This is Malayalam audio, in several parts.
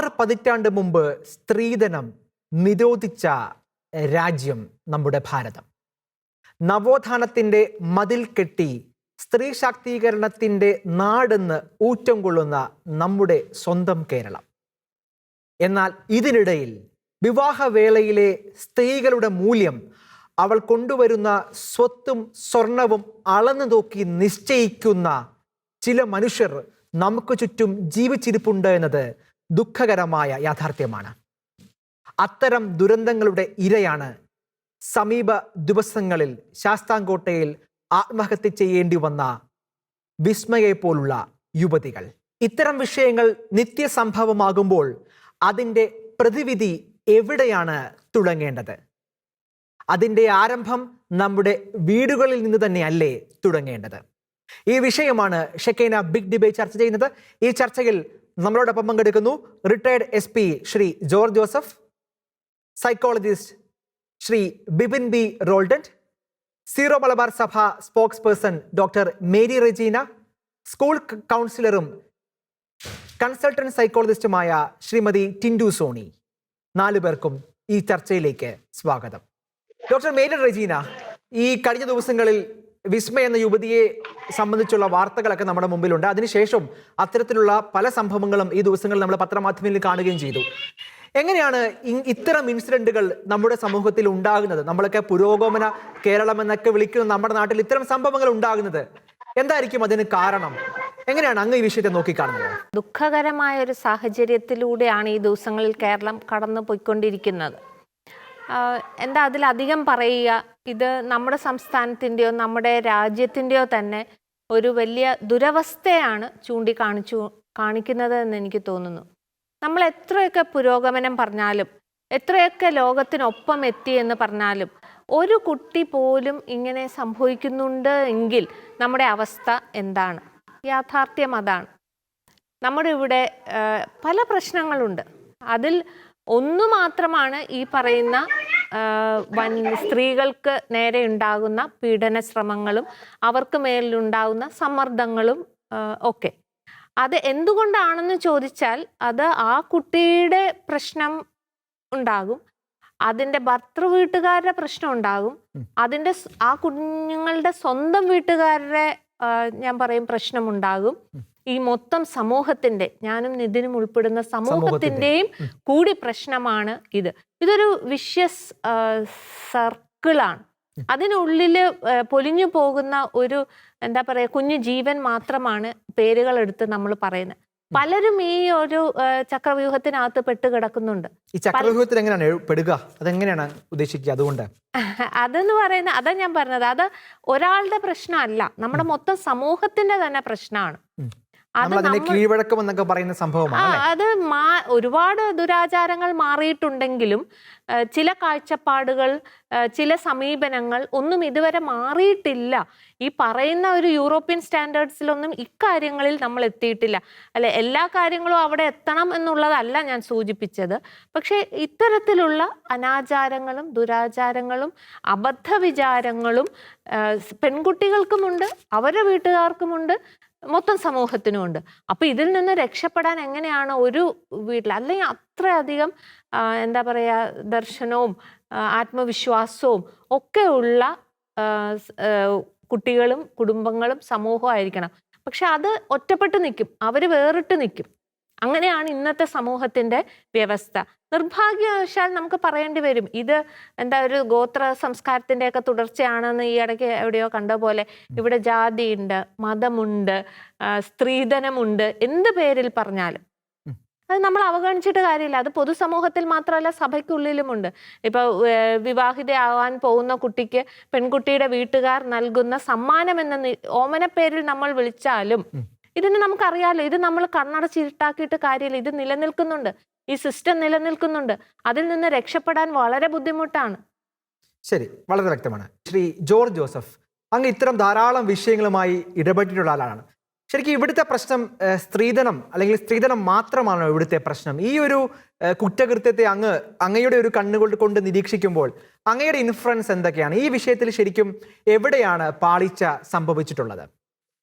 6 പതിറ്റാണ്ട് മുമ്പ് സ്ത്രീധനം നിരോധിച്ച രാജ്യം നമ്മുടെ ഭാരതം. നവോത്ഥാനത്തിന്റെ മതിൽ കെട്ടി സ്ത്രീ ശാക്തീകരണത്തിന്റെ നാടെന്ന് ഊറ്റം കൊള്ളുന്ന നമ്മുടെ സ്വന്തം കേരളം. എന്നാൽ ഇതിനിടയിൽ വിവാഹവേളയിലെ സ്ത്രീകളുടെ മൂല്യം അവൾ കൊണ്ടുവരുന്ന സ്വത്തും സ്വർണവും അളന്നു നോക്കി നിശ്ചയിക്കുന്ന ചില മനുഷ്യർ നമുക്ക് ചുറ്റും ജീവിച്ചിരിപ്പുണ്ട് എന്നത് ദുഃഖകരമായ യാഥാർത്ഥ്യമാണ്. അത്തരം ദുരന്തങ്ങളുടെ ഇരയാണ് സമീപ ദിവസങ്ങളിൽ ശാസ്താംകോട്ടയിൽ ആത്മഹത്യ ചെയ്യേണ്ടി വന്ന വിസ്മയെ പോലുള്ള യുവതികൾ. ഇത്തരം വിഷയങ്ങൾ നിത്യസംഭവമാകുമ്പോൾ അതിൻ്റെ പ്രതിവിധി എവിടെയാണ് തുടങ്ങേണ്ടത്? അതിൻ്റെ ആരംഭം നമ്മുടെ വീടുകളിൽ നിന്ന് തന്നെയല്ലേ തുടങ്ങേണ്ടത്? ഈ വിഷയമാണ് ഷെക്കൈന ബിഗ് ഡിബേറ്റ് ചർച്ച ചെയ്യുന്നത്. ഈ ചർച്ചയിൽ നമ്മളോടൊപ്പം പങ്കെടുക്കുന്നു retired SP Shri George Joseph, psychologist Shri Bipin B Roldant, Syro Malabar Sabha spokesperson doctor Mary Regina, school കൗൺസിലറും കൺസൾട്ടന്റ് സൈക്കോളജിസ്റ്റുമായ ശ്രീമതി ടിൻഡു സോണി. 4 പേർക്കും ഈ ചർച്ചയിലേക്ക് സ്വാഗതം. ഡോക്ടർ മേരി റെജീന, ഈ കഴിഞ്ഞ ദിവസങ്ങളിൽ വിസ്മയ എന്ന യുവതിയെ സംബന്ധിച്ചുള്ള വാർത്തകളൊക്കെ നമ്മുടെ മുമ്പിലുണ്ട്. അതിനുശേഷം അത്തരത്തിലുള്ള പല സംഭവങ്ങളും ഈ ദിവസങ്ങളിൽ നമ്മൾ പത്രമാധ്യമങ്ങളിൽ കാണുകയും ചെയ്തു. എങ്ങനെയാണ് ഇത്തരം ഇൻസിഡന്റുകൾ നമ്മുടെ സമൂഹത്തിൽ ഉണ്ടാകുന്നത്? നമ്മളൊക്കെ പുരോഗമന കേരളം എന്നൊക്കെ വിളിക്കുന്ന നമ്മുടെ നാട്ടിൽ ഇത്തരം സംഭവങ്ങൾ ഉണ്ടാകുന്നത് എന്തായിരിക്കും അതിന് കാരണം? എങ്ങനെയാണ് അങ്ങ് ഈ വിഷയത്തെ നോക്കിക്കാണുന്നത്? ദുഃഖകരമായ ഒരു സാഹചര്യത്തിലൂടെയാണ് ഈ ദിവസങ്ങളിൽ കേരളം കടന്നു പോയിക്കൊണ്ടിരിക്കുന്നത്. എന്താ അതിലധികം പറയുക, ഇത് നമ്മുടെ സംസ്ഥാനത്തിൻ്റെയോ നമ്മുടെ രാജ്യത്തിൻ്റെയോ തന്നെ ഒരു വലിയ ദുരവസ്ഥയാണ് കാണിക്കുന്നത് എന്ന് എനിക്ക് തോന്നുന്നു. നമ്മൾ എത്രയൊക്കെ പുരോഗമനം പറഞ്ഞാലും, എത്രയൊക്കെ ലോകത്തിനൊപ്പം എത്തി എന്ന് പറഞ്ഞാലും, ഒരു കുട്ടി പോലും ഇങ്ങനെ സംഭവിക്കുന്നുണ്ട് എങ്കിൽ നമ്മുടെ അവസ്ഥ എന്താണ്? യാഥാർത്ഥ്യം അതാണ്. നമ്മുടെ ഇവിടെ പല പ്രശ്നങ്ങളുണ്ട്. അതിൽ ഒന്നു മാത്രമാണ് ഈ പറയുന്ന സ്ത്രീകൾക്ക് നേരെ ഉണ്ടാകുന്ന പീഡന ശ്രമങ്ങളും അവർക്ക് മേലുണ്ടാകുന്ന സമ്മർദ്ദങ്ങളും ഒക്കെ. അത് എന്തുകൊണ്ടാണെന്ന് ചോദിച്ചാൽ അത് ആ കുട്ടിയുടെ പ്രശ്നം ഉണ്ടാകും, അതിൻ്റെ ഭർത്തൃ വീട്ടുകാരുടെ പ്രശ്നം ഉണ്ടാകും, അതിൻ്റെ ആ കുഞ്ഞുങ്ങളുടെ സ്വന്തം വീട്ടുകാരുടെ ഞാൻ പറയും പ്രശ്നമുണ്ടാകും. ഈ മൊത്തം സമൂഹത്തിന്റെ, ഞാനും നിതിനും ഉൾപ്പെടുന്ന സമൂഹത്തിന്റെയും കൂടി പ്രശ്നമാണ് ഇത്. ഇതൊരു വിഷ്യസ് സർക്കിളാണ്. അതിനുള്ളില് പൊലിഞ്ഞു പോകുന്ന ഒരു എന്താ പറയാ കുഞ്ഞു ജീവൻ മാത്രമാണ് പേരുകൾ എടുത്ത് നമ്മൾ പറയുന്നത്. പലരും ഈ ഒരു ചക്രവ്യൂഹത്തിനകത്ത് പെട്ട് കിടക്കുന്നുണ്ട്. ഈ ചക്രവ്യൂഹത്തിൽ എങ്ങനെയാണ് പെടുക? അതെങ്ങനെയാണ് ഉദ്ദേശിക്കുക? അതുകൊണ്ട് അതെന്ന് പറയുന്നത്, അതാ ഞാൻ പറഞ്ഞത്, അത് ഒരാളുടെ പ്രശ്നമല്ല, നമ്മുടെ മൊത്തം സമൂഹത്തിന്റെ തന്നെ പ്രശ്നമാണ്. കീഴ്വഴക്കം എന്നൊക്കെ പറയുന്ന സംഭവമാണ്. അത് ഒരുപാട് ദുരാചാരങ്ങൾ മാറിയിട്ടുണ്ടെങ്കിലും ചില കാഴ്ചപ്പാടുകൾ, ചില സമീപനങ്ങൾ ഒന്നും ഇതുവരെ മാറിയിട്ടില്ല. ഈ പറയുന്ന ഒരു യൂറോപ്യൻ സ്റ്റാൻഡേർഡ്സിലൊന്നും ഇക്കാര്യങ്ങളിൽ നമ്മൾ എത്തിയിട്ടില്ല. അല്ലെ, എല്ലാ കാര്യങ്ങളും അവിടെ എത്തണം എന്നുള്ളതല്ല ഞാൻ സൂചിപ്പിച്ചത്. പക്ഷെ ഇത്തരത്തിലുള്ള അനാചാരങ്ങളും ദുരാചാരങ്ങളും അബദ്ധ വിചാരങ്ങളും പെൺകുട്ടികൾക്കുമുണ്ട്, അവരുടെ വീട്ടുകാർക്കുമുണ്ട്, മൊത്തം സമൂഹത്തിനുമുണ്ട്. അപ്പൊ ഇതിൽ നിന്ന് രക്ഷപ്പെടാൻ എങ്ങനെയാണ് ഒരു വീട്ടിൽ, അല്ലെങ്കിൽ അത്രയധികം എന്താ പറയാ ദർശനവും ആത്മവിശ്വാസവും ഒക്കെ ഉള്ള കുട്ടികളും കുടുംബങ്ങളും സമൂഹവും ആയിരിക്കണം. പക്ഷെ അത് ഒറ്റപ്പെട്ട് നിൽക്കും, അവര് വേറിട്ട് നിൽക്കും. അങ്ങനെയാണ് ഇന്നത്തെ സമൂഹത്തിന്റെ വ്യവസ്ഥ. നിർഭാഗ്യവശാൽ നമുക്ക് പറയേണ്ടി വരും, ഇത് എന്താ ഒരു ഗോത്ര സംസ്കാരത്തിന്റെ ഒക്കെ തുടർച്ചയാണെന്ന് ഈ ഇടയ്ക്ക് എവിടെയോ കണ്ട പോലെ. ഇവിടെ ജാതിയുണ്ട്, മതമുണ്ട്, സ്ത്രീധനമുണ്ട്, എന്ത് പേരിൽ പറഞ്ഞാലും അത് നമ്മൾ അവഗണിച്ചിട്ട് കാര്യമില്ല. അത് പൊതുസമൂഹത്തിൽ മാത്രമല്ല, സഭയ്ക്കുള്ളിലുമുണ്ട്. ഇപ്പൊ വിവാഹിതയാവാൻ പോകുന്ന കുട്ടിക്ക് പെൺകുട്ടിയുടെ വീട്ടുകാർ നൽകുന്ന സമ്മാനം എന്ന ഓമനപ്പേരിൽ നമ്മൾ വിളിച്ചാലും ഇതിന് നമുക്കറിയാലോ, ഇത് നമ്മൾ കണ്ണടച്ചിരുട്ടാക്കിയിട്ട് കാര്യമില്ല. ഇത് നിലനിൽക്കുന്നുണ്ട്, ഈ സിസ്റ്റം നിലനിൽക്കുന്നുണ്ട്. അതിൽ നിന്ന് രക്ഷപ്പെടാൻ വളരെ ബുദ്ധിമുട്ടാണ്. ശരി, വളരെ വ്യക്തമാണ്. ശ്രീ ജോർജ് ജോസഫ്, അങ്ങ് ഇത്തരം ധാരാളം വിഷയങ്ങളുമായി ഇടപെട്ടിട്ടുള്ള ആളാണ്. ശരിക്കും ഇവിടുത്തെ പ്രശ്നം സ്ത്രീധനം അല്ലെങ്കിൽ സ്ത്രീധനം മാത്രമാണോ ഇവിടുത്തെ പ്രശ്നം? ഈ ഒരു കുറ്റകൃത്യത്തെ അങ്ങയുടെ ഒരു കണ്ണുകൊണ്ട് നിരീക്ഷിക്കുമ്പോൾ അങ്ങയുടെ ഇൻഫ്ലുവൻസ് എന്തൊക്കെയാണ്? ഈ വിഷയത്തിൽ ശരിക്കും എവിടെയാണ് പാളിച്ച സംഭവിച്ചിട്ടുള്ളത്?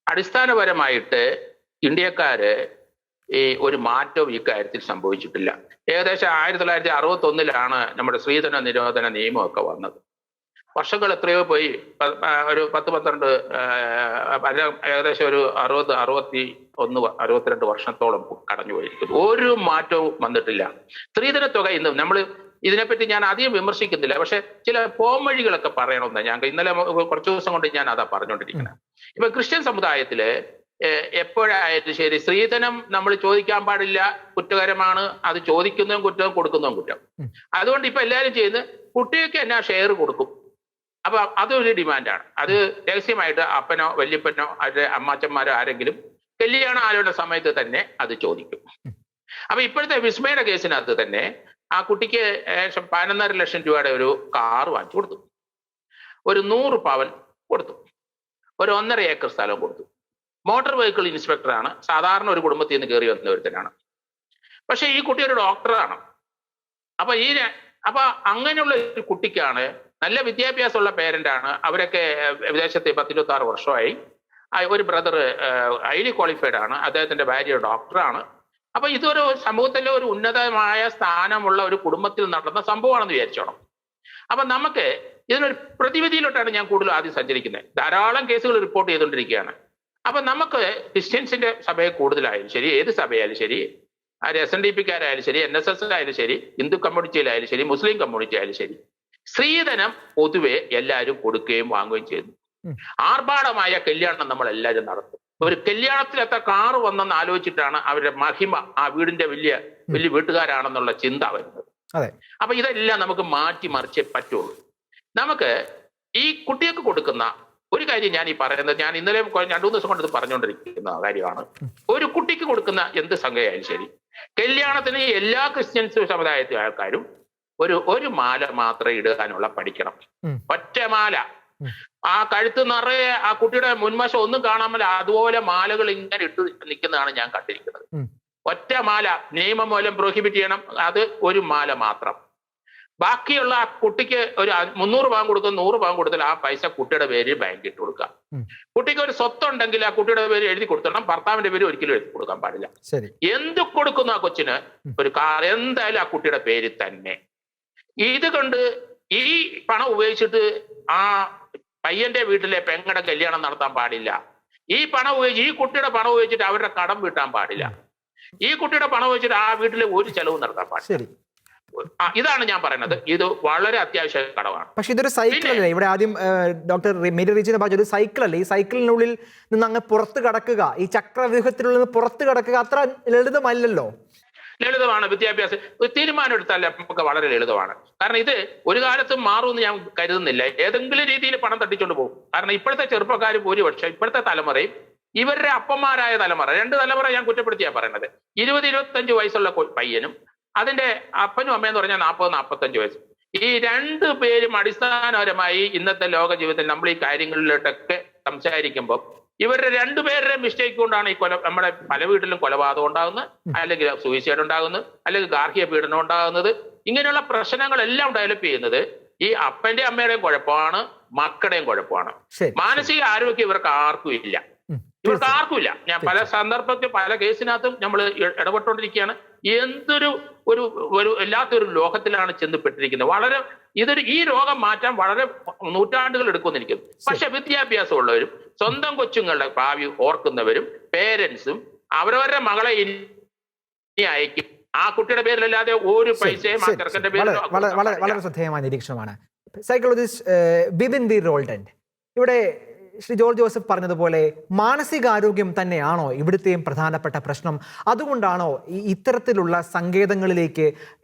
അടിസ്ഥാനപരമായിട്ട് ഇന്ത്യക്കാര് ഒരു മാറ്റവും ഇക്കാര്യത്തിൽ സംഭവിച്ചിട്ടില്ല. ഏകദേശം 1961 നമ്മുടെ സ്ത്രീധന നിരോധന നിയമമൊക്കെ വന്നത്. വർഷങ്ങൾ എത്രയോ പോയി, ഒരു 10-12 ഏകദേശം ഒരു 62 വർഷത്തോളം കടന്നു പോയിരിക്കുന്നു. ഒരു മാറ്റവും വന്നിട്ടില്ല. സ്ത്രീധന തുക ഇന്ന് നമ്മൾ ഇതിനെപ്പറ്റി ഞാൻ അധികം വിമർശിക്കുന്നില്ല, പക്ഷെ ചില പോംവഴികളൊക്കെ പറയണമെന്ന് ഞാൻ ഇന്നലെ കുറച്ചു ദിവസം കൊണ്ട് ഞാൻ അതാ പറഞ്ഞുകൊണ്ടിരിക്കുന്നത്. ഇപ്പൊ ക്രിസ്ത്യൻ സമുദായത്തില് എപ്പോഴായാലും ശരി സ്ത്രീധനം നമ്മൾ ചോദിക്കാൻ പാടില്ല, കുറ്റകരമാണ്. അത് ചോദിക്കുന്നതും കുറ്റവും കൊടുക്കുന്നതും കുറ്റം. അതുകൊണ്ട് ഇപ്പൊ എല്ലാവരും ചെയ്യുന്നത് കുട്ടിക്ക് എന്നാ ഷെയർ കൊടുക്കും. അപ്പൊ അതൊരു ഡിമാൻഡാണ്. അത് രഹസ്യമായിട്ട് അപ്പനോ വല്യപ്പനോ അവരുടെ അമ്മാച്ചന്മാരോ ആരെങ്കിലും കല്യാണ ആലോചന സമയത്ത് തന്നെ അത് ചോദിക്കും. അപ്പൊ ഇപ്പോഴത്തെ വിസ്മയുടെ കേസിനകത്ത് തന്നെ ആ കുട്ടിക്ക് 11.5 ലക്ഷം രൂപയുടെ ഒരു കാർ വാങ്ങിച്ചു കൊടുത്തു, ഒരു 100 പവൻ കൊടുത്തു, ഒരു 1.5 ഏക്കർ സ്ഥലം കൊടുത്തു. മോട്ടോർ വെഹിക്കിൾ ഇൻസ്പെക്ടറാണ്, സാധാരണ ഒരു കുടുംബത്തിൽ നിന്ന് കയറി വന്ന ഒരുത്തനാണ്. പക്ഷെ ഈ കുട്ടി ഒരു ഡോക്ടറാണ്. അപ്പൊ അങ്ങനെയുള്ള ഒരു കുട്ടിക്കാണ്, നല്ല വിദ്യാഭ്യാസമുള്ള പേരന്റാണ്, അവരൊക്കെ വിദേശത്ത് 10-26 വർഷമായി. ഒരു ബ്രദർ ഹൈലി ക്വാളിഫൈഡ് ആണ്, അദ്ദേഹത്തിന്റെ ഭാര്യ ഡോക്ടറാണ്. അപ്പൊ ഇതൊരു സമൂഹത്തിലെ ഒരു ഉന്നതമായ സ്ഥാനമുള്ള ഒരു കുടുംബത്തിൽ നടന്ന സംഭവമാണെന്ന് വിചാരിച്ചോണം. അപ്പൊ നമുക്ക് ഇതിനൊരു പ്രതിവിധിയിലോട്ടാണ് ഞാൻ കൂടുതൽ ആദ്യം സഞ്ചരിക്കുന്നത്. ധാരാളം കേസുകൾ റിപ്പോർട്ട് ചെയ്തുകൊണ്ടിരിക്കുകയാണ്. അപ്പൊ നമുക്ക് ക്രിസ്ത്യൻസിന്റെ സഭയെ കൂടുതലായാലും ശരി, ഏത് സഭയായാലും ശരി, SNDPക്കാരായാലും ശരി, NSS ആയാലും ശരി, ഹിന്ദു കമ്മ്യൂണിറ്റിയിലായാലും ശരി, മുസ്ലിം കമ്മ്യൂണിറ്റി ആയാലും ശരി, സ്ത്രീധനം പൊതുവെ എല്ലാവരും കൊടുക്കുകയും വാങ്ങുകയും ചെയ്യുന്നു. ആർഭാടമായ കല്യാണം നമ്മൾ എല്ലാവരും നടത്തും. ഒരു കല്യാണത്തിൽ എത്ര കാറ് വന്നെന്ന് ആലോചിച്ചിട്ടാണ് അവരുടെ മഹിമ, ആ വീടിന്റെ വലിയ വീട്ടുകാരാണെന്നുള്ള ചിന്ത വരുന്നത്. അപ്പൊ ഇതെല്ലാം നമുക്ക് മാറ്റി മറിച്ചേ പറ്റുള്ളൂ. നമുക്ക് ഈ കുട്ടികൾക്ക് കൊടുക്കുന്ന ഒരു കാര്യം ഞാൻ ഈ പറയുന്നത്, ഞാൻ ഇന്നലെ 2-3 ദിവസം കൊണ്ട് ഇത് പറഞ്ഞുകൊണ്ടിരിക്കുന്ന കാര്യമാണ്. ഒരു കുട്ടിക്ക് കൊടുക്കുന്ന എന്ത് സംഖ്യയായാലും ശരി, കല്യാണത്തിന് എല്ലാ ക്രിസ്ത്യൻസ് സമുദായത്തിലെ ആൾക്കാരും ഒരു മാല മാത്രമേ ഇടാനുള്ള പഠിക്കണം. ഒറ്റമാല. ആ കഴുത്ത് നിറയെ ആ കുട്ടിയുടെ മുൻവശം ഒന്നും കാണാമല്ല, അതുപോലെ മാലകൾ ഇങ്ങനെ ഇട്ട് നിൽക്കുന്നതാണ് ഞാൻ കണ്ടിരിക്കുന്നത്. ഒറ്റ മാല നിയമം മൂലം പ്രോഹിബിറ്റ് ചെയ്യണം. അത് ഒരു മാല മാത്രം. ബാക്കിയുള്ള ആ കുട്ടിക്ക് ഒരു 300 പവൻ കൊടുക്കും, 100 പവൻ കൊടുത്താൽ ആ പൈസ കുട്ടിയുടെ പേരിൽ ബാങ്കിൽ ഇട്ട് കൊടുക്കുക. കുട്ടിക്ക് ഒരു സ്വത്തുണ്ടെങ്കിൽ ആ കുട്ടിയുടെ പേര് എഴുതി കൊടുക്കണം, ഭർത്താവിന്റെ പേര് ഒരിക്കലും എഴുതി കൊടുക്കാൻ പാടില്ല. എന്ത് കൊടുക്കുന്നു ആ കൊച്ചിന്, ഒരു കാർ എന്തായാലും ആ കുട്ടിയുടെ പേര് തന്നെ. ഇത് കൊണ്ട് ഈ പണം ഉപയോഗിച്ചിട്ട് ആ പയ്യന്റെ വീട്ടിലെ പെങ്ങളുടെ കല്യാണം നടത്താൻ പാടില്ല. ഈ കുട്ടിയുടെ പണം ഉപയോഗിച്ചിട്ട് അവരുടെ കടം വീട്ടാൻ പാടില്ല. ഈ കുട്ടിയുടെ പണം ഉപയോഗിച്ചിട്ട് ആ വീട്ടിലെ ഒരു ചെലവും നടത്താൻ പാടില്ല. ഇതാണ് ഞാൻ പറയുന്നത്. ഇത് വളരെ അത്യാവശ്യ ഘടകമാണ്. പക്ഷെ ഇതൊരു സൈക്കിൾ അല്ലേ? ഇവിടെ ആദ്യം ഡോക്ടർ മേരി റീജിനെ പറഞ്ഞ ഒരു സൈക്കിൾ അല്ലേ? ഈ സൈക്കിളിനുള്ളിൽ നിന്ന് അങ്ങ് പുറത്ത് കടക്കുക, ഈ ചക്രവ്യൂഹത്തിനുള്ളിൽ നിന്ന് പുറത്ത് കടക്കുക അത്ര ലളിതമല്ലല്ലോ. ലളിതമാണ്. വിദ്യാഭ്യാസം തീരുമാനം എടുത്താൽ നമുക്ക് വളരെ ലളിതമാണ്. കാരണം ഇത് ഒരു കാലത്തും മാറുമെന്ന് ഞാൻ കരുതുന്നില്ല. ഏതെങ്കിലും രീതിയിൽ പണം തട്ടിച്ചോണ്ട് പോകും. കാരണം ഇപ്പോഴത്തെ ചെറുപ്പക്കാർ ഭൂരിപക്ഷം, ഇപ്പോഴത്തെ തലമുറയും ഇവരുടെ അപ്പന്മാരായ തലമുറ, 2 തലമുറ ഞാൻ കുറ്റപ്പെടുത്തിയാ പറയുന്നത്. 20-25 വയസ്സുള്ള പയ്യനും അതിന്റെ അപ്പനും അമ്മയെന്ന് പറഞ്ഞാൽ 40-45 വയസ്സ്. ഈ 2 പേരും അടിസ്ഥാനപരമായി ഇന്നത്തെ ലോക ജീവിതത്തിൽ നമ്മൾ ഈ കാര്യങ്ങളിലോട്ടൊക്കെ സംസാരിക്കുമ്പോൾ ഇവരുടെ 2 പേരുടെ മിസ്റ്റേക്ക് കൊണ്ടാണ് ഈ നമ്മുടെ പല വീട്ടിലും കൊലപാതകം ഉണ്ടാകുന്നത്, അല്ലെങ്കിൽ സൂയിസൈഡ് ഉണ്ടാകുന്നത്, അല്ലെങ്കിൽ ഗാർഹിക പീഡനം ഉണ്ടാകുന്നത്. ഇങ്ങനെയുള്ള പ്രശ്നങ്ങളെല്ലാം ഡെവലപ്പ് ചെയ്യുന്നത് ഈ അപ്പന്റെയും അമ്മയുടെയും കുഴപ്പമാണ്, മക്കളുടെയും കുഴപ്പമാണ്. മാനസിക ആരോഗ്യം ഇവർക്ക് ആർക്കും ഇല്ല. ഞാൻ പല സന്ദർഭത്തിൽ പല കേസിനകത്തും നമ്മൾ ഇടപെട്ടുകൊണ്ടിരിക്കുകയാണ്. എന്തൊരു എല്ലാത്തൊരു ലോകത്തിലാണ് ചെന്നപ്പെട്ടിരിക്കുന്നത്. ഈ രോഗം മാറ്റാൻ വളരെ നൂറ്റാണ്ടുകൾ എടുക്കുമെന്ന് എനിക്ക്. പക്ഷെ വിദ്യാഭ്യാസമുള്ളവരും സ്വന്തം കൊച്ചുങ്ങളുടെ ഭാവി ഓർക്കുന്നവരും പേരൻസും അവരവരുടെ മകളെ ഇനി അയക്കും. ആ കുട്ടിയുടെ പേരിലല്ലാതെ ഒരു പൈസയും ആ ചെറുക്കന്റെ പേരിൽ. വളരെ ശ്രദ്ധേയമായ നിരീക്ഷണമാണ്. സൈക്കോളജിസ്റ്റ് ബിബിൻ ബി റോൾഡൻ, ഇവിടെ ശ്രീ ജോർജ് ജോസഫ് പറഞ്ഞതുപോലെ മാനസികാരോഗ്യം തന്നെയാണോ ഇവിടുത്തെയും പ്രധാനപ്പെട്ട പ്രശ്നം? അതുകൊണ്ടാണോ ഇത്തരത്തിലുള്ള സങ്കേതങ്ങളിലേക്ക്,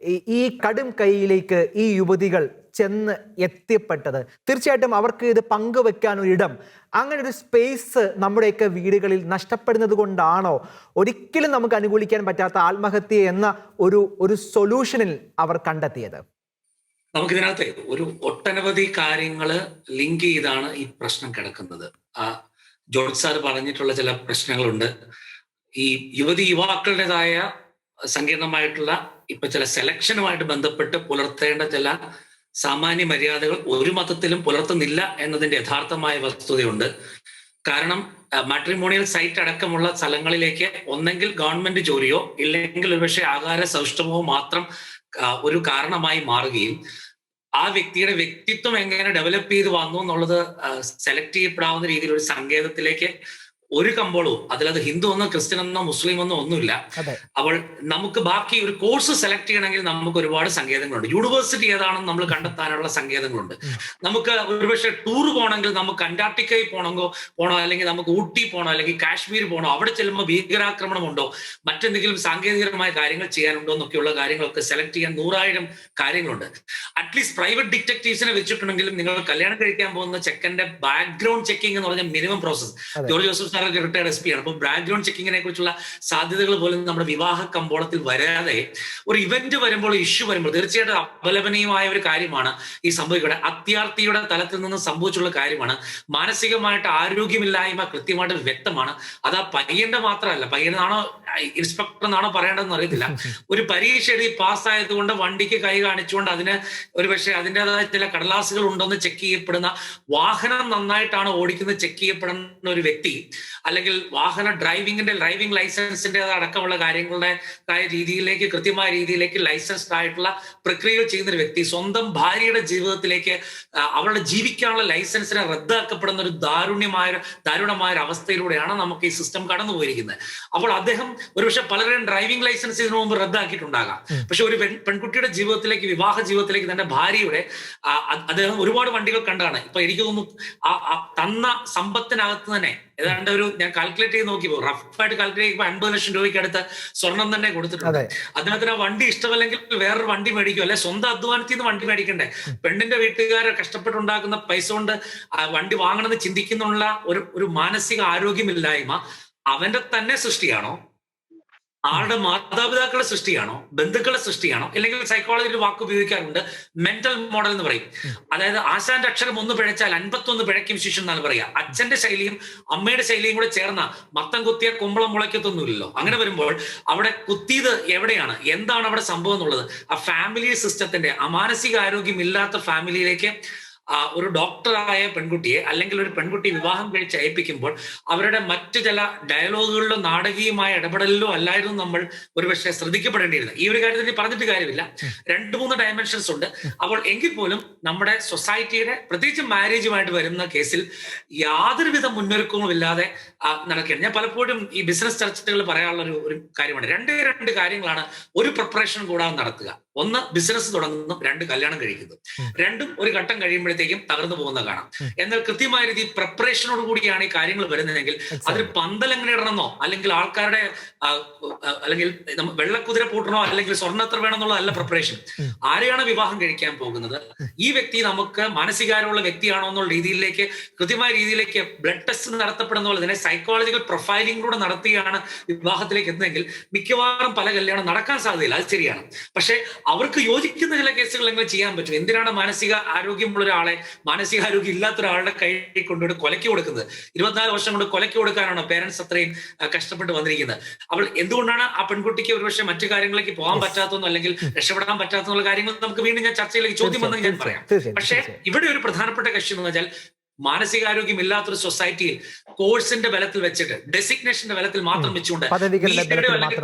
ഈ കടും കൈയിലേക്ക് ഈ യുവതികൾ ചെന്ന് എത്തിപ്പെട്ടത്? തീർച്ചയായിട്ടും അവർക്ക് ഇത് പങ്കുവെക്കാൻ ഒരിടം, അങ്ങനെ ഒരു സ്പേസ് നമ്മുടെയൊക്കെ വീടുകളിൽ നഷ്ടപ്പെടുന്നത് കൊണ്ടാണോ ഒരിക്കലും നമുക്ക് അനുകൂലിക്കാൻ പറ്റാത്ത ആത്മഹത്യ എന്ന ഒരു സൊല്യൂഷനിൽ അവർ കണ്ടെത്തിയത്? നമുക്കിതിനകത്ത് ഒരു ഒട്ടനവധി കാര്യങ്ങൾ ലിങ്ക് ചെയ്താണ് ഈ പ്രശ്നം കിടക്കുന്നത്. ജോർജ് സാർ പറഞ്ഞിട്ടുള്ള ചില പ്രശ്നങ്ങളുണ്ട്. ഈ യുവാക്കളുടേതായ സങ്കീർണമായിട്ടുള്ള ചില സെലക്ഷനുമായിട്ട് ബന്ധപ്പെട്ട് പുലർത്തേണ്ട ചില സാമാന്യ മര്യാദകൾ ഒരു മതത്തിലും പുലർത്തുന്നില്ല എന്നതിന്റെ യഥാർത്ഥമായ വസ്തുതയുണ്ട്. കാരണം മാട്രിമോണിയൽ സൈറ്റ് അടക്കമുള്ള സ്ഥലങ്ങളിലേക്ക് ഒന്നെങ്കിൽ ഗവൺമെന്റ് ജോലിയോ ഇല്ലെങ്കിൽ ഒരുപക്ഷെ ആകാര സൗഷ്ഠവമോ മാത്രം ഒരു കാരണമായി മാറുകയും ആ വ്യക്തിയുടെ വ്യക്തിത്വം എങ്ങനെ ഡെവലപ്പ് ചെയ്ത് വന്നു എന്നുള്ളത് സെലക്ട് ചെയ്യപ്പെടാവുന്ന രീതിയിൽ ഒരു സങ്കേതത്തിലേക്ക് ഒരു കമ്പോളവും അതിലത് ഹിന്ദു എന്നോ ക്രിസ്ത്യൻ എന്നോ മുസ്ലിം എന്നോ ഒന്നുമില്ല. അപ്പോൾ നമുക്ക് ബാക്കി ഒരു കോഴ്സ് സെലക്ട് ചെയ്യണമെങ്കിൽ നമുക്ക് ഒരുപാട് സങ്കേതങ്ങളുണ്ട്. യൂണിവേഴ്സിറ്റി ഏതാണെന്ന് നമ്മൾ കണ്ടെത്താനുള്ള സങ്കേതങ്ങളുണ്ട്. നമുക്ക് ഒരുപക്ഷെ ടൂർ പോകണമെങ്കിൽ നമുക്ക് അന്റാർട്ടിക്കയിൽ പോകണോ അല്ലെങ്കിൽ നമുക്ക് ഊട്ടി പോകണോ അല്ലെങ്കിൽ കാശ്മീർ പോകണോ, അവിടെ ചെല്ലുമ്പോൾ ഭീകരാക്രമണം ഉണ്ടോ മറ്റെന്തെങ്കിലും സാങ്കേതികമായ കാര്യങ്ങൾ ചെയ്യാനുണ്ടോ എന്നൊക്കെയുള്ള കാര്യങ്ങളൊക്കെ സെലക്ട് ചെയ്യാൻ 100,000 കാര്യങ്ങളുണ്ട്. അറ്റ്ലീസ്റ്റ് പ്രൈവറ്റ് ഡിറ്റക്റ്റീവ്സിനെ വെച്ചിട്ടുണ്ടെങ്കിലും നിങ്ങൾ കല്യാണം കഴിക്കാൻ പോകുന്ന ചെക്കന്റെ ബാക്ക്ഗ്രൗണ്ട് ചെക്കിംഗ് എന്ന് പറഞ്ഞ minimum process. George Joseph retired SP ആണ്. അപ്പോൾ ബാക്ക്ഗ്രൗണ്ട് ചെക്കിങ്ങിനെ കുറിച്ചുള്ള സാധ്യതകൾ പോലും നമ്മുടെ വിവാഹ കമ്പോളത്തിൽ വരാതെ ഒരു ഇവന്റ് വരുമ്പോൾ, ഇഷ്യൂ വരുമ്പോൾ തീർച്ചയായിട്ടും അപലപനീയമായ ഒരു കാര്യമാണ് ഈ സംഭവിക്കുന്നത്. അത്യാർത്ഥിയുടെ തലത്തിൽ നിന്ന് സംഭവിച്ചുള്ള കാര്യമാണ്. മാനസികമായിട്ട് ആരോഗ്യമില്ലായ്മ കൃത്യമായിട്ട് വ്യക്തമാണ്. അത് ആ പയ്യന്റെ മാത്രമല്ല, പയ്യനാണോ ഇൻസ്പെക്ടർ എന്നാണോ പറയേണ്ടതെന്ന് അറിയത്തില്ല. ഒരു പരീക്ഷ എഴുതി പാസ്സായത് കൊണ്ട് വണ്ടിക്ക് കൈ കാണിച്ചുകൊണ്ട് അതിന് ഒരുപക്ഷെ അതിൻ്റെതായ ചില കടലാസുകൾ ഉണ്ടോന്ന് ചെക്ക് ചെയ്യപ്പെടുന്ന, വാഹനം നന്നായിട്ടാണ് ഓടിക്കുന്നത് ചെക്ക് ചെയ്യപ്പെടുന്ന ഒരു വ്യക്തി, അല്ലെങ്കിൽ ഡ്രൈവിംഗ് ലൈസൻസിന്റെ അടക്കമുള്ള കാര്യങ്ങളുടെ രീതിയിലേക്ക് കൃത്യമായ രീതിയിലേക്ക് ലൈസൻസ്ഡ് ആയിട്ടുള്ള പ്രക്രിയകൾ ചെയ്യുന്ന ഒരു വ്യക്തി സ്വന്തം ഭാര്യയുടെ ജീവിതത്തിലേക്ക് അവരുടെ ജീവിക്കാനുള്ള ലൈസൻസിനെ റദ്ദാക്കപ്പെടുന്ന ഒരു ദാരുണമായ ഒരു അവസ്ഥയിലൂടെയാണ് നമുക്ക് ഈ സിസ്റ്റം കടന്നു പോയിരിക്കുന്നത്. അപ്പോൾ അദ്ദേഹം ഒരുപക്ഷെ പലരുടെയും ഡ്രൈവിംഗ് ലൈസൻസ് ഇതിനു മുമ്പ് റദ്ദാക്കിയിട്ടുണ്ടാകാം. പക്ഷെ ഒരു പെൺകുട്ടിയുടെ ജീവിതത്തിലേക്ക്, വിവാഹ ജീവിതത്തിലേക്ക് തന്റെ ഭാര്യയുടെ അദ്ദേഹം ഒരുപാട് വണ്ടികൾ കണ്ടാണ്. ഇപ്പൊ എനിക്ക് തോന്നുന്നു തന്ന സമ്പത്തിനകത്ത് തന്നെ ഏതാണ്ട് ഞാൻ കാൽക്കുലേറ്റ് ചെയ്ത് നോക്കിയപ്പോൾ, റഫായിട്ട് കാൽക്കുലേറ്റ് ചെയ്യുമ്പോൾ 50 ലക്ഷം രൂപയ്ക്ക് അടുത്ത് സ്വർണം തന്നെ കൊടുത്തിട്ടുണ്ട്. അദ്ദേഹത്തിന് ആ വണ്ടി ഇഷ്ടമല്ലെങ്കിൽ വേറൊരു വണ്ടി മേടിക്കും, അല്ലെ സ്വന്തം അധ്വാനത്തിൽ നിന്ന് വണ്ടി മേടിക്കണ്ടേ. പെണ്ണിന്റെ വീട്ടുകാരെ കഷ്ടപ്പെട്ടുണ്ടാക്കുന്ന പൈസ കൊണ്ട് വണ്ടി വാങ്ങണമെന്ന് ചിന്തിക്കുന്നുള്ള ഒരു മാനസിക ആരോഗ്യമില്ലായ്മ അവന്റെ തന്നെ സൃഷ്ടിയാണോ, ആളുടെ മാതാപിതാക്കളുടെ സൃഷ്ടിയാണോ, ബന്ധുക്കളുടെ സൃഷ്ടിയാണോ, അല്ലെങ്കിൽ സൈക്കോളജിയിൽ വാക്ക് ഉപയോഗിക്കാറുണ്ട് മെന്റൽ മോഡൽ എന്ന് പറയും. അതായത് ആശാന്റെ അക്ഷരം 1 പിഴച്ചാൽ 51 പിഴയ്ക്കും ശിഷ്യൻ എന്നാണ് പറയുക. അച്ഛന്റെ ശൈലിയും അമ്മയുടെ ശൈലിയും കൂടെ ചേർന്ന മത്തം കുത്തിയ കുമ്പളം മുളയ്ക്കത്തൊന്നുമില്ലല്ലോ. അങ്ങനെ വരുമ്പോൾ അവിടെ കുത്തിയത് എവിടെയാണ്, എന്താണ് അവിടെ സംഭവം എന്നുള്ളത് ആ ഫാമിലി സിസ്റ്റത്തിന്റെ, ആ മാനസിക ആരോഗ്യം ഇല്ലാത്ത ഫാമിലിയിലേക്ക് ഒരു ഡോക്ടറായ പെൺകുട്ടിയെ അല്ലെങ്കിൽ ഒരു പെൺകുട്ടി വിവാഹം കഴിച്ച് അയപ്പിക്കുമ്പോൾ അവരുടെ മറ്റു ചില ഡയലോഗുകളിലോ നാടകീയമായ ഇടപെടലിലോ അല്ലായിരുന്നു നമ്മൾ ഒരുപക്ഷെ ശ്രദ്ധിക്കപ്പെടേണ്ടിയിരുന്നത്. ഈ ഒരു കാര്യത്തിൽ പറഞ്ഞിട്ട് കാര്യമില്ല, 2-3 ഡയമെൻഷൻസ് ഉണ്ട്. അപ്പോൾ എങ്കിൽ പോലും നമ്മുടെ സൊസൈറ്റിയുടെ പ്രത്യേകിച്ച് മാരേജുമായിട്ട് വരുന്ന കേസിൽ യാതൊരുവിധ മുന്നൊരുക്കവും ഇല്ലാതെ നടക്കുകയാണ്. ഞാൻ പലപ്പോഴും ഈ ബിസിനസ് ചർച്ചകളിൽ പറയാനുള്ള ഒരു കാര്യമാണ്. രണ്ട് കാര്യങ്ങളാണ് ഒരു പ്രിപ്പറേഷൻ കൂടാതെ നടത്തുക. 1 ബിസിനസ് തുടങ്ങുന്നു, 2 കല്യാണം കഴിക്കുന്നു. രണ്ടും ഒരു ഘട്ടം കഴിയുമ്പോഴത്തേക്കും തകർന്നു പോകുന്ന കാണാം. എന്നാൽ കൃത്യമായ രീതി പ്രിപ്പറേഷനോട് കൂടിയാണ് ഈ കാര്യങ്ങൾ വരുന്നതെങ്കിൽ അതിൽ പന്തൽ എങ്ങനെ ഇടണമെന്നോ അല്ലെങ്കിൽ ആൾക്കാരുടെ അല്ലെങ്കിൽ വെള്ളക്കുതിര പൂട്ടണോ അല്ലെങ്കിൽ സ്വർണ്ണം എത്ര വേണമെന്നുള്ളതല്ല പ്രിപ്പറേഷൻ. ആരെയാണ് വിവാഹം കഴിക്കാൻ പോകുന്നത്, ഈ വ്യക്തി നമുക്ക് മാനസികാരമുള്ള വ്യക്തിയാണോ എന്നുള്ള രീതിയിലേക്ക് കൃത്യമായ രീതിയിലേക്ക് ബ്ലഡ് ടെസ്റ്റ് നടത്തപ്പെടുന്ന പോലെ തന്നെ സൈക്കോളജിക്കൽ പ്രൊഫൈലിംഗിലൂടെ നടത്തിയാണ് വിവാഹത്തിലേക്ക് എത്തുന്നതെങ്കിൽ മിക്കവാറും പല കല്യാണം നടക്കാൻ സാധ്യതയില്ല. അത് ശരിയാണ്. പക്ഷെ അവർക്ക് യോജിക്കുന്ന ചില കേസുകൾ എങ്ങനെ ചെയ്യാൻ പറ്റും. എന്തിനാണ് മാനസിക ആരോഗ്യമുള്ള ഒരാളെ മാനസികാരോഗ്യം ഇല്ലാത്ത ഒരാളുടെ കൈ കൊണ്ടുപോയി കൊലയ്ക്ക് കൊടുക്കുന്നത്? 24 വർഷം കൊണ്ട് കൊലയ്ക്ക് കൊടുക്കാനാണോ പേരൻസ് അത്രയും കഷ്ടപ്പെട്ട് വന്നിരിക്കുന്നത്? അപ്പോൾ എന്തുകൊണ്ടാണ് ആ പെൺകുട്ടിക്ക് ഒരുപക്ഷെ മറ്റു കാര്യങ്ങളിലേക്ക് പോകാൻ പറ്റാത്തതെന്നോ അല്ലെങ്കിൽ രക്ഷപ്പെടാൻ പറ്റാത്തെന്നുള്ള കാര്യങ്ങൾ നമുക്ക് വീണ്ടും ഞാൻ ചർച്ചയിലേക്ക് ചോദ്യം വന്നെങ്കിൽ ഞാൻ പറയാം. പക്ഷേ ഇവിടെ ഒരു പ്രധാനപ്പെട്ട കക്ഷി എന്ന് വെച്ചാൽ മാനസികാരോഗ്യം ഇല്ലാത്തൊരു സൊസൈറ്റിയിൽ കോഴ്സിന്റെ ബലത്തിൽ വെച്ചിട്ട്, ഡെസിഗ്നേഷന്റെ ബലത്തിൽ മാത്രം വെച്ചുകൊണ്ട്,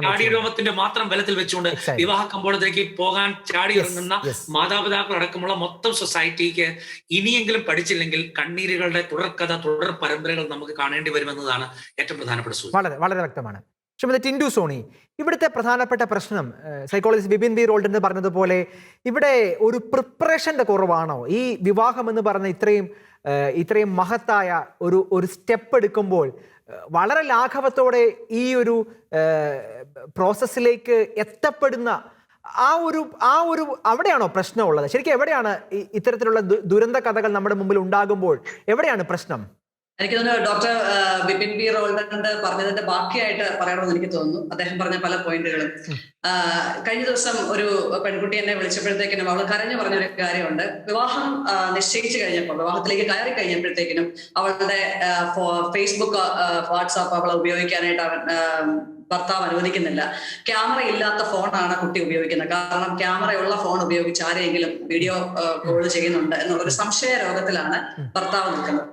നാഡീരോമത്തിന്റെ മാത്രം ബലത്തിൽ വെച്ചുകൊണ്ട് വിവാഹ കമ്പോളത്തിലേക്ക് പോകാൻ ചാടി ഇറങ്ങുന്ന മാതാപിതാക്കൾ അടക്കമുള്ള മൊത്തം സൊസൈറ്റിക്ക് ഇനിയെങ്കിലും പഠിച്ചില്ലെങ്കിൽ കണ്ണീരുകളുടെ തുടർ പരമ്പരകൾ നമുക്ക് കാണേണ്ടി വരുമെന്നതാണ് ഏറ്റവും പ്രധാനപ്പെട്ട സൂചന. വളരെ വ്യക്തമാണ്. ശ്രീമതി ടിൻഡു സോണി, ഇവിടുത്തെ പ്രധാനപ്പെട്ട പ്രശ്നം സൈക്കോളജിസ്റ്റ് ബിപിൻ ബി റോൾഡൻ പറഞ്ഞതുപോലെ ഇവിടെ ഒരു പ്രിപ്പറേഷന്റെ കുറവാണോ? ഈ വിവാഹം എന്ന് പറഞ്ഞ ഇത്രയും മഹത്തായ ഒരു സ്റ്റെപ്പ് എടുക്കുമ്പോൾ വളരെ ലാഘവത്തോടെ ഈ ഒരു പ്രോസസ്സിലേക്ക് എത്തപ്പെടുന്ന ആ ഒരു അവിടെയാണോ പ്രശ്നമുള്ളത്? ശരിക്കും എവിടെയാണ് ഇത്തരത്തിലുള്ള ദുരന്ത കഥകൾ നമ്മുടെ മുമ്പിൽ ഉണ്ടാകുമ്പോൾ എവിടെയാണ് പ്രശ്നം? എനിക്ക് തോന്നുന്നു ഡോക്ടർ ബിപിൻ ബി റോൾഡൻ പറഞ്ഞതിന്റെ ബാക്കിയായിട്ട് പറയണമെന്ന് എനിക്ക് തോന്നുന്നു. അദ്ദേഹം പറഞ്ഞ പല പോയിന്റുകളും. കഴിഞ്ഞ ദിവസം ഒരു പെൺകുട്ടി എന്നെ വിളിച്ചപ്പോഴത്തേക്കിനും അവൾ കരഞ്ഞു പറഞ്ഞൊരു കാര്യമുണ്ട്. വിവാഹം നിശ്ചയിച്ചു കഴിഞ്ഞപ്പോൾ, വിവാഹത്തിലേക്ക് കയറി കഴിഞ്ഞപ്പോഴത്തേക്കിനും അവളുടെ ഫേസ്ബുക്ക്, വാട്സാപ്പ് അവളെ ഉപയോഗിക്കാനായിട്ട് ഭർത്താവ് അനുവദിക്കുന്നില്ല. ക്യാമറ ഇല്ലാത്ത ഫോണാണ് കുട്ടി ഉപയോഗിക്കുന്നത്. കാരണം ക്യാമറയുള്ള ഫോൺ ഉപയോഗിച്ച് ആരെങ്കിലും വീഡിയോ കോൾ ചെയ്യുന്നുണ്ട് എന്നുള്ളൊരു സംശയ രോഗത്തിലാണ് ഭർത്താവ് നിൽക്കുന്നത്.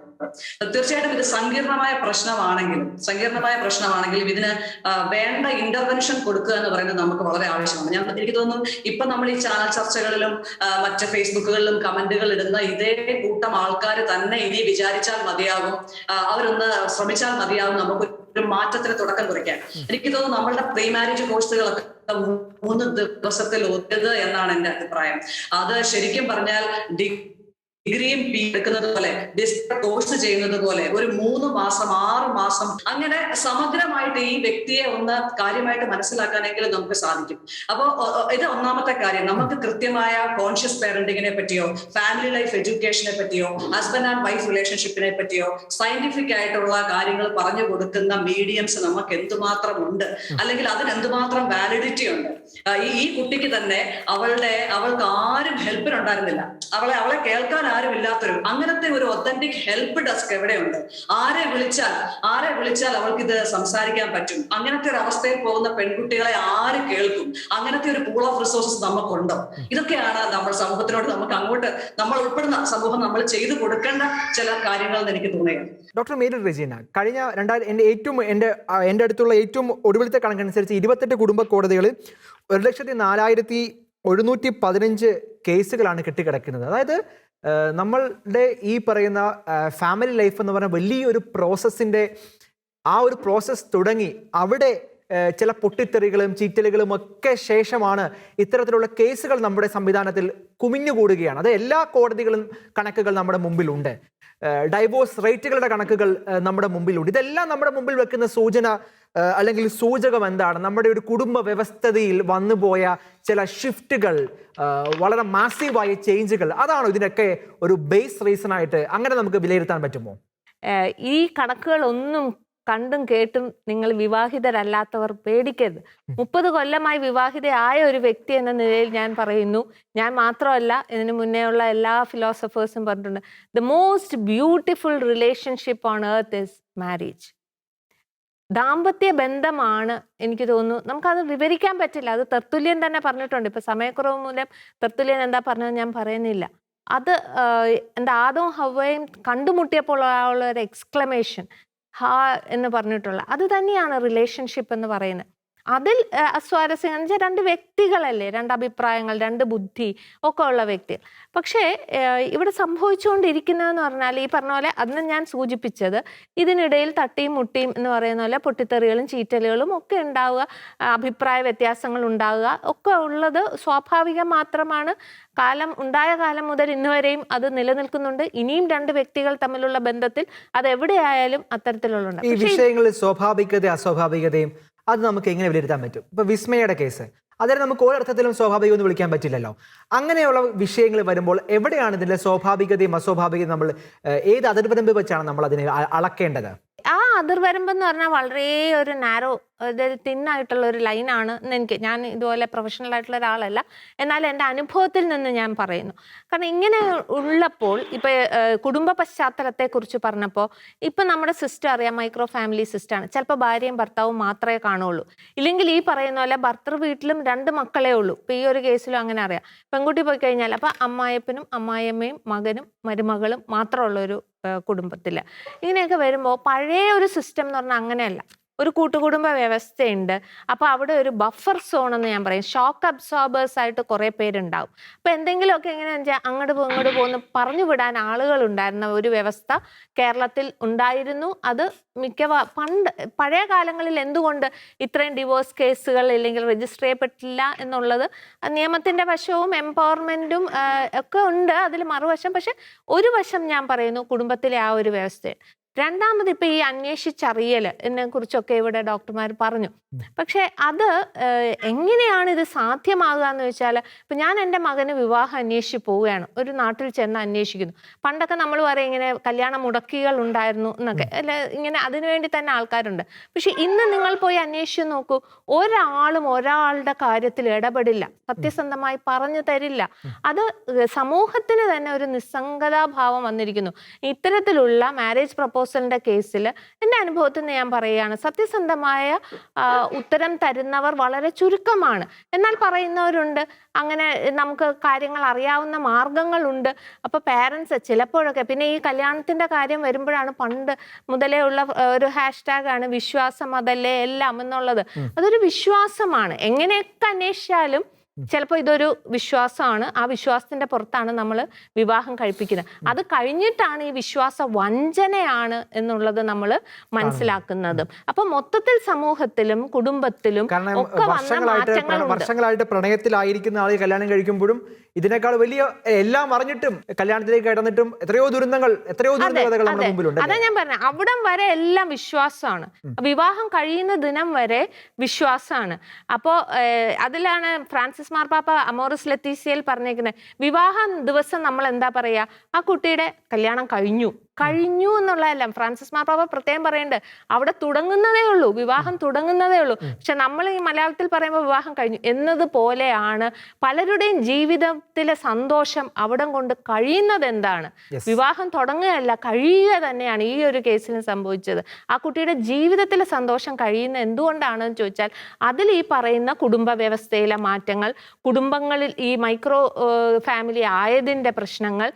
തീർച്ചയായിട്ടും ഇത് സങ്കീർണമായ പ്രശ്നമാണെങ്കിലും ഇതിന് വേണ്ട ഇന്റർവെൻഷൻ കൊടുക്കുക എന്ന് പറയുന്നത് നമുക്ക് വളരെ ആവശ്യമാണ്. എനിക്ക് തോന്നുന്നു ഇപ്പൊ നമ്മൾ ഈ ചാനൽ ചർച്ചകളിലും മറ്റ് ഫേസ്ബുക്കുകളിലും കമന്റുകൾ ഇടുന്ന ഇതേ കൂട്ടം ആൾക്കാർ തന്നെ ഇനി വിചാരിച്ചാൽ മതിയാകും, അവരൊന്ന് ശ്രമിച്ചാൽ മതിയാകും നമുക്ക് ഒരു മാറ്റത്തിന് തുടക്കം കുറിക്കാൻ. എനിക്ക് തോന്നുന്നു നമ്മളുടെ പ്രീ മാരേജ് കോഴ്സുകളൊക്കെ 3 ദിവസത്തിൽ ഒതുക്കുക എന്നാണ് എന്റെ അഭിപ്രായം. അത് ശരിക്കും പറഞ്ഞാൽ ഡിഗ്രിയും എടുക്കുന്നത് പോലെ കോഴ്സ് ചെയ്യുന്നത് പോലെ ഒരു 3 മാസം 6 മാസം അങ്ങനെ സമഗ്രമായിട്ട് ഈ വ്യക്തിയെ ഒന്ന് കാര്യമായിട്ട് മനസ്സിലാക്കാനെങ്കിലും നമുക്ക് സാധിക്കും. അപ്പോൾ ഇത് ഒന്നാമത്തെ കാര്യം. നമുക്ക് കൃത്യമായ കോൺഷ്യസ് പാരന്റിങ്ങിനെ പറ്റിയോ ഫാമിലി ലൈഫ് എഡ്യൂക്കേഷനെ പറ്റിയോ ഹസ്ബൻഡ് ആൻഡ് വൈഫ് റിലേഷൻഷിപ്പിനെ പറ്റിയോ സയന്റിഫിക് ആയിട്ടുള്ള കാര്യങ്ങൾ പറഞ്ഞു കൊടുക്കുന്ന മീഡിയംസ് നമുക്ക് എന്തുമാത്രം ഉണ്ട്, അല്ലെങ്കിൽ അതിന് എന്തുമാത്രം വാലിഡിറ്റി ഉണ്ട്. ഈ കുട്ടിക്ക് തന്നെ അവൾക്ക് ആരും ഹെൽപ്പിനുണ്ടായിരുന്നില്ല, അവളെ കേൾക്കാൻ ആരും ഇല്ലാത്തൊരു അങ്ങനത്തെ ഒരു ഒത്തന്റിക് ഹെൽപ്പ് ഡെസ്ക് എവിടെയുണ്ട്? ആരെ വിളിച്ചാൽ അവൾക്ക് ഇത് സംസാരിക്കാൻ പറ്റും? അങ്ങനത്തെ ഒരു അവസ്ഥയിൽ പോകുന്ന പെൺകുട്ടികളെ ആര് കേൾക്കും? അങ്ങനത്തെ ഒരു പൂൾ ഓഫ് റിസോഴ്സസ് നമുക്കുണ്ടോ? ഇതൊക്കെയാണ് നമ്മൾ സമൂഹത്തിനോട് നമുക്ക് അങ്ങോട്ട് നമ്മൾ ഉൾപ്പെടുന്ന സമൂഹം നമ്മൾ ചെയ്തു കൊടുക്കേണ്ട ചില കാര്യങ്ങൾ എന്ന് എനിക്ക് തോന്നുകയാണ്. ഡോക്ടർ മേരി റെജീന, കഴിഞ്ഞ എൻ്റെ അടുത്തുള്ള ഏറ്റവും ഒടുവിലത്തെ കണക്കനുസരിച്ച് 28 കുടുംബ കോടതികളിൽ 1,04,715 കേസുകളാണ് കെട്ടിക്കിടക്കുന്നത്. അതായത് നമ്മളുടെ ഈ പറയുന്ന ഫാമിലി ലൈഫ് എന്ന് പറഞ്ഞ വലിയൊരു പ്രോസസ്സിൻ്റെ ആ ഒരു പ്രോസസ്സ് തുടങ്ങി അവിടെ ചില പൊട്ടിത്തെറികളും ചീറ്റലുകളും ഒക്കെ ശേഷമാണ് ഇത്തരത്തിലുള്ള കേസുകൾ നമ്മുടെ സംവിധാനത്തിൽ കുമിഞ്ഞുകൂടുകയാണ്. അത് എല്ലാ കോടതികളും കണക്കുകൾ നമ്മുടെ മുമ്പിലുണ്ട്. ഡൈവോഴ്സ് റേറ്റുകളുടെ കണക്കുകൾ നമ്മുടെ മുമ്പിലുണ്ട്. ഇതെല്ലാം നമ്മുടെ മുമ്പിൽ വെക്കുന്ന സൂചന അല്ലെങ്കിൽ സൂചകം എന്താണ്? നമ്മുടെ ഒരു കുടുംബ വ്യവസ്ഥതയിൽ വന്നുപോയ ചില ഷിഫ്റ്റുകൾ, വളരെ മാസീവായ ചേഞ്ചുകൾ, അതാണോ ഇതിനൊക്കെ ഒരു ബേസ് റീസൺ ആയിട്ട് അങ്ങനെ നമുക്ക് വിലയിരുത്താൻ പറ്റുമോ? ഈ കണക്കുകളൊന്നും കണ്ടും കേട്ടും നിങ്ങൾ വിവാഹിതരല്ലാത്തവർ പേടിക്കരുത്. 30 കൊല്ലമായി വിവാഹിതയായ ഒരു വ്യക്തി എന്ന നിലയിൽ ഞാൻ പറയുന്നു, ഞാൻ മാത്രമല്ല ഇതിനു മുന്നേ ഉള്ള എല്ലാ ഫിലോസഫേഴ്സും പറഞ്ഞിട്ടുണ്ട്, the most beautiful relationship on earth is marriage. ദാമ്പത്യ ബന്ധമാണ്, എനിക്ക് തോന്നുന്നു നമുക്കത് വിവരിക്കാൻ പറ്റില്ല. അത് തെർത്തുല്യൻ തന്നെ പറഞ്ഞിട്ടുണ്ട്. ഇപ്പൊ സമയക്കുറവ് മൂലം തെർത്തുല്യൻ എന്താ പറഞ്ഞത് ഞാൻ പറയുന്നില്ല. അത് എന്താ ആദവും ഹവ്വയും കണ്ടുമുട്ടിയപ്പോൾ ഉള്ള ഒരു എക്സ്ക്ലമേഷൻ ഹാ എന്ന് പറഞ്ഞിട്ടുള്ള അത് തന്നെയാണ് റിലേഷൻഷിപ്പ് എന്ന് പറയുന്നത്. അതിൽ അസ്വാരസ്യം എന്ന് വെച്ചാൽ 2 വ്യക്തികളല്ലേ, 2 അഭിപ്രായങ്ങൾ, 2 ബുദ്ധി ഒക്കെ ഉള്ള വ്യക്തികൾ. പക്ഷേ ഇവിടെ സംഭവിച്ചുകൊണ്ടിരിക്കുന്നതെന്ന് പറഞ്ഞാൽ ഈ പറഞ്ഞ പോലെ അന്ന് ഞാൻ സൂചിപ്പിച്ചത്, ഇതിനിടയിൽ തട്ടിയും മുട്ടിയും എന്ന് പറയുന്ന പോലെ പൊട്ടിത്തെറികളും ചീറ്റലുകളും ഒക്കെ ഉണ്ടാവുക, അഭിപ്രായ വ്യത്യാസങ്ങൾ ഉണ്ടാവുക ഒക്കെ ഉള്ളത് സ്വാഭാവികം മാത്രമാണ്. ഉണ്ടായ കാലം മുതൽ ഇന്ന് വരെയും അത് നിലനിൽക്കുന്നുണ്ട്. ഇനിയും 2 വ്യക്തികൾ തമ്മിലുള്ള ബന്ധത്തിൽ അത് എവിടെയായാലും അത്തരത്തിലുള്ള ഈ വിഷയങ്ങളിൽ സ്വാഭാവികത അസ്വാഭാവികതയും അത് നമുക്ക് എങ്ങനെ വിലയിരുത്താൻ പറ്റും? ഇപ്പൊ വിസ്മയുടെ കേസ്, അതിനെ നമുക്ക് ഒരർത്ഥത്തിലും സ്വാഭാവികം എന്ന് വിളിക്കാൻ പറ്റില്ലല്ലോ. അങ്ങനെയുള്ള വിഷയങ്ങൾ വരുമ്പോൾ എവിടെയാണ് ഇതിന്റെ സ്വാഭാവികതയും അസ്വാഭാവികതയും നമ്മൾ ഏത് അതിർവരമ്പ് വെച്ചാണ് നമ്മൾ അതിനെ അളക്കേണ്ടത്? ആ അതിർവരമ്പെന്ന് പറഞ്ഞാൽ വളരെ ഒരു നാരോ, അതായത് തിന്നായിട്ടുള്ള ഒരു ലൈനാണ് ഞാൻ ഇതുപോലെ പ്രൊഫഷണൽ ആയിട്ടുള്ള ഒരാളല്ല, എന്നാൽ എൻ്റെ അനുഭവത്തിൽ നിന്ന് ഞാൻ പറയുന്നു. കാരണം ഇങ്ങനെ ഉള്ളപ്പോൾ ഇപ്പൊ കുടുംബ പശ്ചാത്തലത്തെക്കുറിച്ച് പറഞ്ഞപ്പോൾ ഇപ്പം നമ്മുടെ സിസ്റ്റം അറിയാം, മൈക്രോ ഫാമിലി സിസ്റ്റമാണ്. ചിലപ്പോൾ ഭാര്യയും ഭർത്താവും മാത്രമേ കാണുള്ളൂ, ഇല്ലെങ്കിൽ ഈ പറയുന്ന പോലെ ഭർത്തൃ വീട്ടിലും 2 മക്കളേ ഉള്ളൂ. ഇപ്പം ഈ ഒരു കേസിലും അങ്ങനെ അറിയാം. പെൺകുട്ടി പോയി കഴിഞ്ഞാൽ അപ്പം അമ്മായപ്പനും അമ്മായിയമ്മയും മകനും മരുമകളും മാത്രമുള്ളൊരു കുടുംബത്തിൽ ഇങ്ങനെയൊക്കെ വരുമ്പോൾ പഴയ ഒരു സിസ്റ്റം എന്ന് പറഞ്ഞാൽ അങ്ങനെയല്ല. ഒരു കൂട്ടുകുടുംബ വ്യവസ്ഥയുണ്ട്. അപ്പോൾ അവിടെ ഒരു ബഫർ സോൺ എന്ന് ഞാൻ പറയും, ഷോക്ക് അബ്സോർബേഴ്സ് ആയിട്ട് കുറേ പേരുണ്ടാവും. അപ്പോൾ എന്തെങ്കിലുമൊക്കെ എങ്ങനെയാണെന്ന് വെച്ചാൽ അങ്ങോട്ട് പോകുന്ന പറഞ്ഞു വിടാൻ ആളുകളുണ്ടായിരുന്ന ഒരു വ്യവസ്ഥ കേരളത്തിൽ ഉണ്ടായിരുന്നു. അത് പഴയ കാലങ്ങളിൽ എന്തുകൊണ്ട് ഇത്രയും ഡിവോഴ്സ് കേസുകൾ ഇല്ലെങ്കിൽ രജിസ്റ്റർ ചെയ്യപ്പെട്ടില്ല എന്നുള്ളത് നിയമത്തിൻ്റെ വശവും എംപവർമെൻറ്റും ഒക്കെ ഉണ്ട്, അതിൽ മറുവശം. പക്ഷെ ഒരു വശം ഞാൻ പറയുന്നു, കുടുംബത്തിലെ ആ ഒരു വ്യവസ്ഥ. രണ്ടാമത് ഇപ്പൊ ഈ അന്വേഷിച്ചറിയൽ എന്നെ കുറിച്ചൊക്കെ ഇവിടെ ഡോക്ടർമാർ പറഞ്ഞു. പക്ഷെ അത് എങ്ങനെയാണ് ഇത് സാധ്യമാകുക എന്ന് വെച്ചാൽ, ഇപ്പൊ ഞാൻ എൻ്റെ മകന് വിവാഹം അന്വേഷിച്ച് പോവുകയാണ്, ഒരു നാട്ടിൽ ചെന്ന് അന്വേഷിക്കുന്നു. പണ്ടൊക്കെ നമ്മൾ പറയും ഇങ്ങനെ കല്യാണ മുടക്കികൾ ഉണ്ടായിരുന്നു എന്നൊക്കെ, അല്ല ഇങ്ങനെ അതിനുവേണ്ടി തന്നെ ആൾക്കാരുണ്ട്. പക്ഷെ ഇന്ന് നിങ്ങൾ പോയി അന്വേഷിച്ച് നോക്കൂ, ഒരാളും ഒരാളുടെ കാര്യത്തിൽ ഇടപെടില്ല, സത്യസന്ധമായി പറഞ്ഞു തരില്ല. അത് സമൂഹത്തിന് തന്നെ ഒരു നിസ്സംഗതാഭാവം വന്നിരിക്കുന്നു. ഇത്തരത്തിലുള്ള മാരേജ് പ്രപ്പോസൽ പ്രപ്പോസലിന്റെ കേസിൽ എൻ്റെ അനുഭവത്തിൽ നിന്ന് ഞാൻ പറയുകയാണ്, സത്യസന്ധമായ ഉത്തരം തരുന്നവർ വളരെ ചുരുക്കമാണ്. എന്നാൽ പറയുന്നവരുണ്ട്, അങ്ങനെ നമുക്ക് കാര്യങ്ങൾ അറിയാവുന്ന മാർഗങ്ങളുണ്ട്. അപ്പൊ പാരൻസ് ചിലപ്പോഴൊക്കെ, പിന്നെ ഈ കല്യാണത്തിന്റെ കാര്യം വരുമ്പോഴാണ് പണ്ട് മുതലേ ഉള്ള ഒരു ഹാഷ്ടാഗാണ് വിശ്വാസം അതല്ലേ എല്ലാം എന്നുള്ളത്. അതൊരു വിശ്വാസമാണ്. എങ്ങനെയൊക്കെ അന്വേഷിച്ചാലും ചിലപ്പോൾ ഇതൊരു വിശ്വാസമാണ്. ആ വിശ്വാസത്തിന്റെ പുറത്താണ് നമ്മൾ വിവാഹം കഴിപ്പിക്കുന്നത്. അത് കഴിഞ്ഞിട്ടാണ് ഈ വിശ്വാസ വഞ്ചനയാണ് എന്നുള്ളത് നമ്മൾ മനസ്സിലാക്കുന്നത്. അപ്പൊ മൊത്തത്തിൽ സമൂഹത്തിലും കുടുംബത്തിലും ഒക്കെ വന്ന മാറ്റങ്ങളുണ്ട്. വർഷങ്ങളായിട്ട് പ്രണയത്തിലായിരിക്കുന്ന ആൾ കല്യാണം കഴിക്കുമ്പോഴും ഇതിനേക്കാൾ വലിയ എല്ലാം അറിഞ്ഞിട്ടും കല്യാണത്തിലേക്ക് കിടന്നിട്ടും എത്രയോ ദുരന്തകഥകൾ നമ്മുടെ മുമ്പിലുണ്ട്. അതാ ഞാൻ പറഞ്ഞ, അവിടം വരെ എല്ലാം വിശ്വാസമാണ്. വിവാഹം കഴിയുന്ന ദിനം വരെ വിശ്വാസമാണ്. അപ്പോ അതിലാണ് ഫ്രാൻസിസ് മാർപ്പാപ്പ അമോറിസ് ലെത്തീസിയയിൽ പറഞ്ഞേക്കുന്നത്, വിവാഹ ദിവസം നമ്മൾ എന്താ പറയാ, ആ കുട്ടിയുടെ കല്യാണം കഴിഞ്ഞു എന്നുള്ളതല്ല. ഫ്രാൻസിസ് മാർപ്പാപ്പ പ്രത്യേകം പറയുന്നുണ്ട്, അവിടെ തുടങ്ങുന്നതേ ഉള്ളൂ, വിവാഹം തുടങ്ങുന്നതേ ഉള്ളൂ. പക്ഷെ നമ്മൾ ഈ മലയാളത്തിൽ പറയുമ്പോൾ വിവാഹം കഴിഞ്ഞു എന്നതുപോലെയാണ് പലരുടെയും ജീവിതത്തിലെ സന്തോഷം അവിടം കൊണ്ട് കഴിയുന്നത്. എന്താണ്, വിവാഹം തുടങ്ങുകയല്ല, കഴിയുക തന്നെയാണ് ഈ ഒരു കേസിലും സംഭവിച്ചത്. ആ കുട്ടിയുടെ ജീവിതത്തിലെ സന്തോഷം കഴിയുന്ന എന്തുകൊണ്ടാണെന്ന് ചോദിച്ചാൽ, അതിൽ ഈ പറയുന്ന കുടുംബ വ്യവസ്ഥയിലെ മാറ്റങ്ങൾ, കുടുംബങ്ങളിൽ ഈ മൈക്രോ ഫാമിലി ആയതിൻ്റെ പ്രശ്നങ്ങൾ,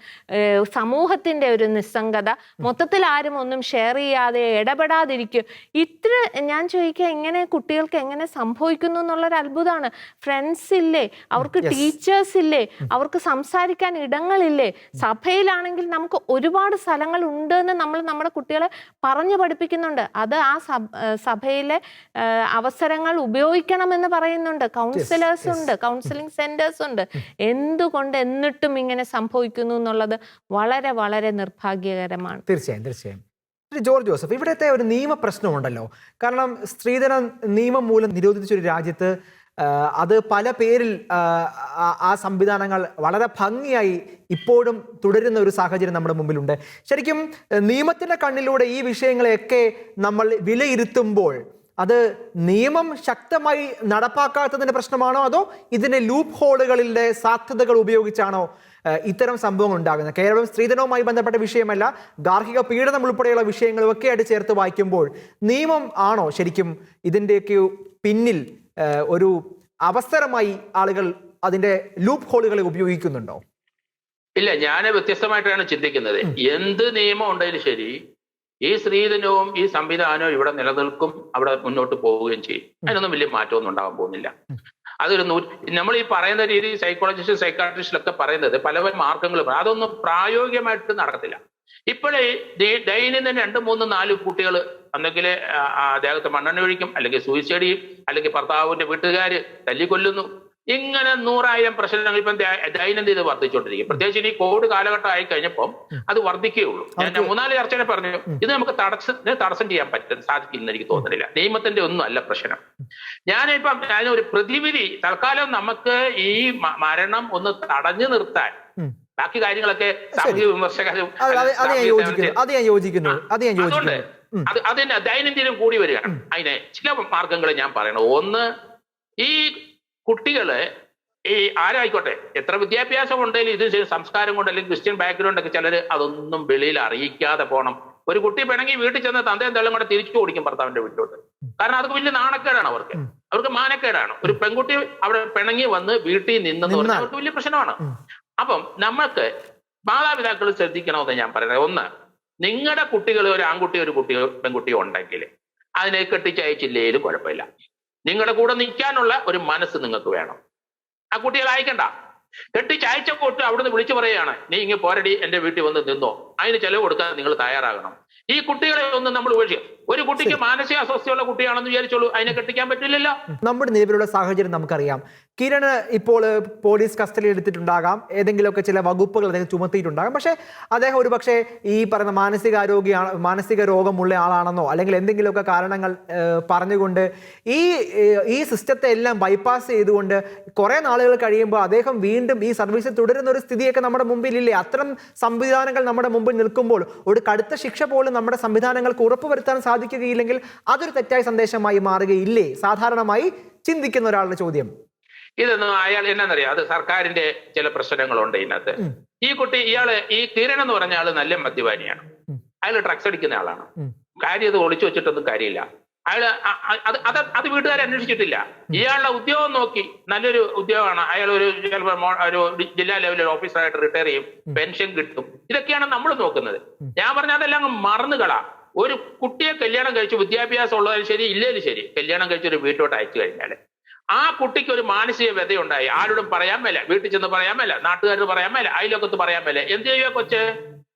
സമൂഹത്തിൻ്റെ ഒരു നിസ്സംഗത, മൊത്തത്തിൽ ആരും ഒന്നും ഷെയർ ചെയ്യാതെ ഇടപെടാതിരിക്കും. ഇത്ര ഞാൻ ചോദിക്കുക, ഇങ്ങനെ കുട്ടികൾക്ക് എങ്ങനെ സംഭവിക്കുന്നു എന്നുള്ളൊരു അത്ഭുതമാണ്. ഫ്രണ്ട്സ് ഇല്ലേ, അവർക്ക് ടീച്ചേഴ്സ് ഇല്ലേ, അവർക്ക് സംസാരിക്കാൻ ഇടങ്ങളില്ലേ? സഭയിലാണെങ്കിൽ നമുക്ക് ഒരുപാട് സ്ഥലങ്ങൾ ഉണ്ട് എന്ന് നമ്മൾ നമ്മുടെ കുട്ടികളെ പറഞ്ഞു പഠിപ്പിക്കുന്നുണ്ട്. അത് ആ സഭയിലെ അവസരങ്ങൾ ഉപയോഗിക്കണമെന്ന് പറയുന്നുണ്ട്. കൗൺസിലേഴ്സ് ഉണ്ട്, കൗൺസിലിംഗ് സെന്റേഴ്സ് ഉണ്ട്. എന്തുകൊണ്ട് എന്നിട്ടും ഇങ്ങനെ സംഭവിക്കുന്നു എന്നുള്ളത് വളരെ വളരെ നിർഭാഗ്യകരമാണ്. തീർച്ചയായും. ജോർജ് ജോസഫ്, ഇവിടുത്തെ ഒരു നിയമ പ്രശ്നമുണ്ടല്ലോ. കാരണം സ്ത്രീധന നിയമം മൂലം നിരോധിച്ചൊരു രാജ്യത്ത് അത് പല പേരിൽ ആ സംവിധാനങ്ങൾ വളരെ ഭംഗിയായി ഇപ്പോഴും തുടരുന്ന ഒരു സാഹചര്യം നമ്മുടെ മുമ്പിലുണ്ട്. ശരിക്കും നിയമത്തിന്റെ കണ്ണിലൂടെ ഈ വിഷയങ്ങളെയൊക്കെ നമ്മൾ വിലയിരുത്തുമ്പോൾ അത് നിയമം ശക്തമായി നടപ്പാക്കാത്തതിന്റെ പ്രശ്നമാണോ, അതോ ഇതിന്റെ ലൂപ്പ് ഹോളുകളിലെ സാധ്യതകൾ ഉപയോഗിച്ചാണോ ഇത്തരം സംഭവങ്ങൾ ഉണ്ടാകുന്നത്? കേവലം സ്ത്രീധനവുമായി ബന്ധപ്പെട്ട വിഷയമല്ല, ഗാർഹിക പീഡനം ഉൾപ്പെടെയുള്ള വിഷയങ്ങളും ഒക്കെ ആയിട്ട് ചേർത്ത് വായിക്കുമ്പോൾ നിയമം ആണോ ശരിക്കും ഇതിൻ്റെയൊക്കെ പിന്നിൽ ഒരു അവസരമായി ആളുകൾ അതിന്റെ ലൂപ്പ് ഹോളുകളെ ഉപയോഗിക്കുന്നുണ്ടോ? ഇല്ല, ഞാൻ വ്യത്യസ്തമായിട്ടാണ് ചിന്തിക്കുന്നത്. എന്ത് നിയമം ഉണ്ടെങ്കിലും ശരി, ഈ സ്ത്രീധനവും ഈ സംവിധാനവും ഇവിടെ നിലനിൽക്കും, അവിടെ മുന്നോട്ട് പോവുകയും ചെയ്യും. അതിനൊന്നും വലിയ മാറ്റമൊന്നും ഉണ്ടാകാൻ പോകുന്നില്ല. അതൊരു നമ്മൾ ഈ പറയുന്ന രീതി സൈക്കോളജിസ്റ്റ് സൈക്കാട്രിസ്റ്റിലൊക്കെ പറയുന്നത് പല മാർഗങ്ങളും, അതൊന്നും പ്രായോഗികമായിട്ട് നടക്കത്തില്ല. ഇപ്പോഴേ ദൈനംദിനം 2, 3, 4 കുട്ടികൾ ഒന്നെങ്കിൽ അദ്ദേഹത്തെ മണ്ണെണ്ണ ഒഴിക്കും, അല്ലെങ്കിൽ സൂയിസൈഡ് ചെയ്യും, അല്ലെങ്കിൽ ഭർത്താവിന്റെ വീട്ടുകാര് തല്ലിക്കൊല്ലുന്നു. ഇങ്ങനെ 100,000 പ്രശ്നങ്ങൾ ഇപ്പം ദൈനംദിനം ഇത് വർദ്ധിച്ചുകൊണ്ടിരിക്കും. പ്രത്യേകിച്ച് ഇനി കോവിഡ് കാലഘട്ടം ആയി കഴിഞ്ഞപ്പം അത് വർദ്ധിക്കുകയുള്ളൂ. ഞാൻ 3-4 ചർച്ചയെ പറഞ്ഞു, ഇത് നമുക്ക് തടസ്സം ചെയ്യാൻ സാധിക്കില്ലെന്ന് എനിക്ക് തോന്നുന്നില്ല. നിയമത്തിന്റെ ഒന്നും അല്ല പ്രശ്നം. ഞാനിപ്പം ഒരു പ്രതിവിധി തൽക്കാലം നമുക്ക് ഈ മരണം ഒന്ന് തടഞ്ഞു നിർത്താൻ, ബാക്കി കാര്യങ്ങളൊക്കെ സാമൂഹിക വിമർശകരും അതുകൊണ്ട് അതിന്റെ ദൈനംദിനം കൂടി വരികയാണ്. അതിന് ചില മാർഗങ്ങൾ ഞാൻ പറയണം. ഒന്ന്, ഈ കുട്ടികള് ഈ ആരായിക്കോട്ടെ, എത്ര വിദ്യാഭ്യാസം ഉണ്ടെങ്കിലും ഇത് സംസ്കാരം കൊണ്ട് അല്ലെങ്കിൽ ക്രിസ്ത്യൻ ബാക്ക്ഗ്രൗണ്ട് ഒക്കെ ചിലര് അതൊന്നും വെളിയിൽ അറിയിക്കാതെ പോകണം. ഒരു കുട്ടി പിണങ്ങി വീട്ടിൽ ചെന്ന് തന്തയും തള്ളും കൂടെ തിരിച്ചു ഓടിക്കും ഭർത്താവിന്റെ വീട്ടിലോട്ട്. കാരണം അതൊക്കെ വലിയ നാണക്കേടാണ്, അവർക്ക് മാനക്കേടാണ്. ഒരു പെൺകുട്ടി അവിടെ പിണങ്ങി വന്ന് വീട്ടിൽ നിന്നെന്ന് പറഞ്ഞാൽ അവർക്ക് വലിയ പ്രശ്നമാണ്. അപ്പം നമ്മൾക്ക് മാതാപിതാക്കൾ ശ്രദ്ധിക്കണമെന്ന് ഞാൻ പറയുന്നത്, ഒന്ന്, നിങ്ങളുടെ കുട്ടികൾ ഒരു ആൺകുട്ടിയോ ഒരു കുട്ടിയോ പെൺകുട്ടിയോ ഉണ്ടെങ്കിൽ അതിനെ കെട്ടിച്ചയച്ചില്ലേലും കുഴപ്പമില്ല. നിങ്ങളുടെ കൂടെ നിൽക്കാനുള്ള ഒരു മനസ്സ് നിങ്ങൾക്ക് വേണം. ആ കുട്ടികളെ അയക്കണ്ട. കെട്ടിച്ചയച്ച കൂട്ട് അവിടുന്ന് വിളിച്ചു പറയുകയാണ്, നീ ഇങ്ങനെ പോരടി എന്റെ വീട്ടിൽ വന്ന് നിന്നോ, അതിന് ചെലവ് കൊടുക്കാൻ നിങ്ങൾ തയ്യാറാകണം. ഈ കുട്ടികളെ ഒന്നും നമ്മൾ ഉപേക്ഷിക്കുക. ഒരു കുട്ടിക്ക് മാനസിക അസ്വസ്ഥയുള്ള കുട്ടിയാണെന്ന് വിചാരിച്ചോളൂ, അതിനെ കെട്ടിക്കാൻ പറ്റില്ലല്ലോ. നമ്മുടെ നിലവിലുള്ള സാഹചര്യം നമുക്കറിയാം. കിരണ് ഇപ്പോൾ പോലീസ് കസ്റ്റഡിയിൽ എടുത്തിട്ടുണ്ടാകാം, ഏതെങ്കിലുമൊക്കെ ചില വകുപ്പുകൾ അദ്ദേഹം ചുമത്തിയിട്ടുണ്ടാകാം. പക്ഷേ അദ്ദേഹം ഒരു പക്ഷേ ഈ പറയുന്ന മാനസിക രോഗമുള്ള ആളാണെന്നോ അല്ലെങ്കിൽ എന്തെങ്കിലുമൊക്കെ കാരണങ്ങൾ പറഞ്ഞുകൊണ്ട് ഈ സിസ്റ്റത്തെ എല്ലാം ബൈപ്പാസ് ചെയ്തുകൊണ്ട് കുറെ നാളുകൾ കഴിയുമ്പോൾ അദ്ദേഹം വീണ്ടും ഈ സർവീസിൽ തുടരുന്ന ഒരു സ്ഥിതിയൊക്കെ നമ്മുടെ മുമ്പിലില്ലേ? അത്തരം സംവിധാനങ്ങൾ നമ്മുടെ മുമ്പിൽ നിൽക്കുമ്പോൾ ഒരു കടുത്ത ശിക്ഷ പോലും നമ്മുടെ സംവിധാനങ്ങൾക്ക് ഉറപ്പുവരുത്താൻ സാധിക്കുകയില്ലെങ്കിൽ അതൊരു തെറ്റായ സന്ദേശമായി മാറുകയില്ലേ? സാധാരണമായി ചിന്തിക്കുന്ന ഒരാളുടെ ചോദ്യം. ഇതൊന്നും അയാൾ എന്നാന്നറിയാം, അത് സർക്കാരിന്റെ ചില പ്രശ്നങ്ങളുണ്ട് ഇതിനകത്ത്. ഈ കുട്ടി, ഈ കിരൺ എന്ന് പറഞ്ഞ ആള് നല്ല മദ്യപാനിയാണ്. അയാൾ ഡ്രഗ്സ് അടിക്കുന്ന ആളാണ്. കാര്യം ഇത് ഒളിച്ചു വെച്ചിട്ടൊന്നും കാര്യമില്ല. അയാള് അത് വീട്ടുകാരെ അന്വേഷിച്ചിട്ടില്ല. ഇയാളുടെ ഉദ്യോഗം നോക്കി നല്ലൊരു ഉദ്യോഗമാണ്, അയാൾ ഒരു ചിലപ്പോൾ ഒരു ജില്ലാ ലെവലിൽ ഓഫീസറായിട്ട് റിട്ടയർ ചെയ്യും, പെൻഷൻ കിട്ടും. ഇതൊക്കെയാണ് നമ്മൾ നോക്കുന്നത്. ഞാൻ പറഞ്ഞ അതെല്ലാം അങ്ങ് മറന്നുകളാ. ഒരു കുട്ടിയെ കല്യാണം കഴിച്ച് വിദ്യാഭ്യാസം ഉള്ളതായാലും ശരി ഇല്ലേലും ശരി, കല്യാണം കഴിച്ചൊരു വീട്ടിലോട്ട് അയച്ചു കഴിഞ്ഞാൽ ആ കുട്ടിക്ക് ഒരു മാനസിക വ്യതയുണ്ടായി. ആരോടും പറയാൻ മേല, വീട്ടിൽ ചെന്ന് പറയാൻ മേല, നാട്ടുകാരോട് പറയാൻ മേല, അയൽവക്കത്ത് പറയാൻ മേല. എന്ത് ചെയ്യുക കൊച്ച്?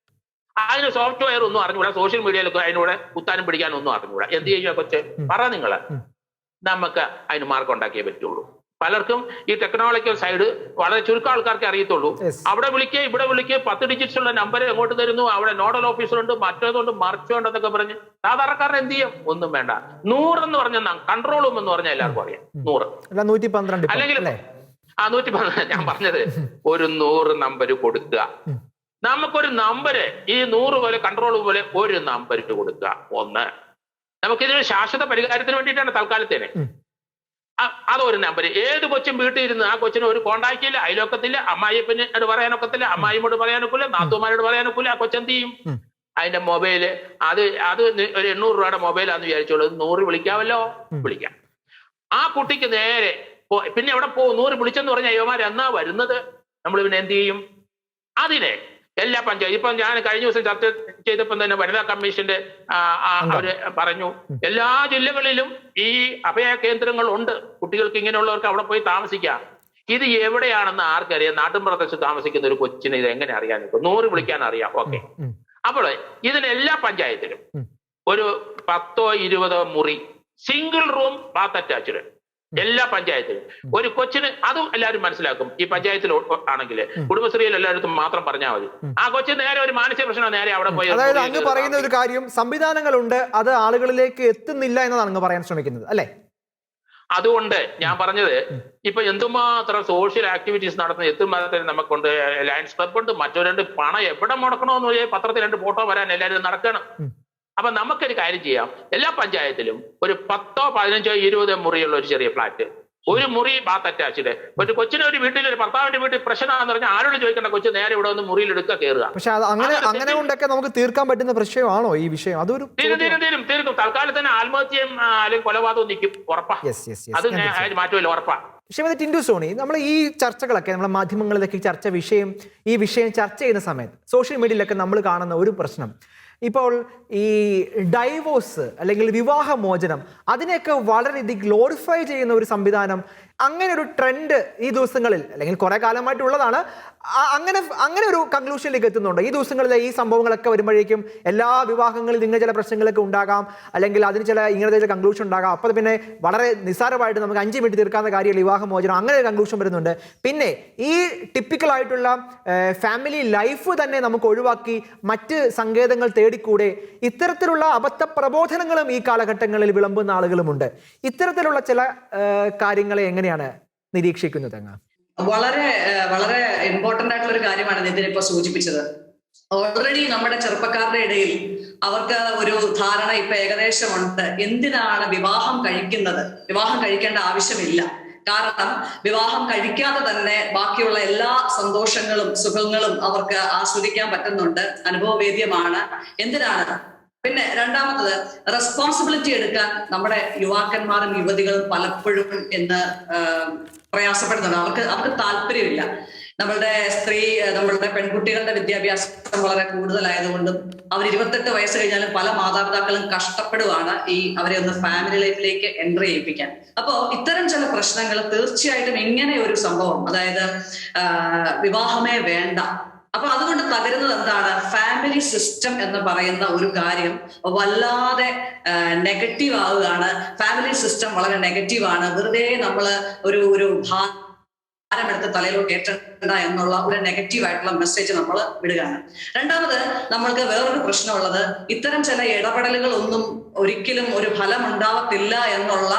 അതിന് സോഫ്റ്റ്വെയർ ഒന്നും അറിഞ്ഞുകൂടാ, സോഷ്യൽ മീഡിയയിലൊക്കെ അതിനൂടെ കുത്താനും പിടിക്കാനും ഒന്നും അറിഞ്ഞുകൂടാ. എന്ത് ചെയ്യുക കൊച്ച്? പറ നിങ്ങള്. നമുക്ക് അതിന് മാർക്കം ഉണ്ടാക്കിയേ പറ്റുള്ളൂ. പലർക്കും ഈ ടെക്നോളജിക്കൽ സൈഡ് വളരെ ചുരുക്കം ആൾക്കാർക്ക് അറിയത്തുള്ളൂ. അവിടെ വിളിക്കുക, ഇവിടെ വിളിക്കുക, 10 ഡിജിറ്റ്സ് ഉള്ള നമ്പർ എങ്ങോട്ട് തരുന്നു, അവിടെ നോഡൽ ഓഫീസറുണ്ട്, മറ്റേതുണ്ട്, മറിച്ചുണ്ടെന്നൊക്കെ പറഞ്ഞ് സാധാരണക്കാരൻ എന്ത് ചെയ്യും? ഒന്നും വേണ്ട. 100 എന്ന് പറഞ്ഞ കൺട്രോൾ റൂം എന്ന് പറഞ്ഞാൽ എല്ലാവർക്കും അറിയാം. 100 അല്ലെങ്കിൽ 112. ഞാൻ പറഞ്ഞത് ഒരു 100 നമ്പർ കൊടുക്കുക. നമുക്കൊരു നമ്പര് ഈ 100 പോലെ കൺട്രോൾ പോലെ ഒരു നമ്പർ കൊടുക്കുക. 1. നമുക്കിതിനൊരു ശാശ്വത പരിഹാരത്തിന് വേണ്ടിയിട്ടാണ് തൽക്കാലത്തേനെ. അതൊരു നമ്പർ. ഏത് കൊച്ചും വീട്ടിൽ ഇരുന്ന് ആ കൊച്ചിന് ഒരു കോണ്ടാക്ട് ഇല്ല, അയൽവക്കത്തില്ല, അമ്മായിപ്പനോട് പറയാനൊക്കത്തില്ല, അമ്മായിമോട് പറയാനൊക്കില്ല, നാത്തുമാരോട് പറയാനൊക്കില്ല. ആ കൊച്ചെന്ത് ചെയ്യും? അതിന്റെ മൊബൈല് അത് ഒരു 800 രൂപയുടെ മൊബൈലാന്ന് വിചാരിച്ചോളൂ, 100 വിളിക്കാമല്ലോ, വിളിക്കാം. ആ കുട്ടിക്ക് നേരെ പിന്നെ എവിടെ പോകും? 100 വിളിച്ചെന്ന് പറഞ്ഞാൽ അയ്യോമാർ എന്നാ വരുന്നത്? നമ്മൾ പിന്നെ എന്ത് ചെയ്യും? അതിനെ എല്ലാ പഞ്ചായത്ത് ഇപ്പം ഞാൻ കഴിഞ്ഞ ദിവസം ചർച്ച ചെയ്തപ്പം തന്നെ വനിതാ കമ്മീഷന്റെ അവര് പറഞ്ഞു എല്ലാ ജില്ലകളിലും ഈ അഭയ കേന്ദ്രങ്ങൾ ഉണ്ട്. കുട്ടികൾക്ക് ഇങ്ങനെയുള്ളവർക്ക് അവിടെ പോയി താമസിക്കാം. ഇത് എവിടെയാണെന്ന് ആർക്കറിയാം? നാട്ടിൻ പ്രദേശത്ത് താമസിക്കുന്ന ഒരു കൊച്ചിന് ഇത് എങ്ങനെ അറിയാൻ? 100 വിളിക്കാൻ അറിയാം, ഓക്കെ. അപ്പോൾ ഇതിന് എല്ലാ പഞ്ചായത്തിലും ഒരു 10 20 മുറി, സിംഗിൾ റൂം ബാത്ത് അറ്റാച്ച്ഡ്, എല്ലാ പഞ്ചായത്തിലും ഒരു കൊച്ചിന്. അതും എല്ലാവരും മനസ്സിലാക്കും. ഈ പഞ്ചായത്തിൽ ആണെങ്കിൽ കുടുംബശ്രീയിൽ എല്ലായിടത്തും മാത്രം പറഞ്ഞാൽ മതി. ആ കൊച്ചിന് നേരെ ഒരു മാനസിക പ്രശ്നം നേരെ അവിടെ പോയി. അതായത് അങ്ങ് പറയുന്ന ഒരു കാര്യം, സംവിധാനങ്ങളുണ്ട്, അത് ആളുകളിലേക്ക് എത്തുന്നില്ല എന്നതാണ് അങ്ങ് പറയാൻ ശ്രമിക്കുന്നത്, അല്ലെ? അതുകൊണ്ട് ഞാൻ പറഞ്ഞത് ഇപ്പൊ എന്തുമാത്രം സോഷ്യൽ ആക്ടിവിറ്റീസ് നടത്തുന്ന എത്തുമാത്രത്തിൽ നമുക്കുണ്ട്. ലയൺസ് ക്ലബ് ഉണ്ട്, മറ്റൊരു പണം എവിടെ മുടക്കണമെന്ന് പത്രത്തിൽ 2 ഫോട്ടോ വരാൻ എല്ലാവരും നടക്കണം. അപ്പൊ നമുക്കൊരു കാര്യം ചെയ്യാം. എല്ലാ പഞ്ചായത്തിലും ഒരു 10 15 20 മുറിയുള്ള ഒരു ചെറിയ ഫ്ലാറ്റ്, ഒരു മുറി ബാത്ത് അറ്റാച്ച്ഡ്. ഒരു കൊച്ചിന് ഒരു വീട്ടിൽ ഒരു ഭർത്താവിന്റെ വീട്ടിൽ പ്രശ്നമാണെന്ന് പറഞ്ഞാൽ ആരോട് ചോദിക്കേണ്ട, കൊച്ചു നേരെ ഇവിടെ വന്ന് മുറിയിൽ എടുക്കുക, കയറുക. പക്ഷെ അങ്ങനെ കൊണ്ടൊക്കെ നമുക്ക് തീർക്കാൻ പറ്റുന്ന പ്രശ്നമാണോ ഈ വിഷയം? അതൊരു തീർക്കും. തൽക്കാലത്തിന് ആത്മഹത്യയും അല്ലെങ്കിൽ കൊലപാതകവും നിൽക്കും, ഉറപ്പാ. അത് മാറ്റമില്ല, ഉറപ്പാ. ശ്രീമതി ടിൻഡു സോണി, നമ്മൾ ഈ ചർച്ചകളൊക്കെ നമ്മുടെ മാധ്യമങ്ങളിലൊക്കെ ഈ വിഷയം ചർച്ച ചെയ്യുന്ന സമയത്ത് സോഷ്യൽ മീഡിയയിലൊക്കെ നമ്മൾ കാണുന്ന ഒരു പ്രശ്നം, ഇപ്പോൾ ഈ ഡൈവോഴ്സ് അല്ലെങ്കിൽ വിവാഹമോചനം അതിനെയൊക്കെ വളരെയധികം ഗ്ലോറിഫൈ ചെയ്യുന്ന ഒരു സംവിധാനം, അങ്ങനെ ഒരു ട്രെൻഡ് ഈ ദിവസങ്ങളിൽ അല്ലെങ്കിൽ കുറെ കാലമായിട്ടുള്ളതാണ്. അങ്ങനെ ഒരു കൺക്ലൂഷനിലേക്ക് എത്തുന്നുണ്ട് ഈ ദിവസങ്ങളിലെ ഈ സംഭവങ്ങളൊക്കെ വരുമ്പോഴേക്കും എല്ലാ വിവാഹങ്ങളിൽ ഇങ്ങനെ ചില പ്രശ്നങ്ങളൊക്കെ ഉണ്ടാകാം, അല്ലെങ്കിൽ അതിന് ഇങ്ങനത്തെ ചില കൺക്ലൂഷൻ ഉണ്ടാകാം. അപ്പോൾ പിന്നെ വളരെ നിസ്സാരമായിട്ട് നമുക്ക് 5 മിനിറ്റ് തീർക്കാവുന്ന കാര്യമില്ല വിവാഹമോചനം, അങ്ങനെ ഒരു കൺക്ലൂഷൻ വരുന്നുണ്ട്. പിന്നെ ഈ ടിപ്പിക്കലായിട്ടുള്ള ഫാമിലി ലൈഫ് തന്നെ നമുക്ക് ഒഴിവാക്കി മറ്റ് സങ്കേതങ്ങൾ തേടിക്കൂടെ? ഇത്തരത്തിലുള്ള അബദ്ധ പ്രബോധനങ്ങളും ഈ കാലഘട്ടങ്ങളിൽ വിളമ്പുന്ന ആളുകളുമുണ്ട്. ഇത്തരത്തിലുള്ള ചില കാര്യങ്ങളെ എങ്ങനെയാണ് നിരീക്ഷിക്കുന്നത് അങ്ങ്? വളരെ വളരെ ഇമ്പോർട്ടന്റ് ആയിട്ടുള്ള ഒരു കാര്യമാണ് നിതിൻ ഇപ്പൊ സൂചിപ്പിച്ചത്. ഓൾറെഡി നമ്മുടെ ചെറുപ്പക്കാരുടെ ഇടയിൽ അവർക്ക് ഒരു ധാരണ ഇപ്പൊ ഏകദേശമുണ്ട്. എന്തിനാണ് വിവാഹം കഴിക്കുന്നത്? വിവാഹം കഴിക്കേണ്ട ആവശ്യമില്ല. കാരണം വിവാഹം കഴിക്കാതെ തന്നെ ബാക്കിയുള്ള എല്ലാ സന്തോഷങ്ങളും സുഖങ്ങളും അവർക്ക് ആസ്വദിക്കാൻ പറ്റുന്നുണ്ട്, അനുഭവവേദ്യമാണ്. എന്തിനാണ്? പിന്നെ രണ്ടാമത്തത്, റെസ്പോൺസിബിലിറ്റി എടുക്കാൻ നമ്മുടെ യുവാക്കന്മാരും യുവതികളും പലപ്പോഴും ഇന്ന് പ്രയാസപ്പെടുന്നുണ്ട്. അവർക്ക് താല്പര്യമില്ല. നമ്മളുടെ പെൺകുട്ടികളുടെ വിദ്യാഭ്യാസം വളരെ കൂടുതലായതുകൊണ്ടും അവർ 28 വയസ്സ് കഴിഞ്ഞാലും പല മാതാപിതാക്കളും കഷ്ടപ്പെടുവാണ് അവരെ ഒന്ന് ഫാമിലി ലൈഫിലേക്ക് എൻട്രി ചെയ്യിപ്പിക്കാൻ. അപ്പോ ഇത്തരം ചില പ്രശ്നങ്ങൾ തീർച്ചയായിട്ടും ഇങ്ങനെ ഒരു സംഭവം, അതായത് വിവാഹമേ വേണ്ട, അപ്പൊ അതുകൊണ്ട് തകരുന്നത് എന്താണ്? ഫാമിലി സിസ്റ്റം എന്ന് പറയുന്ന ഒരു കാര്യം വല്ലാതെ നെഗറ്റീവ് ആവുകയാണ്. ഫാമിലി സിസ്റ്റം വളരെ നെഗറ്റീവാണ്. വെറുതെ നമ്മള് ഒരു ഭാരമെടുത്ത് തലയിലോട്ട് ഏറ്റണ്ട എന്നുള്ള ഒരു നെഗറ്റീവ് ആയിട്ടുള്ള മെസ്സേജ് നമ്മൾ വിടുകയാണ്. രണ്ടാമത്, നമ്മൾക്ക് വേറൊരു പ്രശ്നമുള്ളത്, ഇത്തരം ചില ഇടപെടലുകൾ ഒന്നും ഒരിക്കലും ഒരു ഫലം ഉണ്ടാവത്തില്ല എന്നുള്ള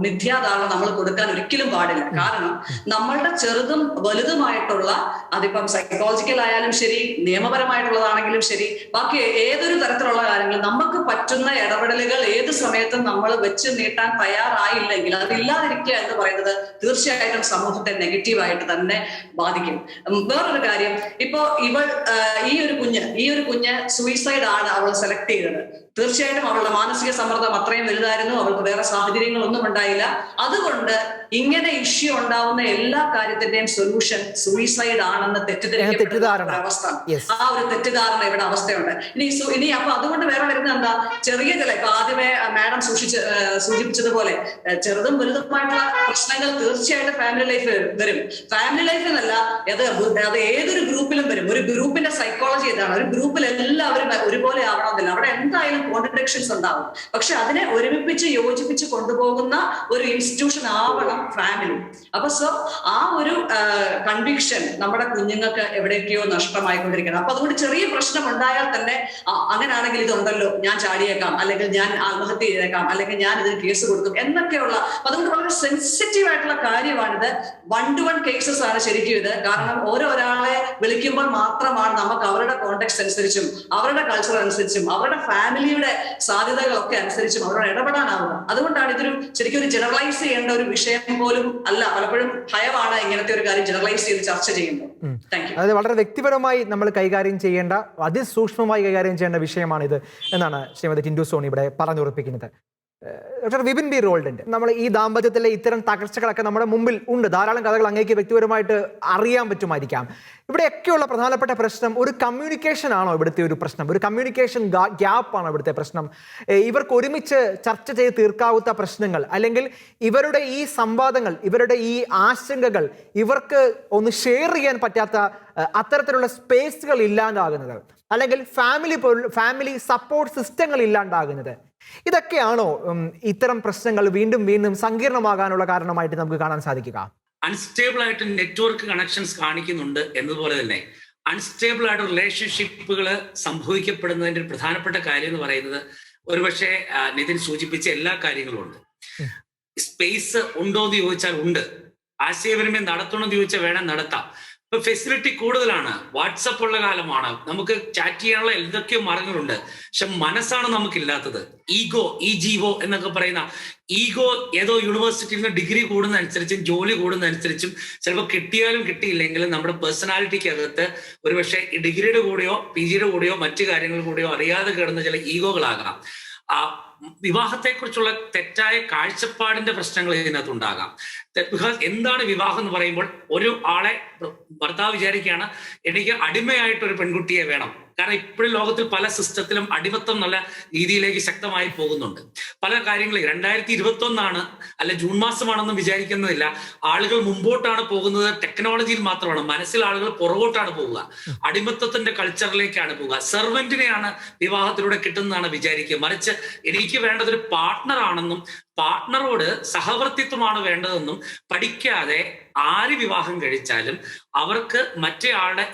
മിഥ്യാധാരണ നമ്മൾ കൊടുക്കാൻ ഒരിക്കലും പാടില്ല. കാരണം നമ്മളുടെ ചെറുതും വലുതുമായിട്ടുള്ള, അതിപ്പം സൈക്കോളജിക്കൽ ആയാലും ശരി, നിയമപരമായിട്ടുള്ളതാണെങ്കിലും ശരി, ബാക്കി ഏതൊരു തരത്തിലുള്ള കാര്യങ്ങളും നമുക്ക് പറ്റുന്ന ഇടപെടലുകൾ ഏത് സമയത്തും നമ്മൾ വെച്ച് നീട്ടാൻ തയ്യാറായില്ലെങ്കിൽ അതില്ലാതിരിക്കുക എന്ന് പറയുന്നത് തീർച്ചയായിട്ടും സമൂഹത്തെ നെഗറ്റീവ് നെഗറ്റീവായിട്ട് തന്നെ ബാധിക്കും. വേറൊരു കാര്യം, ഇപ്പോ ഈ ഒരു കുഞ്ഞ് സൂയിസൈഡ് ആണ് അവൾ സെലക്ട് ചെയ്തത്. തീർച്ചയായിട്ടും അവളുടെ മാനസിക സമ്മർദ്ദം അത്രയും വലുതായിരുന്നു, അവൾക്ക് വേറെ സാഹചര്യങ്ങളൊന്നും ഉണ്ടായില്ല. അതുകൊണ്ട് ഇങ്ങനെ ഇഷ്യൂ ഉണ്ടാവുന്ന എല്ലാ കാര്യത്തിന്റെയും സൊല്യൂഷൻ സൂയിസൈഡ് ആണെന്ന് തെറ്റിദ്ധരിക്കപ്പെടുന്ന അവസ്ഥ, ആ ഒരു തെറ്റിദ്ധാരണ ഇവിടെ അവസ്ഥയുണ്ട്. ഇനി അപ്പൊ അതുകൊണ്ട് വേറെ വരുന്നത് എന്താ, ചെറിയ ഇപ്പൊ ആദ്യമേ മാഡം സൂചിപ്പിച്ചതുപോലെ ചെറുതും വലുതുമായിട്ടുള്ള പ്രശ്നങ്ങൾ തീർച്ചയായിട്ടും ഫാമിലി ലൈഫ് വരും. ഫാമിലി ലൈഫിനല്ല, അത് ഏതൊരു ഗ്രൂപ്പിലും വരും. ഒരു ഗ്രൂപ്പിന്റെ സൈക്കോളജി ഇതാണ്, ഒരു ഗ്രൂപ്പിൽ എല്ലാവരും ഒരുപോലെ ആവണമെന്നില്ല, അവിടെ എന്തായാലും കോൺട്രഡിക്ഷൻസ് ഉണ്ടാവും. പക്ഷെ അതിനെ ഒരുമിപ്പിച്ച് യോജിപ്പിച്ച് കൊണ്ടുപോകുന്ന ഒരു ഇൻസ്റ്റിറ്റ്യൂഷൻ ആവണം ഫാമിലി. അപ്പൊ ആ ഒരു കൺവിക്ഷൻ നമ്മുടെ കുഞ്ഞുങ്ങൾക്ക് എവിടെയൊക്കെയോ നഷ്ടമായിക്കൊണ്ടിരിക്കണം. അപ്പൊ അതുകൊണ്ട് ചെറിയ പ്രശ്നം ഉണ്ടായാൽ തന്നെ അങ്ങനെയാണെങ്കിൽ ഇതുണ്ടല്ലോ, ഞാൻ ചാടിയേക്കാം, അല്ലെങ്കിൽ ഞാൻ ആത്മഹത്യ ചെയ്തേക്കാം, അല്ലെങ്കിൽ ഞാൻ ഇതിന് കേസ് കൊടുക്കും എന്നൊക്കെയുള്ള. അതുകൊണ്ട് വളരെ സെൻസിറ്റീവ് ആയിട്ടുള്ള കാര്യമാണിത്. 1-to-1 കേസസ് ആണ് ശരിക്കും ഇത്. കാരണം ഒരാളെ വിളിക്കുമ്പോൾ മാത്രമാണ് നമുക്ക് അവരുടെ കോണ്ടെക്സ്റ്റ് അനുസരിച്ചും അവരുടെ കൾച്ചർ അനുസരിച്ചും അവരുടെ ഫാമിലിയുടെ സാധ്യതകളൊക്കെ അനുസരിച്ചും അവരോട് ഇടപെടാനാവുക. അതുകൊണ്ടാണ് ഇതൊരു ശരിക്കും ഒരു ജനറലൈസ് ചെയ്യേണ്ട ഒരു വിഷയം പോലും അല്ല. പലപ്പോഴും ഭയമാണ് ഇങ്ങനത്തെ ഒരു കാര്യം ജനറലൈസ് ചെയ്ത് ചർച്ച ചെയ്യുമ്പോൾ. അതായത് വളരെ വ്യക്തിപരമായി നമ്മൾ കൈകാര്യം ചെയ്യേണ്ട, അതിസൂക്ഷ്മമായി കൈകാര്യം ചെയ്യേണ്ട വിഷയമാണിത് എന്നാണ് ശ്രീമതി ടിൻഡു സോണി ഇവിടെ പറഞ്ഞുറപ്പിക്കുന്നത്. ഡോക്ടർ വിപിൻ ബി റോൾഡന്റ്, നമ്മൾ ഈ ദാമ്പത്യത്തിലെ ഇത്തരം തകർച്ചകളൊക്കെ നമ്മുടെ മുമ്പിൽ ഉണ്ട്. ധാരാളം കഥകൾ അങ്ങേക്ക് വ്യക്തിപരമായിട്ട് അറിയാൻ പറ്റുമായിരിക്കാം. ഇവിടെയൊക്കെയുള്ള പ്രധാനപ്പെട്ട പ്രശ്നം ഒരു കമ്മ്യൂണിക്കേഷൻ ആണോ ഇവിടുത്തെ ഒരു പ്രശ്നം? ഒരു കമ്മ്യൂണിക്കേഷൻ ഗ്യാപ്പാണോ ഇവിടുത്തെ പ്രശ്നം? ഇവർക്ക് ഒരുമിച്ച് ചർച്ച ചെയ്ത് തീർക്കാവുന്ന പ്രശ്നങ്ങൾ, അല്ലെങ്കിൽ ഇവരുടെ ഈ സംവാദങ്ങൾ, ഇവരുടെ ഈ ആശങ്കകൾ ഇവർക്ക് ഒന്ന് ഷെയർ ചെയ്യാൻ പറ്റാത്ത അത്തരത്തിലുള്ള സ്പേസുകൾ ഇല്ലാണ്ടാകുന്നത്, അല്ലെങ്കിൽ ഫാമിലി സപ്പോർട്ട് സിസ്റ്റങ്ങൾ ഇല്ലാണ്ടാകുന്നത്, ഇതൊക്കെയാണോ ഇത്തരം പ്രശ്നങ്ങൾ വീണ്ടും വീണ്ടും സങ്കീർണമാകാനുള്ള കാരണമായിട്ട് നമുക്ക് കാണാൻ സാധിക്കുക? അൺസ്റ്റേബിൾ ആയിട്ട് നെറ്റ്വർക്ക് കണക്ഷൻസ് കാണിക്കുന്നുണ്ട് എന്നതുപോലെ തന്നെ അൺസ്റ്റേബിൾ ആയിട്ട് റിലേഷൻഷിപ്പുകൾ സംഭവിക്കപ്പെടുന്നതിന്റെ പ്രധാനപ്പെട്ട കാര്യം എന്ന് പറയുന്നത് ഒരുപക്ഷെ നിതിൻ സൂചിപ്പിച്ച എല്ലാ കാര്യങ്ങളും ഉണ്ട്. സ്പേസ് ഉണ്ടോ എന്ന് ചോദിച്ചാൽ ഉണ്ട്. ആശയവിനിമയം നടത്തണമെന്ന് ചോദിച്ചാൽ വേണം, നടത്താം. ഇപ്പൊ ഫെസിലിറ്റി കൂടുതലാണ്, വാട്സപ്പ് ഉള്ള കാലമാണ്, നമുക്ക് ചാറ്റ് ചെയ്യാനുള്ള എന്തൊക്കെയോ മാർഗങ്ങളുണ്ട്. പക്ഷെ മനസ്സാണ് നമുക്കില്ലാത്തത്. ഈഗോ എന്നൊക്കെ പറയുന്ന ഈഗോ ഏതോ യൂണിവേഴ്സിറ്റിയിൽ നിന്ന് ഡിഗ്രി കൂടുന്നതനുസരിച്ചും ജോലി കൂടുന്നതനുസരിച്ചും ചിലപ്പോൾ കിട്ടിയാലും കിട്ടിയില്ലെങ്കിലും നമ്മുടെ പേഴ്സണാലിറ്റിക്ക് അകത്ത് ഒരുപക്ഷെ ഡിഗ്രിയുടെ കൂടെയോ PGയുടെ കൂടെയോ മറ്റു കാര്യങ്ങൾ കൂടെയോ അറിയാതെ കിടന്ന ചില ഈഗോകളാകാം. വിവാഹത്തെക്കുറിച്ചുള്ള തെറ്റായ കാഴ്ചപ്പാടിന്റെ പ്രശ്നങ്ങൾ ഇതിനകത്ത് ഉണ്ടാകാം. ബിക്കോസ് എന്താണ് വിവാഹം എന്ന് പറയുമ്പോൾ ഒരു ആളെ ഭർത്താവ് വിചാരിക്കുകയാണ് എനിക്ക് അടിമയായിട്ടൊരു പെൺകുട്ടിയെ വേണം. കാരണം ഇപ്പോഴും ലോകത്തിൽ പല സിസ്റ്റത്തിലും അടിമത്തം നല്ല രീതിയിലേക്ക് ശക്തമായി പോകുന്നുണ്ട്. പല കാര്യങ്ങളും 2021 അല്ല ജൂൺ മാസമാണെന്നും വിചാരിക്കുന്നതില്ല. ആളുകൾ മുമ്പോട്ടാണ് പോകുന്നത്, ടെക്നോളജിയിൽ മാത്രമാണ്. മനസ്സിൽ ആളുകൾ പുറകോട്ടാണ് പോവുക, അടിമത്തത്തിന്റെ കൾച്ചറിലേക്കാണ് പോവുക. സെർവന്റിനെയാണ് വിവാഹത്തിലൂടെ കിട്ടുന്നതാണ് വിചാരിക്കുക. മറിച്ച് എനിക്ക് വേണ്ടതൊരു പാർട്ട്ണർ ആണെന്നും പാർട്ട്ണറോട് സഹവർത്തിത്വമാണ് വേണ്ടതെന്നും പഠിക്കാതെ ആര് വിവാഹം കഴിച്ചാലും അവർക്ക് മറ്റേ ആളുടെ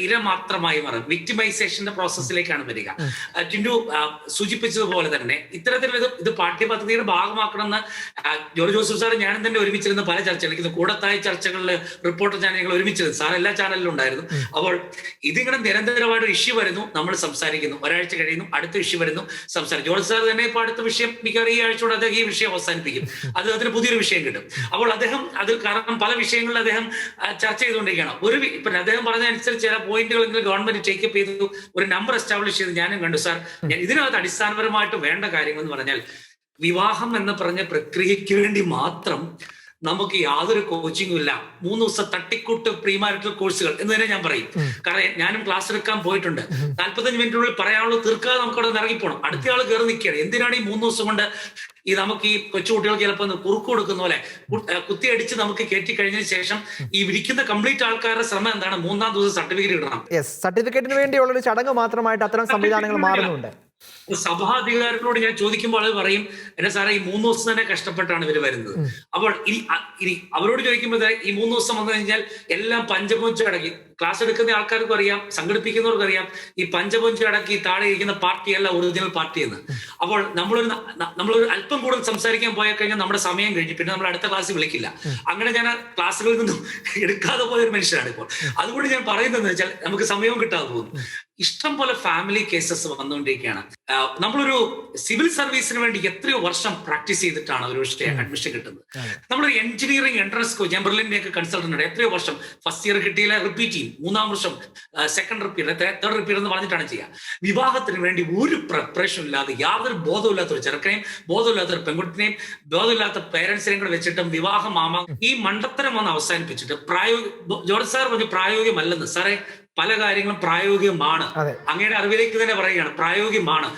ഇര മാത്രമായി മാറും. വിക്ടിമൈസേഷന്റെ പ്രോസസ്സിലേക്കാണ് വരിക. ടിൻഡു സൂചിപ്പിച്ചതുപോലെ തന്നെ ഇത്തരത്തിൽ ഇത് പാഠ്യപദ്ധതിയുടെ ഭാഗമാക്കണമെന്ന് ജോർജ് ജോസഫ് സാർ ഞാനും തന്നെ ഒരുമിച്ചിരുന്ന പല ചർച്ചകൾ, കൂടത്തായ ചർച്ചകളിൽ റിപ്പോർട്ടർ ചാനലുകൾ ഒരുമിച്ചിരുന്നു. സാർ എല്ലാ ചാനലിലും ഉണ്ടായിരുന്നു. അപ്പോൾ ഇതിങ്ങനെ നിരന്തരമായിട്ട് ഇഷ്യൂ വരുന്നു, നമ്മൾ സംസാരിക്കുന്നു, ഒരാഴ്ച കഴിയുന്നു, അടുത്ത ഇഷ്യൂ വരുന്നു, സംസാരിക്കും. ജോർജ് സാർ തന്നെ ഇപ്പോൾ അടുത്ത വിഷയം മിക്കവാറും ഈ ആഴ്ചയോടെ അദ്ദേഹം ഈ വിഷയം അവസാനിപ്പിക്കും. അതിന് പുതിയൊരു വിഷയം കിട്ടും. അപ്പോൾ അദ്ദേഹം അതിൽ കാരണം പല വിഷയങ്ങളിൽ അദ്ദേഹം ചർച്ച ചെയ്തുകൊണ്ടിരിക്കുകയാണ്. ഇപ്പൊ അദ്ദേഹം പറഞ്ഞതനുസരിച്ച് ചില പോയിന്റുകളെങ്കിലും ഗവൺമെന്റ് ടേക്കപ്പ് ചെയ്തു, ഒരു നമ്പർ എസ്റ്റാബ്ലിഷ് ചെയ്ത് ഞാനും കണ്ടു. സാർ, ഇതിനകത്ത് അടിസ്ഥാനപരമായിട്ട് വേണ്ട കാര്യങ്ങൾ എന്ന് പറഞ്ഞാൽ വിവാഹം എന്ന് പറഞ്ഞ പ്രക്രിയയ്ക്ക് വേണ്ടി മാത്രം നമുക്ക് യാതൊരു കോച്ചിങ്ങും ഇല്ല. 3 ദിവസം തട്ടിക്കൂട്ട് പ്രീമാരിറ്റൽ കോഴ്സുകൾ എന്ന് തന്നെ ഞാൻ പറയും. കാരണം ഞാനും ക്ലാസ് എടുക്കാൻ പോയിട്ടുണ്ട്. 45 മിനിറ്റിനുള്ളിൽ പറയാനുള്ളത് തീർക്കാതെ നമുക്ക് അവിടെ ഇറങ്ങിപ്പോണം. അടുത്ത ആൾ കയറി നിൽക്കുകയാണ്. എന്തിനാണ് ഈ 3 ദിവസം കൊണ്ട് നമുക്ക് ഈ കൊച്ചുകുട്ടികൾക്ക് ചിലപ്പോൾ കുറുക്ക് കൊടുക്കുന്ന പോലെ കുത്തിയടിച്ച് നമുക്ക് കയറ്റി കഴിഞ്ഞതിന് ശേഷം ഈ വിരിക്കുന്ന കംപ്ലീറ്റ് ആൾക്കാരുടെ ശ്രമം എന്താണ്? 3-ാം ദിവസം സർട്ടിഫിക്കറ്റ് ഇടണം. സർട്ടിഫിക്കറ്റിന് വേണ്ടിയുള്ള ഒരു ചടങ്ങ് മാത്രമായിട്ട് അത്തരം സംവിധാനങ്ങൾ മാറുന്നുണ്ട്. സഭാധികാരികളോട് ഞാൻ ചോദിക്കുമ്പോൾ അത് പറയും, എന്നെ സാറേ ഈ 3 ദിവസം തന്നെ കഷ്ടപ്പെട്ടാണ് ഇവർ വരുന്നത്. അപ്പോൾ ഇനി അവരോട് ചോദിക്കുമ്പോൾ ഈ 3 ദിവസം വന്നു കഴിഞ്ഞാൽ എല്ലാം പഞ്ചപഞ്ചം അടക്കി, ക്ലാസ് എടുക്കുന്ന ആൾക്കാർക്കും അറിയാം, സംഘടിപ്പിക്കുന്നവർക്കും അറിയാം, ഈ പഞ്ചപഞ്ചം അടക്കി താഴെ ഇരിക്കുന്ന പാർട്ടിയല്ല ഒറിജിനൽ പാർട്ടി എന്ന്. അപ്പോൾ നമ്മളൊരു അല്പം കൂടുതൽ സംസാരിക്കാൻ പോയി കഴിഞ്ഞാൽ നമ്മുടെ സമയം കഴിഞ്ഞു, പിന്നെ നമ്മൾ അടുത്ത ക്ലാസ് വിളിക്കില്ല. അങ്ങനെ ഞാൻ ക്ലാസ്സുകളിൽ നിന്നും എടുക്കാതെ പോയൊരു മനുഷ്യനാണ് ഇപ്പോൾ. അതുകൊണ്ട് ഞാൻ പറയുന്നതെന്ന് വെച്ചാൽ നമുക്ക് സമയവും കിട്ടാതെ പോകുന്നു. ഇഷ്ടം പോലെ ഫാമിലി കേസസ് വന്നുകൊണ്ടിരിക്കുകയാണ്. നമ്മളൊരു സിവിൽ സർവീസിന് വേണ്ടി എത്രയോ വർഷം പ്രാക്ടീസ് ചെയ്തിട്ടാണ് ഒരു അഡ്മിഷൻ കിട്ടുന്നത്. നമ്മളൊരു എഞ്ചിനീയറിംഗ് എൻട്രൻസ് കോച്ച്, ഞാൻ ബെർലിൻ്റെ ഒക്കെ കൺസൾട്ടന്റ് ഉണ്ട്, എത്രയോ വർഷം ഫസ്റ്റ് ഇയർ കിട്ടിയില്ല, റിപ്പീറ്റ് ചെയ്യും, 3-ാം വർഷം സെക്കൻഡ് റിപ്പീറ്റ്, തേർഡ് റിപ്പീറ്റ് എന്ന് പറഞ്ഞിട്ടാണ് ചെയ്യുക. വിവാഹത്തിന് വേണ്ടി ഒരു പ്രിപ്പറേഷൻ ഇല്ലാതെ, യാതൊരു ബോധമില്ലാത്ത ഒരു ചെറുക്കനെയും ബോധമില്ലാത്ത ഒരു പെൺകുട്ടിനെയും ബോധമില്ലാത്ത പേരൻസിനെയും കൂടെ വെച്ചിട്ടും വിവാഹമാമാ ഈ മണ്ടത്തരം വന്ന് അവസാനിപ്പിച്ചിട്ട് ജോർജ് സാർ പറഞ്ഞു പ്രായോഗികമല്ലെന്ന്. സാറേ, പല കാര്യങ്ങളും പ്രായോഗികമാണ്. അങ്ങയുടെ അറിവിലേക്ക് തന്നെ പറയുകയാണ്, പ്രായോഗികമാണ്.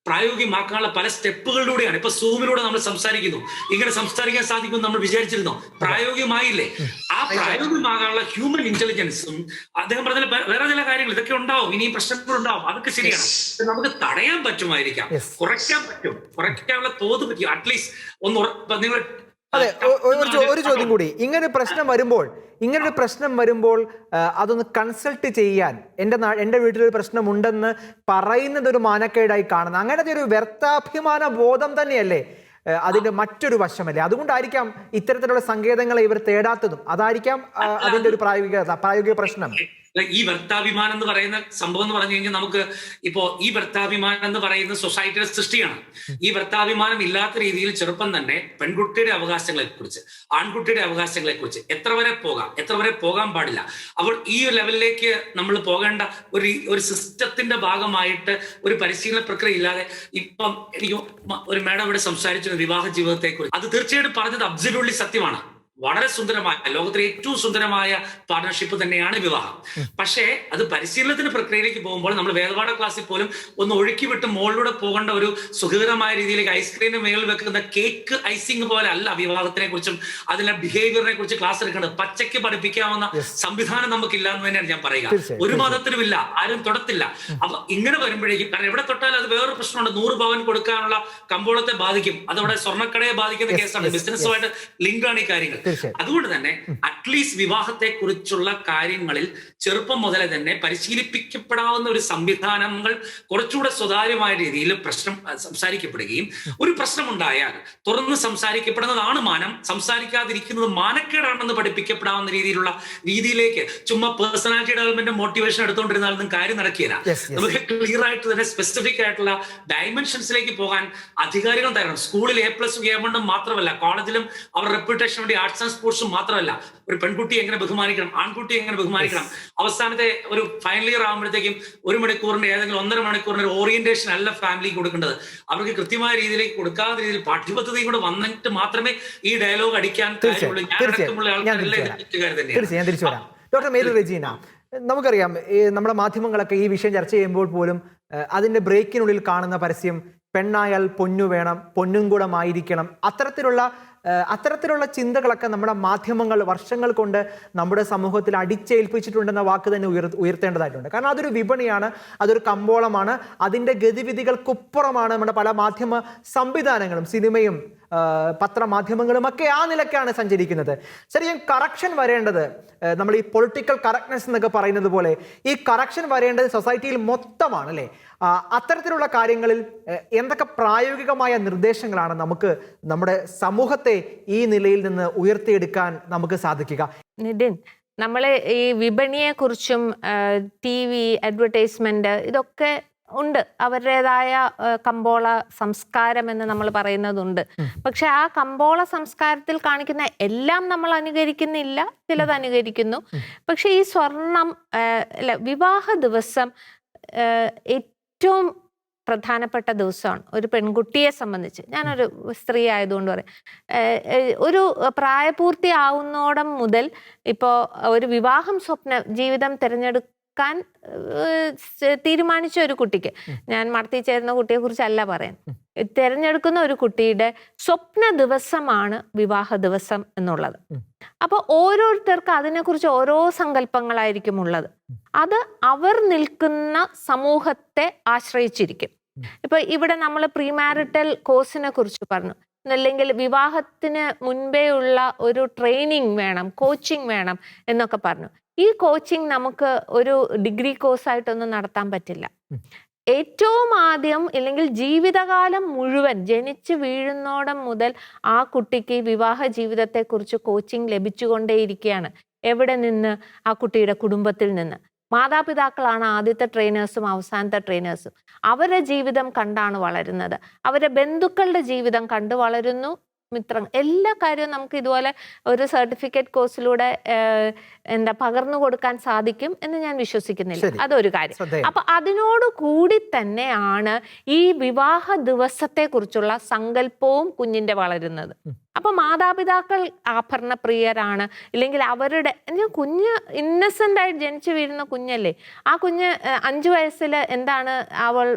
പ്രായോഗികമാക്കാനുള്ള പല സ്റ്റെപ്പുകളിലൂടെയാണ്. ഇപ്പൊ സൂമിലൂടെ നമ്മൾ സംസാരിക്കുന്നു, ഇങ്ങനെ സംസാരിക്കാൻ സാധിക്കുമെന്ന് നമ്മൾ വിചാരിച്ചിരുന്നു, പ്രായോഗികമായില്ലേ? ആ പ്രായോഗികമാകാനുള്ള ഹ്യൂമൻ ഇന്റലിജൻസും അദ്ദേഹം പറഞ്ഞ വേറെ ചില കാര്യങ്ങൾ ഇതൊക്കെ ഉണ്ടാവും, ഇനിയും പ്രശ്നങ്ങളുണ്ടാവും, അതൊക്കെ ശരിയാണ്. നമുക്ക് തടയാൻ പറ്റുമായിരിക്കാം, കുറയ്ക്കാൻ പറ്റും, കുറയ്ക്കാനുള്ള തോത് പറ്റും. അറ്റ്ലീസ്റ്റ് നിങ്ങൾ അതെ, ഒരു ചോദ്യം കൂടി. ഇങ്ങനൊരു പ്രശ്നം വരുമ്പോൾ അതൊന്ന് കൺസൾട്ട് ചെയ്യാൻ എൻ്റെ വീട്ടിലൊരു പ്രശ്നമുണ്ടെന്ന് പറയുന്നത് ഒരു മാനക്കേടായി കാണുന്നത്, അങ്ങനത്തെ ഒരു വ്യർത്ഥാഭിമാന ബോധം തന്നെയല്ലേ അതിന്റെ മറ്റൊരു വശമല്ലേ? അതുകൊണ്ടായിരിക്കാം ഇത്തരത്തിലുള്ള സങ്കേതങ്ങളെ ഇവർ തേടാത്തതും. അതായിരിക്കാം അതിന്റെ ഒരു പ്രായോഗിക പ്രശ്നം. ഈ ഭർത്താഭിമാനം എന്ന് പറയുന്ന സംഭവം എന്ന് പറഞ്ഞു കഴിഞ്ഞാൽ നമുക്ക് ഇപ്പോ ഈ ഭർത്താഭിമാനം എന്ന് പറയുന്ന സൊസൈറ്റിയുടെ സൃഷ്ടിയാണ്. ഈ ഭർത്താഭിമാനം ഇല്ലാത്ത രീതിയിൽ ചെറുപ്പം തന്നെ പെൺകുട്ടിയുടെ അവകാശങ്ങളെ കുറിച്ച്, ആൺകുട്ടിയുടെ അവകാശങ്ങളെ കുറിച്ച് എത്ര വരെ പോകാൻ പാടില്ല, അവർ ഈ ലെവലിലേക്ക് നമ്മൾ പോകേണ്ട ഒരു സിസ്റ്റത്തിന്റെ ഭാഗമായിട്ട് ഒരു പരിശീലന പ്രക്രിയ ഇല്ലാതെ ഇപ്പം എനിക്ക് ഒരു മേഡം ഇവിടെ സംസാരിച്ചു വിവാഹ ജീവിതത്തെ കുറിച്ച്. അത് തീർച്ചയായിട്ടും പറഞ്ഞത് അബ്സല്യൂട്ട്ലി സത്യമാണ്. വളരെ സുന്ദരമായ, ലോകത്തിലെ ഏറ്റവും സുന്ദരമായ പാർട്ണർഷിപ്പ് തന്നെയാണ് വിവാഹം. പക്ഷേ അത് പരിശീലനത്തിന് പ്രക്രിയയിലേക്ക് പോകുമ്പോൾ നമ്മൾ വേദപാഠ ക്ലാസ്സിൽ പോലും ഒന്ന് ഒഴുക്കി വിട്ട് മുകളിലൂടെ പോകേണ്ട ഒരു സുഖകരമായ രീതിയിലേക്ക് ഐസ്ക്രീമിന് മേളിൽ വെക്കുന്ന കേക്ക് ഐസിംഗ് പോലെ അല്ല വിവാഹത്തിനെ കുറിച്ചും അതിലെ ബിഹേവിയറിനെ കുറിച്ച് ക്ലാസ് എടുക്കേണ്ടത്. പച്ചയ്ക്ക് പഠിപ്പിക്കാവുന്ന സംവിധാനം നമുക്കില്ല എന്ന് തന്നെയാണ് ഞാൻ പറയുക. ഒരു മതത്തിനും ഇല്ല, ആരും തൊടത്തില്ല. അപ്പൊ ഇങ്ങനെ വരുമ്പോഴേക്കും, കാരണം എവിടെ തൊട്ടാലും അത് വേറൊരു പ്രശ്നമുണ്ട്, 100 പവൻ കൊടുക്കാനുള്ള കമ്പോളത്തെ ബാധിക്കും, അതവിടെ സ്വർണ്ണക്കടയെ ബാധിക്കുന്ന കേസാണ്, ബിസിനസ്സുമായിട്ട് ലിങ്കാണ് ഈ കാര്യങ്ങൾ. അതുകൊണ്ട് തന്നെ അറ്റ്ലീസ്റ്റ് വിവാഹത്തെ കുറിച്ചുള്ള കാര്യങ്ങളിൽ ചെറുപ്പം മുതലേ തന്നെ പരിശീലിപ്പിക്കപ്പെടാവുന്ന ഒരു സംവിധാനങ്ങൾ കുറച്ചുകൂടെ സ്വകാര്യമായ രീതിയിൽ സംസാരിക്കപ്പെടുകയും, ഒരു പ്രശ്നമുണ്ടായാൽ തുറന്ന് സംസാരിക്കപ്പെടുന്നതാണ് മാനം, സംസാരിക്കാതിരിക്കുന്നത് മാനക്കേടാണെന്ന് പഠിപ്പിക്കപ്പെടാവുന്ന രീതിയിലേക്ക് ചുമ്മാ പേഴ്സണാലിറ്റി ഡെവലപ്മെന്റ് മോട്ടിവേഷൻ എടുത്തുകൊണ്ടിരുന്നാലും കാര്യം നടക്കില്ല. നമുക്ക് ക്ലിയർ ആയിട്ട് തന്നെ സ്പെസിഫിക് ആയിട്ടുള്ള ഡയമെൻഷൻസിലേക്ക് പോകാൻ അധികാരികൾ തരണം. സ്കൂളിൽ A+, A1 മാത്രമല്ല, കോളേജിലും അവർ റെപ്യൂട്ടേഷൻ വേണ്ടി ആർട്സ് ആൻഡ് സ്പോർട്സും മാത്രമല്ല, ഒരു പെൺകുട്ടി എങ്ങനെ ബഹുമാനിക്കണം, ആൺകുട്ടി എങ്ങനെ ബഹുമാനിക്കണം, അവസാനത്തെ ഒരു ഫൈനൽ ഇയർ ആകുമ്പോഴത്തേക്കും 1 മണിക്കൂറിന്റെ ഏതെങ്കിലും 1.5 മണിക്കൂറിന്റെ ഒരു ഓറിയന്റേഷൻ അല്ല ഫാമിലിക്ക് കൊടുക്കേണ്ടത്. അവർക്ക് കൃത്യമായ രീതിയിലേക്ക് കൊടുക്കാത്ത രീതിയിൽ പാഠ്യപദ്ധതിയും കൂടെ വന്നിട്ട് മാത്രമേ ഈ ഡയലോഗ് അടിക്കാൻ കഴിയുള്ളൂ. ഞാൻ തിരിച്ചു വരാം. ഡോക്ടർ മേരി റെജീന, നമുക്കറിയാം നമ്മുടെ മാധ്യമങ്ങളൊക്കെ ഈ വിഷയം ചർച്ച ചെയ്യുമ്പോൾ പോലും അതിന്റെ ബ്രേക്കിനുള്ളിൽ കാണുന്ന പരസ്യം പെണ്ണായാൽ പൊന്നു വേണം, പൊന്നും കൂടമായിരിക്കണം, അത്തരത്തിലുള്ള ചിന്തകളൊക്കെ നമ്മുടെ മാധ്യമങ്ങൾ വർഷങ്ങൾ കൊണ്ട് നമ്മുടെ സമൂഹത്തിൽ അടിച്ചേൽപ്പിച്ചിട്ടുണ്ടെന്ന വാക്ക് തന്നെ ഉയർത്തേണ്ടതായിട്ടുണ്ട്. കാരണം അതൊരു വിപണിയാണ്, അതൊരു കമ്പോളമാണ്, അതിൻ്റെ ഗതിവിധികൾക്കുപ്പുറമാണ് നമ്മുടെ പല മാധ്യമ സംവിധാനങ്ങളും, സിനിമയും പത്രമാധ്യമങ്ങളും ഒക്കെ ആ നിലയ്ക്കാണ് സഞ്ചരിക്കുന്നത്. ശരിക്കും കറക്ഷൻ വരേണ്ടത്, നമ്മൾ ഈ പൊളിറ്റിക്കൽ കറക്റ്റ്നെസ് എന്നൊക്കെ പറയുന്നത് പോലെ ഈ കറക്ഷൻ വരേണ്ടത് സൊസൈറ്റിയിൽ മൊത്തമാണ് അല്ലേ? അത്തരത്തിലുള്ള കാര്യങ്ങളിൽ എന്തൊക്കെ പ്രായോഗികമായ നിർദ്ദേശങ്ങളാണ് നമുക്ക് നമ്മുടെ സമൂഹത്തെ ഈ നിലയിൽ നിന്ന് ഉയർത്തിയെടുക്കാൻ നമുക്ക് സാധിക്കുക? നിതിൻ, നമ്മൾ ഈ വിപണിയെ കുറിച്ചും TV അഡ്വർടൈസ്മെന്റ് ഇതൊക്കെ ഉണ്ട്, അവരുടേതായ കമ്പോള സംസ്കാരം എന്ന് നമ്മൾ പറയുന്നതുണ്ട്. പക്ഷെ ആ കമ്പോള സംസ്കാരത്തിൽ കാണിക്കുന്ന എല്ലാം നമ്മൾ അനുകരിക്കുന്നില്ല, ചിലത് അനുകരിക്കുന്നു. പക്ഷെ ഈ സ്വർണം, വിവാഹ ദിവസം ഏറ്റവും പ്രധാനപ്പെട്ട ദിവസമാണ് ഒരു പെൺകുട്ടിയെ സംബന്ധിച്ച്. ഞാനൊരു സ്ത്രീ ആയതുകൊണ്ട് പറയാം, ഒരു പ്രായപൂർത്തിയാവുന്നോടം മുതൽ ഇപ്പോൾ ഒരു വിവാഹം ജീവിതം തിരഞ്ഞെടുക്കാൻ തീരുമാനിച്ച ഒരു കുട്ടിക്ക്, ഞാൻ മടത്തിൽ ചേരുന്ന കുട്ടിയെ കുറിച്ചല്ല പറയാൻ, തിരഞ്ഞെടുക്കുന്ന ഒരു കുട്ടിയുടെ സ്വപ്ന ദിവസമാണ് വിവാഹ ദിവസം എന്നുള്ളത്. അപ്പൊ ഓരോരുത്തർക്ക് അതിനെക്കുറിച്ച് ഓരോ സങ്കല്പങ്ങളായിരിക്കും ഉള്ളത്. അത് അവർ നിൽക്കുന്ന സമൂഹത്തെ ആശ്രയിച്ചിരിക്കും. ഇപ്പൊ ഇവിടെ നമ്മൾ പ്രീമാരിറ്റൽ കോഴ്സിനെ കുറിച്ച് പറഞ്ഞു, അല്ലെങ്കിൽ വിവാഹത്തിന് മുൻപേ ഉള്ള ഒരു ട്രെയിനിങ് വേണം, കോച്ചിങ് വേണം എന്നൊക്കെ പറഞ്ഞു. ഈ കോച്ചിങ് നമുക്ക് ഒരു ഡിഗ്രി കോഴ്സായിട്ടൊന്നും നടത്താൻ പറ്റില്ല. ഏറ്റവും ആദ്യം, ഇല്ലെങ്കിൽ ജീവിതകാലം മുഴുവൻ, ജനിച്ച് വീഴുന്നോടം മുതൽ ആ കുട്ടിക്ക് വിവാഹ ജീവിതത്തെക്കുറിച്ച് കോച്ചിങ് ലഭിച്ചുകൊണ്ടേയിരിക്കുകയാണ്. എവിടെ നിന്ന്? ആ കുട്ടിയുടെ കുടുംബത്തിൽ നിന്ന്. മാതാപിതാക്കളാണ് ആദ്യത്തെ ട്രെയിനേഴ്സും അവസാനത്തെ ട്രെയിനേഴ്സും. അവരുടെ ജീവിതം കണ്ടാണ് വളരുന്നത്, അവരുടെ ബന്ധുക്കളുടെ ജീവിതം കണ്ടു വളരുന്നു. മിത്രം എല്ലാ കാര്യവും നമുക്ക് ഇതുപോലെ ഒരു സർട്ടിഫിക്കറ്റ് കോഴ്സിലൂടെ പകർന്നു കൊടുക്കാൻ സാധിക്കും എന്ന് ഞാൻ വിശ്വസിക്കുന്നില്ല. അതൊരു കാര്യം. അപ്പൊ അതിനോട് കൂടി തന്നെയാണ് ഈ വിവാഹ ദിവസത്തെ കുറിച്ചുള്ള സങ്കല്പവും കുഞ്ഞിന്റെ വളരുന്നത്. അപ്പൊ മാതാപിതാക്കൾ ആഭരണ പ്രിയരാണ്, ഇല്ലെങ്കിൽ അവരുടെ കുഞ്ഞ് ഇന്നസെന്റ് ആയിട്ട് ജനിച്ചു വീഴുന്ന കുഞ്ഞല്ലേ. ആ കുഞ്ഞ് 5 വയസ്സിൽ എന്താണ് അവൾ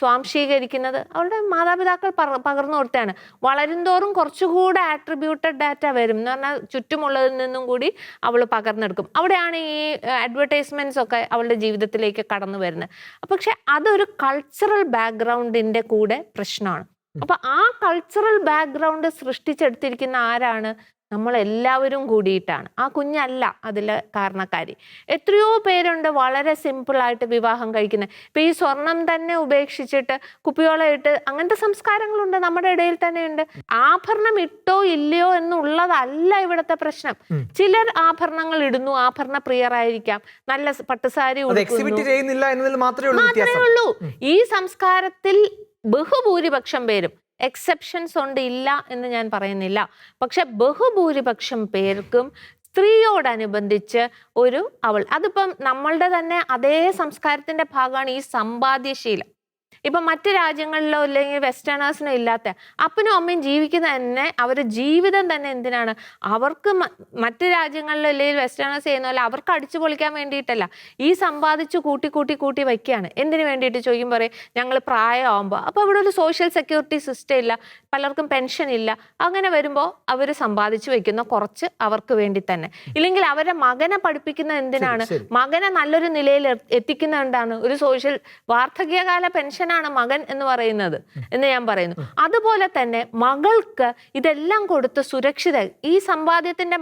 സ്വാംശീകരിക്കുന്നത്? അവളുടെ മാതാപിതാക്കൾ പകർന്നു കൊടുത്താണ്. വളരുംതോറും കുറച്ചുകൂടെ ആട്രിബ്യൂട്ടഡ് ഡാറ്റ വരും എന്ന് പറഞ്ഞാൽ ചുറ്റുമുള്ളതിൽ നിന്നും കൂടി അവൾ പകർന്നെടുക്കും. അവിടെയാണ് ഈ അഡ്വർടൈസ്മെന്റ്സ് ഒക്കെ അവളുടെ ജീവിതത്തിലേക്ക് കടന്നു വരുന്നത്. പക്ഷെ അതൊരു കൾച്ചറൽ ബാക്ക്ഗ്രൗണ്ടിന്റെ കൂടെ പ്രശ്നമാണ്. അപ്പൊ ആ കൾച്ചറൽ ബാക്ക്ഗ്രൗണ്ട് സൃഷ്ടിച്ചെടുത്തിരിക്കുന്ന ആരാണ്? നമ്മളെല്ലാവരും കൂടിയിട്ടാണ്. ആ കുഞ്ഞല്ല അതിലെ കാരണക്കാരി. എത്രയോ പേരുണ്ട് വളരെ സിമ്പിളായിട്ട് വിവാഹം കഴിക്കുന്നത്. ഇപ്പൊ ഈ സ്വർണം തന്നെ ഉപേക്ഷിച്ചിട്ട് കുപ്പിയോളയിട്ട് അങ്ങനത്തെ സംസ്കാരങ്ങളുണ്ട്, നമ്മുടെ ഇടയിൽ തന്നെ ഉണ്ട്. ആഭരണം ഇട്ടോ ഇല്ലയോ എന്നുള്ളതല്ല ഇവിടുത്തെ പ്രശ്നം. ചിലർ ആഭരണങ്ങൾ ഇടുന്നു, ആഭരണ പ്രിയരായിരിക്കാം, നല്ല പട്ടുസാരി മാത്രമേ ഉള്ളൂ. ഈ സംസ്കാരത്തിൽ ബഹുഭൂരിപക്ഷം പേരും, എക്സെപ്ഷൻസ് ഉണ്ട്, ഇല്ല എന്ന് ഞാൻ പറയുന്നില്ല, പക്ഷെ ബഹുഭൂരിപക്ഷം പേർക്കും സ്ത്രീയോടനുബന്ധിച്ച് അതിപ്പം നമ്മളുടെ തന്നെ അതേ സംസ്കാരത്തിന്റെ ഭാഗമാണ് ഈ സമ്പാദ്യശീലം. ഇപ്പൊ മറ്റു രാജ്യങ്ങളിലോ അല്ലെങ്കിൽ വെസ്റ്റേണേഴ്സിനോ ഇല്ലാത്ത അപ്പനും അമ്മയും ജീവിക്കുന്ന തന്നെ അവരുടെ ജീവിതം തന്നെ എന്തിനാണ്? അവർക്ക് മറ്റു രാജ്യങ്ങളിലോ അല്ലെങ്കിൽ വെസ്റ്റേണേഴ്സ് ചെയ്യുന്ന പോലെ അവർക്ക് അടിച്ചു പൊളിക്കാൻ വേണ്ടിയിട്ടല്ല, ഈ സമ്പാദിച്ചു കൂട്ടി വയ്ക്കുകയാണ്. എന്തിനു വേണ്ടിയിട്ട് ചോദിക്കും പറയും ഞങ്ങൾ പ്രായമാകുമ്പോൾ. അപ്പോൾ ഇവിടെ ഒരു സോഷ്യൽ സെക്യൂരിറ്റി സിസ്റ്റം ഇല്ല, പലർക്കും പെൻഷൻ ഇല്ല. അങ്ങനെ വരുമ്പോൾ അവർ സമ്പാദിച്ചു വെക്കുന്ന കുറച്ച് അവർക്ക് വേണ്ടി തന്നെ, ഇല്ലെങ്കിൽ അവരുടെ മകനെ പഠിപ്പിക്കുന്നത് എന്തിനാണ്? മകനെ നല്ലൊരു നിലയിൽ എത്തിക്കുന്ന എന്താണ്? ഒരു സോഷ്യൽ വാർദ്ധക്യകാല പെൻഷൻ ആണ് മകൻ എന്ന് പറയുന്നത് എന്ന് ഞാൻ പറയുന്നു. അതുപോലെ തന്നെ മകൾക്ക് ഇതെല്ലാം കൊടുത്ത് സുരക്ഷിത, ഈ സമ്പാദ്യത്തിന്റെ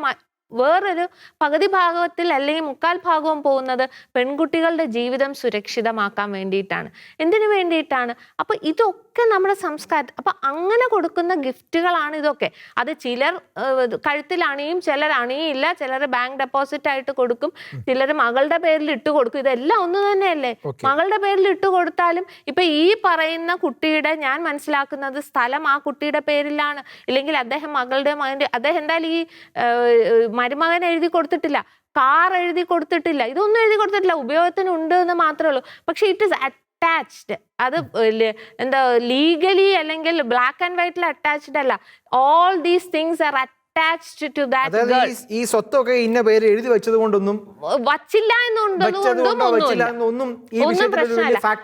വേറൊരു പകുതി ഭാഗത്തിൽ അല്ലെങ്കിൽ 3/4 ഭാഗവും പോകുന്നത് പെൺകുട്ടികളുടെ ജീവിതം സുരക്ഷിതമാക്കാൻ വേണ്ടിയിട്ടാണ്. എന്തിനു വേണ്ടിയിട്ടാണ്? അപ്പൊ ഇതൊക്കെ നമ്മുടെ സംസ്കാരം. അപ്പൊ അങ്ങനെ കൊടുക്കുന്ന ഗിഫ്റ്റുകളാണ് ഇതൊക്കെ. അത് ചിലർ കഴുത്തിൽ അണിയും, ചിലർ അണിയില്ല, ചിലർ ബാങ്ക് ഡെപ്പോസിറ്റ് ആയിട്ട് കൊടുക്കും, ചിലർ മകളുടെ പേരിൽ ഇട്ട് കൊടുക്കും. ഇതെല്ലാം ഒന്ന് തന്നെയല്ലേ? മകളുടെ പേരിൽ ഇട്ട് കൊടുത്താലും ഇപ്പൊ ഈ പറയുന്ന കുട്ടിയുടെ, ഞാൻ മനസ്സിലാക്കുന്നത്, സ്ഥലം ആ കുട്ടിയുടെ പേരിലാണ്, ഇല്ലെങ്കിൽ അദ്ദേഹം മകളുടെ മകന്റെ, അദ്ദേഹം എന്തായാലും ഈ മരുമകൻ എഴുതി കൊടുത്തിട്ടില്ല, കാർ എഴുതി കൊടുത്തിട്ടില്ല, ഇതൊന്നും എഴുതി കൊടുത്തിട്ടില്ല, ഉപയോഗത്തിന് ഉണ്ട് എന്ന് മാത്രമേ ഉള്ളൂ. പക്ഷെ ഇറ്റ് ഇസ് അറ്റാച്ച്ഡ്. അത് ലീഗലി അല്ലെങ്കിൽ ബ്ലാക്ക് ആൻഡ് വൈറ്റിൽ അറ്റാച്ച്ഡ് അല്ല. All these things are attached to that girl. ഈ സ്വത്തൊക്കെ ഇന്ന പേര് എഴുതി വെച്ചത് കൊണ്ടൊന്നും വച്ചില്ല എന്നുണ്ടൊന്നും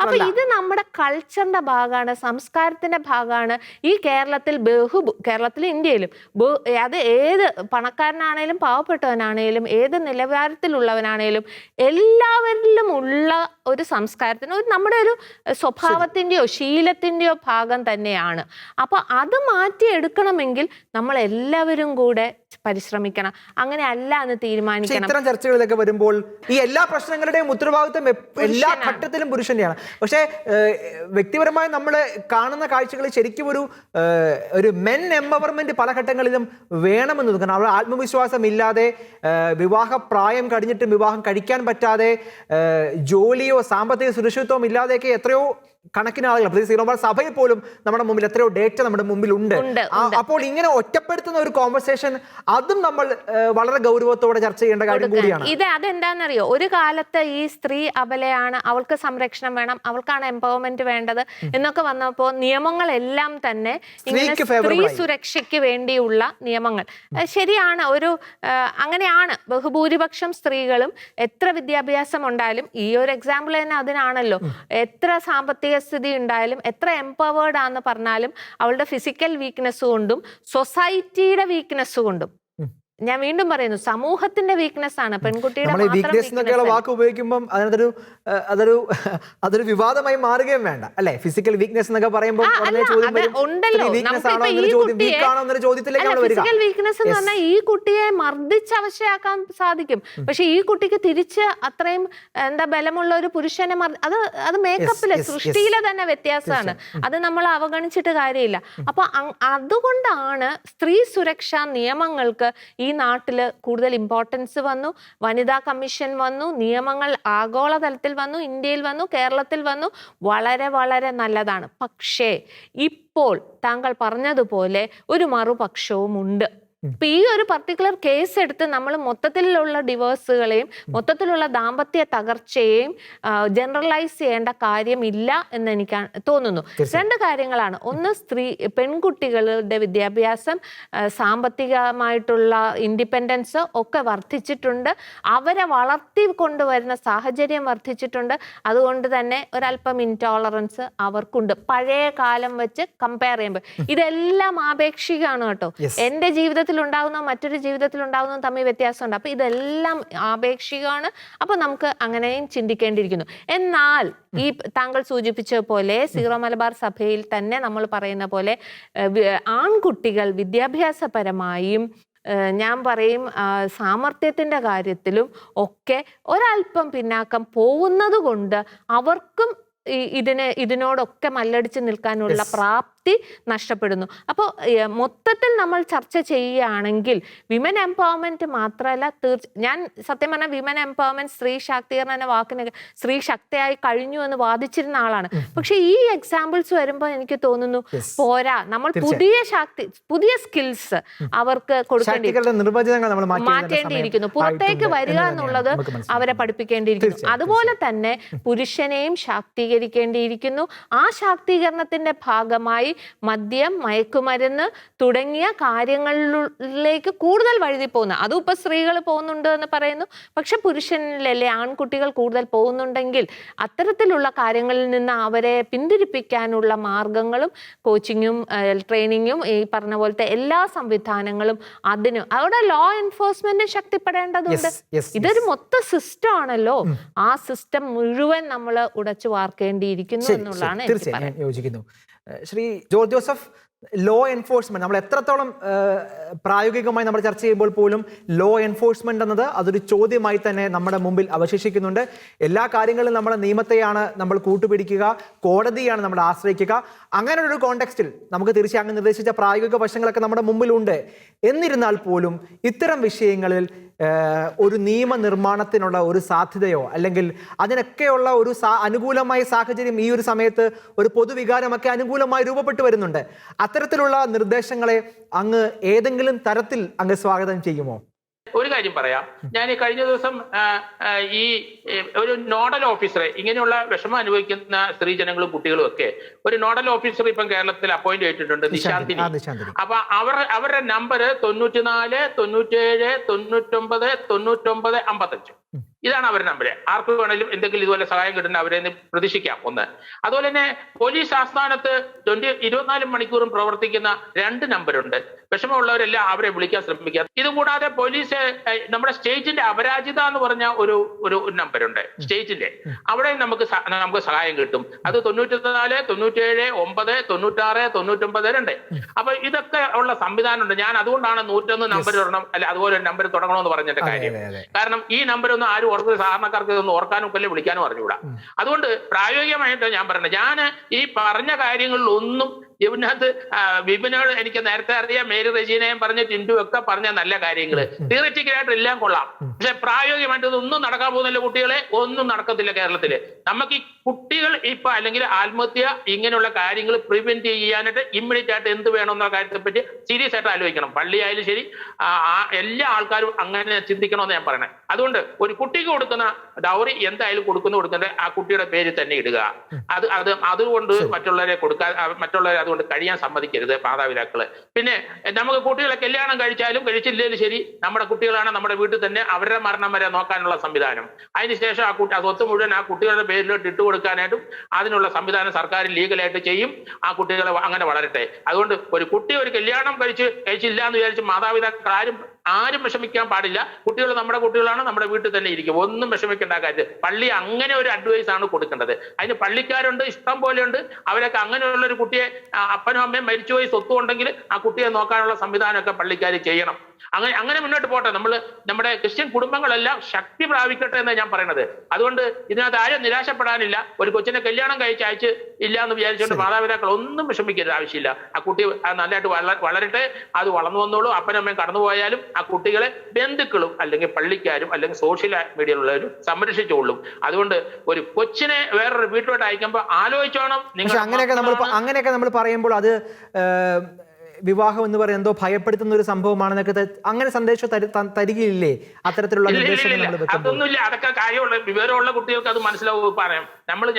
അപ്പൊ ഇത് നമ്മുടെ കൾച്ചറിന്റെ ഭാഗമാണ്, സംസ്കാരത്തിന്റെ ഭാഗമാണ്. ഈ കേരളത്തിൽ ഇന്ത്യയിലും അത് ഏത് പണക്കാരനാണേലും പാവപ്പെട്ടവനാണേലും ഏത് നിലവാരത്തിലുള്ളവനാണേലും എല്ലാവരിലും ഉള്ള ഒരു സംസ്കാരത്തിന് നമ്മുടെ ഒരു സ്വഭാവത്തിന്റെയോ ശീലത്തിന്റെയോ ഭാഗം തന്നെയാണ്. അപ്പൊ അത് മാറ്റിയെടുക്കണമെങ്കിൽ നമ്മൾ എല്ലാവരും കൂടെ പരിശ്രമിക്കണം. അങ്ങനെ അല്ല എന്ന് തീരുമാനിക്കണം. ഇത്തരം ചർച്ചകളിലൊക്കെ വരുമ്പോൾ ഈ എല്ലാ പ്രശ്നങ്ങളുടെയും ഉത്തരവാദിത്വം എല്ലാ ഘട്ടത്തിലും പുരുഷന്റെയാണ്. പക്ഷേ വ്യക്തിപരമായി നമ്മൾ കാണുന്ന കാഴ്ചകളിൽ ശരിക്കും ഒരു മെൻ എംപവർമെന്റ് പല ഘട്ടങ്ങളിലും വേണമെന്ന് തോന്നുന്നു. അവരുടെ ആത്മവിശ്വാസം ഇല്ലാതെ, വിവാഹപ്രായം കഴിഞ്ഞിട്ടും വിവാഹം കഴിക്കാൻ പറ്റാതെ, ജോലിയോ സാമ്പത്തിക സുരക്ഷിതത്വം ഇല്ലാതെയൊക്കെ എത്രയോ കണക്കിന് ആളുകൾ, പ്രത്യേകിച്ച് സഭയിൽ പോലും നമ്മുടെ മുമ്പിൽ എത്രയോ ഡേറ്റ നമ്മുടെ മുമ്പിൽ ഉണ്ട്. അപ്പോൾ ഇങ്ങനെ ഒറ്റപ്പെടുത്തുന്ന ഒരു കോൺവെർസേഷൻ, അതും നമ്മൾ വളരെ ഗൗരവത്തോടെ ചർച്ച ചെയ്യേണ്ട കാര്യം കൂടിയാണ്. അതെന്താണെന്നറിയോ, ഒരു കാലത്ത് ഈ സ്ത്രീ അബലയാണ്, അവൾക്ക് സംരക്ഷണം വേണം, അവൾക്കാണ് എംപവർമെന്റ് വേണ്ടത് എന്നൊക്കെ വന്നപ്പോൾ നിയമങ്ങളെല്ലാം തന്നെ സ്ത്രീ സുരക്ഷയ്ക്ക് വേണ്ടിയുള്ള നിയമങ്ങൾ ശരിയാണ്. അങ്ങനെയാണ് ബഹുഭൂരിപക്ഷം സ്ത്രീകളും. എത്ര വിദ്യാഭ്യാസം ഉണ്ടായാലും, ഈ ഒരു എക്സാമ്പിൾ തന്നെ അതിനാണല്ലോ, എത്ര സാമ്പത്തിക സ്ഥിതി ഉണ്ടായാലും, എത്ര എംപവേർഡ് ആണെന്ന് പറഞ്ഞാലും, അവളുടെ ഫിസിക്കൽ വീക്ക്നെസ് കൊണ്ടും സൊസൈറ്റിയുടെ വീക്ക്നെസ് കൊണ്ടും, ഞാൻ വീണ്ടും പറയുന്നു, സമൂഹത്തിന്റെ വീക്ക്നെസ് ആണ്, പെൺകുട്ടിയുടെ വാക്ക് ഉപയോഗിക്കുമ്പോൾ അതൊരു വിവാദമായി മാറുകയും വേണ്ട അല്ലെ? ഫിസിക്കൽ വീക്ക്നെസ് എന്നൊക്കെ പറയുമ്പോൾ ഫിസിക്കൽ വീക്ക്നെസ് എന്ന് പറഞ്ഞാൽ ഈ കുട്ടിയെ മർദ്ദിച്ച് അവശയാക്കാൻ സാധിക്കും. പക്ഷെ ഈ കുട്ടിക്ക് തിരിച്ച് അത്രയും ബലമുള്ള ഒരു പുരുഷനെ അത് മേക്കപ്പിലെ സൃഷ്ടിയിലെ തന്നെ വ്യത്യാസമാണ്. അത് നമ്മൾ അവഗണിച്ചിട്ട് കാര്യമില്ല. അപ്പൊ അതുകൊണ്ടാണ് സ്ത്രീ സുരക്ഷാ നിയമങ്ങൾക്ക് ഈ നാട്ടിൽ കൂടുതൽ ഇമ്പോർട്ടൻസ് വന്നു, വനിതാ കമ്മീഷൻ വന്നു, നിയമങ്ങൾ ആഗോളതലത്തിൽ വന്നു, ഇന്ത്യയിൽ വന്നു, കേരളത്തിൽ വന്നു, വളരെ വളരെ നല്ലതാണ്. പക്ഷേ ഇപ്പോൾ താങ്കൾ പറഞ്ഞതുപോലെ ഒരു മറുപക്ഷവും ഉണ്ട്. ഇപ്പൊ ഈ ഒരു പർട്ടിക്കുലർ കേസ് എടുത്ത് നമ്മൾ മൊത്തത്തിലുള്ള ഡിവോഴ്സുകളെയും മൊത്തത്തിലുള്ള ദാമ്പത്യ തകർച്ചയെയും ജനറലൈസ് ചെയ്യേണ്ട കാര്യമില്ല എന്ന് എനിക്ക് തോന്നുന്നു. രണ്ട് കാര്യങ്ങളാണ്. ഒന്ന്, പെൺകുട്ടികളുടെ വിദ്യാഭ്യാസം, സാമ്പത്തികമായിട്ടുള്ള ഇൻഡിപെൻഡൻസ് ഒക്കെ വർദ്ധിച്ചിട്ടുണ്ട്. അവരെ വളർത്തി കൊണ്ടുവരുന്ന സാഹചര്യം വർദ്ധിച്ചിട്ടുണ്ട്. അതുകൊണ്ട് തന്നെ ഒരല്പം ഇൻടോളറൻസ് അവർക്കുണ്ട് പഴയ കാലം വെച്ച് കമ്പയർ ചെയ്യുമ്പോൾ. ഇതെല്ലാം ആപേക്ഷികമാണ് കേട്ടോ. എന്റെ ജീവിതത്തിൽ ഉണ്ടാകുന്ന മറ്റൊരു ജീവിതത്തിൽ ഉണ്ടാകുന്ന തമ്മിൽ വ്യത്യാസമുണ്ട്. അപ്പൊ ഇതെല്ലാം ആപേക്ഷികമാണ്. അപ്പൊ നമുക്ക് അങ്ങനെയും ചിന്തിക്കേണ്ടിയിരിക്കുന്നു. എന്നാൽ ഈ താങ്കൾ സൂചിപ്പിച്ച പോലെ സീറോ മലബാർ സഭയിൽ തന്നെ നമ്മൾ പറയുന്ന പോലെ ആൺകുട്ടികൾ വിദ്യാഭ്യാസപരമായും ഞാൻ പറയും സാമർത്ഥ്യത്തിന്റെ കാര്യത്തിലും ഒക്കെ ഒരല്പം പിന്നാക്കം പോകുന്നത് കൊണ്ട് അവർക്കും ഇതിനോടൊക്കെ മല്ലടിച്ച് നിൽക്കാനുള്ള പ്രാപ്തി നഷ്ടപ്പെടുന്നു. അപ്പോൾ മൊത്തത്തിൽ നമ്മൾ ചർച്ച ചെയ്യുകയാണെങ്കിൽ വിമൻ എംപവർമെന്റ് മാത്രമല്ല, ഞാൻ സത്യം പറഞ്ഞാൽ വിമൻ എംപവർമെന്റ്, സ്ത്രീ ശാക്തീകരണം എന്ന വാക്കിന് സ്ത്രീ ശക്തിയായി കഴിഞ്ഞു എന്ന് വാദിച്ചിരുന്ന ആളാണ്. പക്ഷെ ഈ എക്സാമ്പിൾസ് വരുമ്പോൾ എനിക്ക് തോന്നുന്നു പോരാ, നമ്മൾ പുതിയ സ്കിൽസ് അവർക്ക് മാറ്റേണ്ടിയിരിക്കുന്നു. പുറത്തേക്ക് വരിക എന്നുള്ളത് അവരെ പഠിപ്പിക്കേണ്ടിയിരിക്കുന്നു. അതുപോലെ തന്നെ പുരുഷനെയും ശാക്തീകരിക്കേണ്ടിയിരിക്കുന്നു. ആ ശാക്തീകരണത്തിന്റെ ഭാഗമായി മദ്യം, മയക്കുമരുന്ന് തുടങ്ങിയ കാര്യങ്ങളിലേക്ക് കൂടുതൽ വഴുതി പോകുന്നു. അതും ഇപ്പൊ സ്ത്രീകൾ പോകുന്നുണ്ട് എന്ന് പറയുന്നു. പക്ഷെ പുരുഷനിലല്ലേ ആൺകുട്ടികൾ കൂടുതൽ പോകുന്നുണ്ടെങ്കിൽ അത്തരത്തിലുള്ള കാര്യങ്ങളിൽ നിന്ന് അവരെ പിന്തിരിപ്പിക്കാനുള്ള മാർഗങ്ങളും കോച്ചിങ്ങും ട്രെയിനിങ്ങും ഈ പറഞ്ഞ പോലത്തെ എല്ലാ സംവിധാനങ്ങളും അവിടെ ലോ എൻഫോഴ്സ്മെന്റ് ശക്തിപ്പെടേണ്ടതുണ്ട്. ഇതൊരു മൊത്ത സിസ്റ്റം ആണല്ലോ. ആ സിസ്റ്റം മുഴുവൻ നമ്മൾ ഉടച്ചു വാർക്കേണ്ടിയിരിക്കുന്നു എന്നുള്ളതാണ് എനിക്ക് യോജിക്കുന്നു. Shri George Joseph, law enforcement നമ്മൾ എത്രത്തോളം പ്രായോഗികമായി നമ്മൾ ചർച്ച ചെയ്യുമ്പോൾ പോലും ലോ എൻഫോഴ്സ്മെന്റ് എന്നത് അതൊരു ചോദ്യമായി തന്നെ നമ്മുടെ മുമ്പിൽ അവശേഷിക്കുന്നുണ്ട്. എല്ലാ കാര്യങ്ങളിലും നമ്മുടെ നിയമത്തെയാണ് നമ്മൾ കൂട്ടുപിടിക്കുക, കോടതിയാണ് നമ്മൾ ആശ്രയിക്കുക. അങ്ങനെയൊരു കോണ്ടെക്സ്റ്റിൽ നമുക്ക് തീർച്ചയായും അങ്ങ് നിർദ്ദേശിച്ച പ്രായോഗിക വശങ്ങളൊക്കെ നമ്മുടെ മുമ്പിലുണ്ട്. എന്നിരുന്നാൽ പോലും ഇത്തരം വിഷയങ്ങളിൽ ഒരു നിയമനിർമ്മാണത്തിനുള്ള ഒരു സാധ്യതയോ അല്ലെങ്കിൽ അതിനൊക്കെയുള്ള ഒരു അനുകൂലമായ സാഹചര്യം ഈ ഒരു സമയത്ത് ഒരു പൊതുവികാരമൊക്കെ അനുകൂലമായി രൂപപ്പെട്ടു വരുന്നുണ്ട്. അത്തരത്തിലുള്ള നിർദ്ദേശങ്ങളെ അങ്ങ് ഏതെങ്കിലും തരത്തിൽ അങ്ങ് സ്വാഗതം ചെയ്യുമോ? ഒരു കാര്യം പറയാം. ഞാൻ കഴിഞ്ഞ ദിവസം ഈ ഒരു നോഡൽ ഓഫീസറെ, ഇങ്ങനെയുള്ള വിഷമം അനുഭവിക്കുന്ന സ്ത്രീജനങ്ങളും കുട്ടികളും ഒക്കെ ഒരു നോഡൽ ഓഫീസർ ഇപ്പം കേരളത്തിൽ അപ്പോയിന്റ് ചെയ്തിട്ടുണ്ട്, നിശാന്തിനി. അപ്പൊ അവരുടെ നമ്പർ 94 97 99 99 55. ഇതാണ് അവരുടെ നമ്പർ. ആർക്ക് വേണമെങ്കിലും എന്തെങ്കിലും ഇതുപോലെ സഹായം കിട്ടുന്ന അവരെ പ്രതീക്ഷിക്കാം. ഒന്ന്, അതുപോലെ തന്നെ പോലീസ് ആസ്ഥാനത്ത് 24 മണിക്കൂറും പ്രവർത്തിക്കുന്ന 2 നമ്പറുണ്ട്. വിഷമമുള്ളവരെല്ലാം അവരെ വിളിക്കാൻ ശ്രമിക്കുക. ഇതുകൂടാതെ പോലീസ് നമ്മുടെ സ്റ്റേറ്റിന്റെ അപരാജിത എന്ന് പറഞ്ഞ ഒരു നമ്പറുണ്ട് സ്റ്റേറ്റിന്റെ. അവിടെ നമുക്ക് സഹായം കിട്ടും. അത് 94 97 9 96 99 2. അപ്പൊ ഇതൊക്കെ ഉള്ള സംവിധാനമുണ്ട്. ഞാൻ അതുകൊണ്ടാണ് 101 നമ്പർ ഇടണം, അല്ലെ അതുപോലെ ഒരു നമ്പർ തുടങ്ങണമെന്ന് പറഞ്ഞതിന്റെ കാര്യം. കാരണം ഈ നമ്പരൊന്നും ആരും സാധാരണക്കാർക്ക് ഇതൊന്നും ഓർക്കാനും ഒക്കെ വിളിക്കാനും അറിഞ്ഞുകൂടാ. അതുകൊണ്ട് പ്രായോഗികമായിട്ട് ഞാൻ പറഞ്ഞത്, ഞാൻ ഈ പറഞ്ഞ കാര്യങ്ങളിലൊന്നും ഇതിനകത്ത് വിപിനോട് എനിക്ക് നേരത്തെ അറിയാം, മേരി റെജീനയും പറഞ്ഞ ടിൻഡു ഒക്കെ പറഞ്ഞ നല്ല കാര്യങ്ങള് തിയററ്റിക്കലായിട്ട് എല്ലാം കൊള്ളാം. പക്ഷെ പ്രായോഗികമായിട്ട് ഇതൊന്നും നടക്കാൻ പോകുന്നില്ല. കുട്ടികളെ ഒന്നും നടക്കത്തില്ല കേരളത്തില്. നമുക്ക് ഈ കുട്ടികൾ ഇപ്പൊ അല്ലെങ്കിൽ ആത്മഹത്യ ഇങ്ങനെയുള്ള കാര്യങ്ങൾ പ്രിവെന്റ് ചെയ്യാനായിട്ട് ഇമ്മീഡിയറ്റ് ആയിട്ട് എന്ത് വേണമെന്ന കാര്യത്തെ പറ്റി സീരിയസ് ആയിട്ട് ആലോചിക്കണം. പള്ളിയായാലും ശരി, എല്ലാ ആൾക്കാരും അങ്ങനെ ചിന്തിക്കണമെന്ന് ഞാൻ പറയണേ. അതുകൊണ്ട് ഒരു കുട്ടിക്ക് കൊടുക്കുന്ന ഡൗറി എന്തായാലും കൊടുക്കേണ്ടത് ആ കുട്ടിയുടെ പേര് തന്നെ ഇടുക. അതുകൊണ്ട് മറ്റുള്ളവരെ അതുകൊണ്ട് കഴിയാൻ സമ്മതിക്കരുത് മാതാപിതാക്കള്. പിന്നെ നമുക്ക് കുട്ടികളെ കല്യാണം കഴിച്ചാലും കഴിച്ചില്ലേലും ശരി, നമ്മുടെ കുട്ടികളാണ് നമ്മുടെ വീട്ടിൽ തന്നെ അവരുടെ മരണം വരെ നോക്കാനുള്ള സംവിധാനം. അതിനുശേഷം ആ സ്വത്ത് മുഴുവൻ ആ കുട്ടികളുടെ പേരിലോട്ട് ഇട്ടുകൊടുക്കാനായിട്ടും അതിനുള്ള സംവിധാനം സർക്കാർ ലീഗലായിട്ട് ചെയ്യും. ആ കുട്ടികളെ അങ്ങനെ വളരട്ടെ. അതുകൊണ്ട് ഒരു കുട്ടി ഒരു കല്യാണം കഴിച്ചില്ല എന്ന് വിചാരിച്ച് മാതാപിതാക്കൾ ആരും വിഷമിക്കാൻ പാടില്ല. കുട്ടികൾ നമ്മുടെ കുട്ടികളാണ്, നമ്മുടെ വീട്ടിൽ തന്നെ ഇരിക്കും. ഒന്നും വിഷമിക്കേണ്ട കാര്യം. പള്ളി അങ്ങനെ ഒരു അഡ്വൈസ് ആണ് കൊടുക്കേണ്ടത്. അതിന് പള്ളിക്കാരുണ്ട്, ഇഷ്ടം പോലെ ഉണ്ട്. അവരൊക്കെ അങ്ങനെയുള്ള ഒരു കുട്ടിയെ, അപ്പനും അമ്മയും മരിച്ചുപോയി സ്വത്തും ഉണ്ടെങ്കിൽ ആ കുട്ടിയെ നോക്കാനുള്ള സംവിധാനമൊക്കെ പള്ളിക്കാർ ചെയ്യണം. അങ്ങനെ മുന്നോട്ട് പോട്ടെ. നമ്മുടെ ക്രിസ്ത്യൻ കുടുംബങ്ങളെല്ലാം ശക്തി പ്രാപിക്കട്ടെ എന്നാണ് ഞാൻ പറയുന്നത്. അതുകൊണ്ട് ഇതിനകത്ത് ആരും നിരാശപ്പെടാനില്ല. ഒരു കൊച്ചിനെ കല്യാണം അയച്ച് ഇല്ല എന്ന് വിചാരിച്ചുകൊണ്ട് മാതാപിതാക്കൾ ഒന്നും വിഷമിക്കരുത്, ആവശ്യമില്ല. ആ കുട്ടി നല്ലതായിട്ട് വളരട്ടെ, അത് വളർന്നു വന്നോളൂ. അപ്പനും അമ്മയും കടന്നുപോയാലും ആ കുട്ടികളെ ബന്ധുക്കളും അല്ലെങ്കിൽ പള്ളിക്കാരും അല്ലെങ്കിൽ സോഷ്യൽ മീഡിയയിലുള്ളവരും സംരക്ഷിച്ചോളും. അതുകൊണ്ട് ഒരു കൊച്ചിനെ വേറൊരു വീട്ടിലോട്ട് അയക്കുമ്പോൾ ആലോചിച്ചോണം. അങ്ങനെയൊക്കെ നമ്മൾ പറയുമ്പോൾ അത് വിവാഹം എന്ന് പറയുന്നത് എന്തോ ഭയപ്പെടുത്തുന്ന ഒരു സംഭവമാണെന്നൊക്കെ അങ്ങനെ സന്ദേശം തരികയില്ലേ അത്തരത്തിലുള്ള നിർദ്ദേശങ്ങൾ? അതൊന്നുമില്ല. അതൊക്കെ കാര്യമുള്ള വിവരമുള്ള കുട്ടികൾക്ക് അത് മനസ്സിലാവും. പറയാം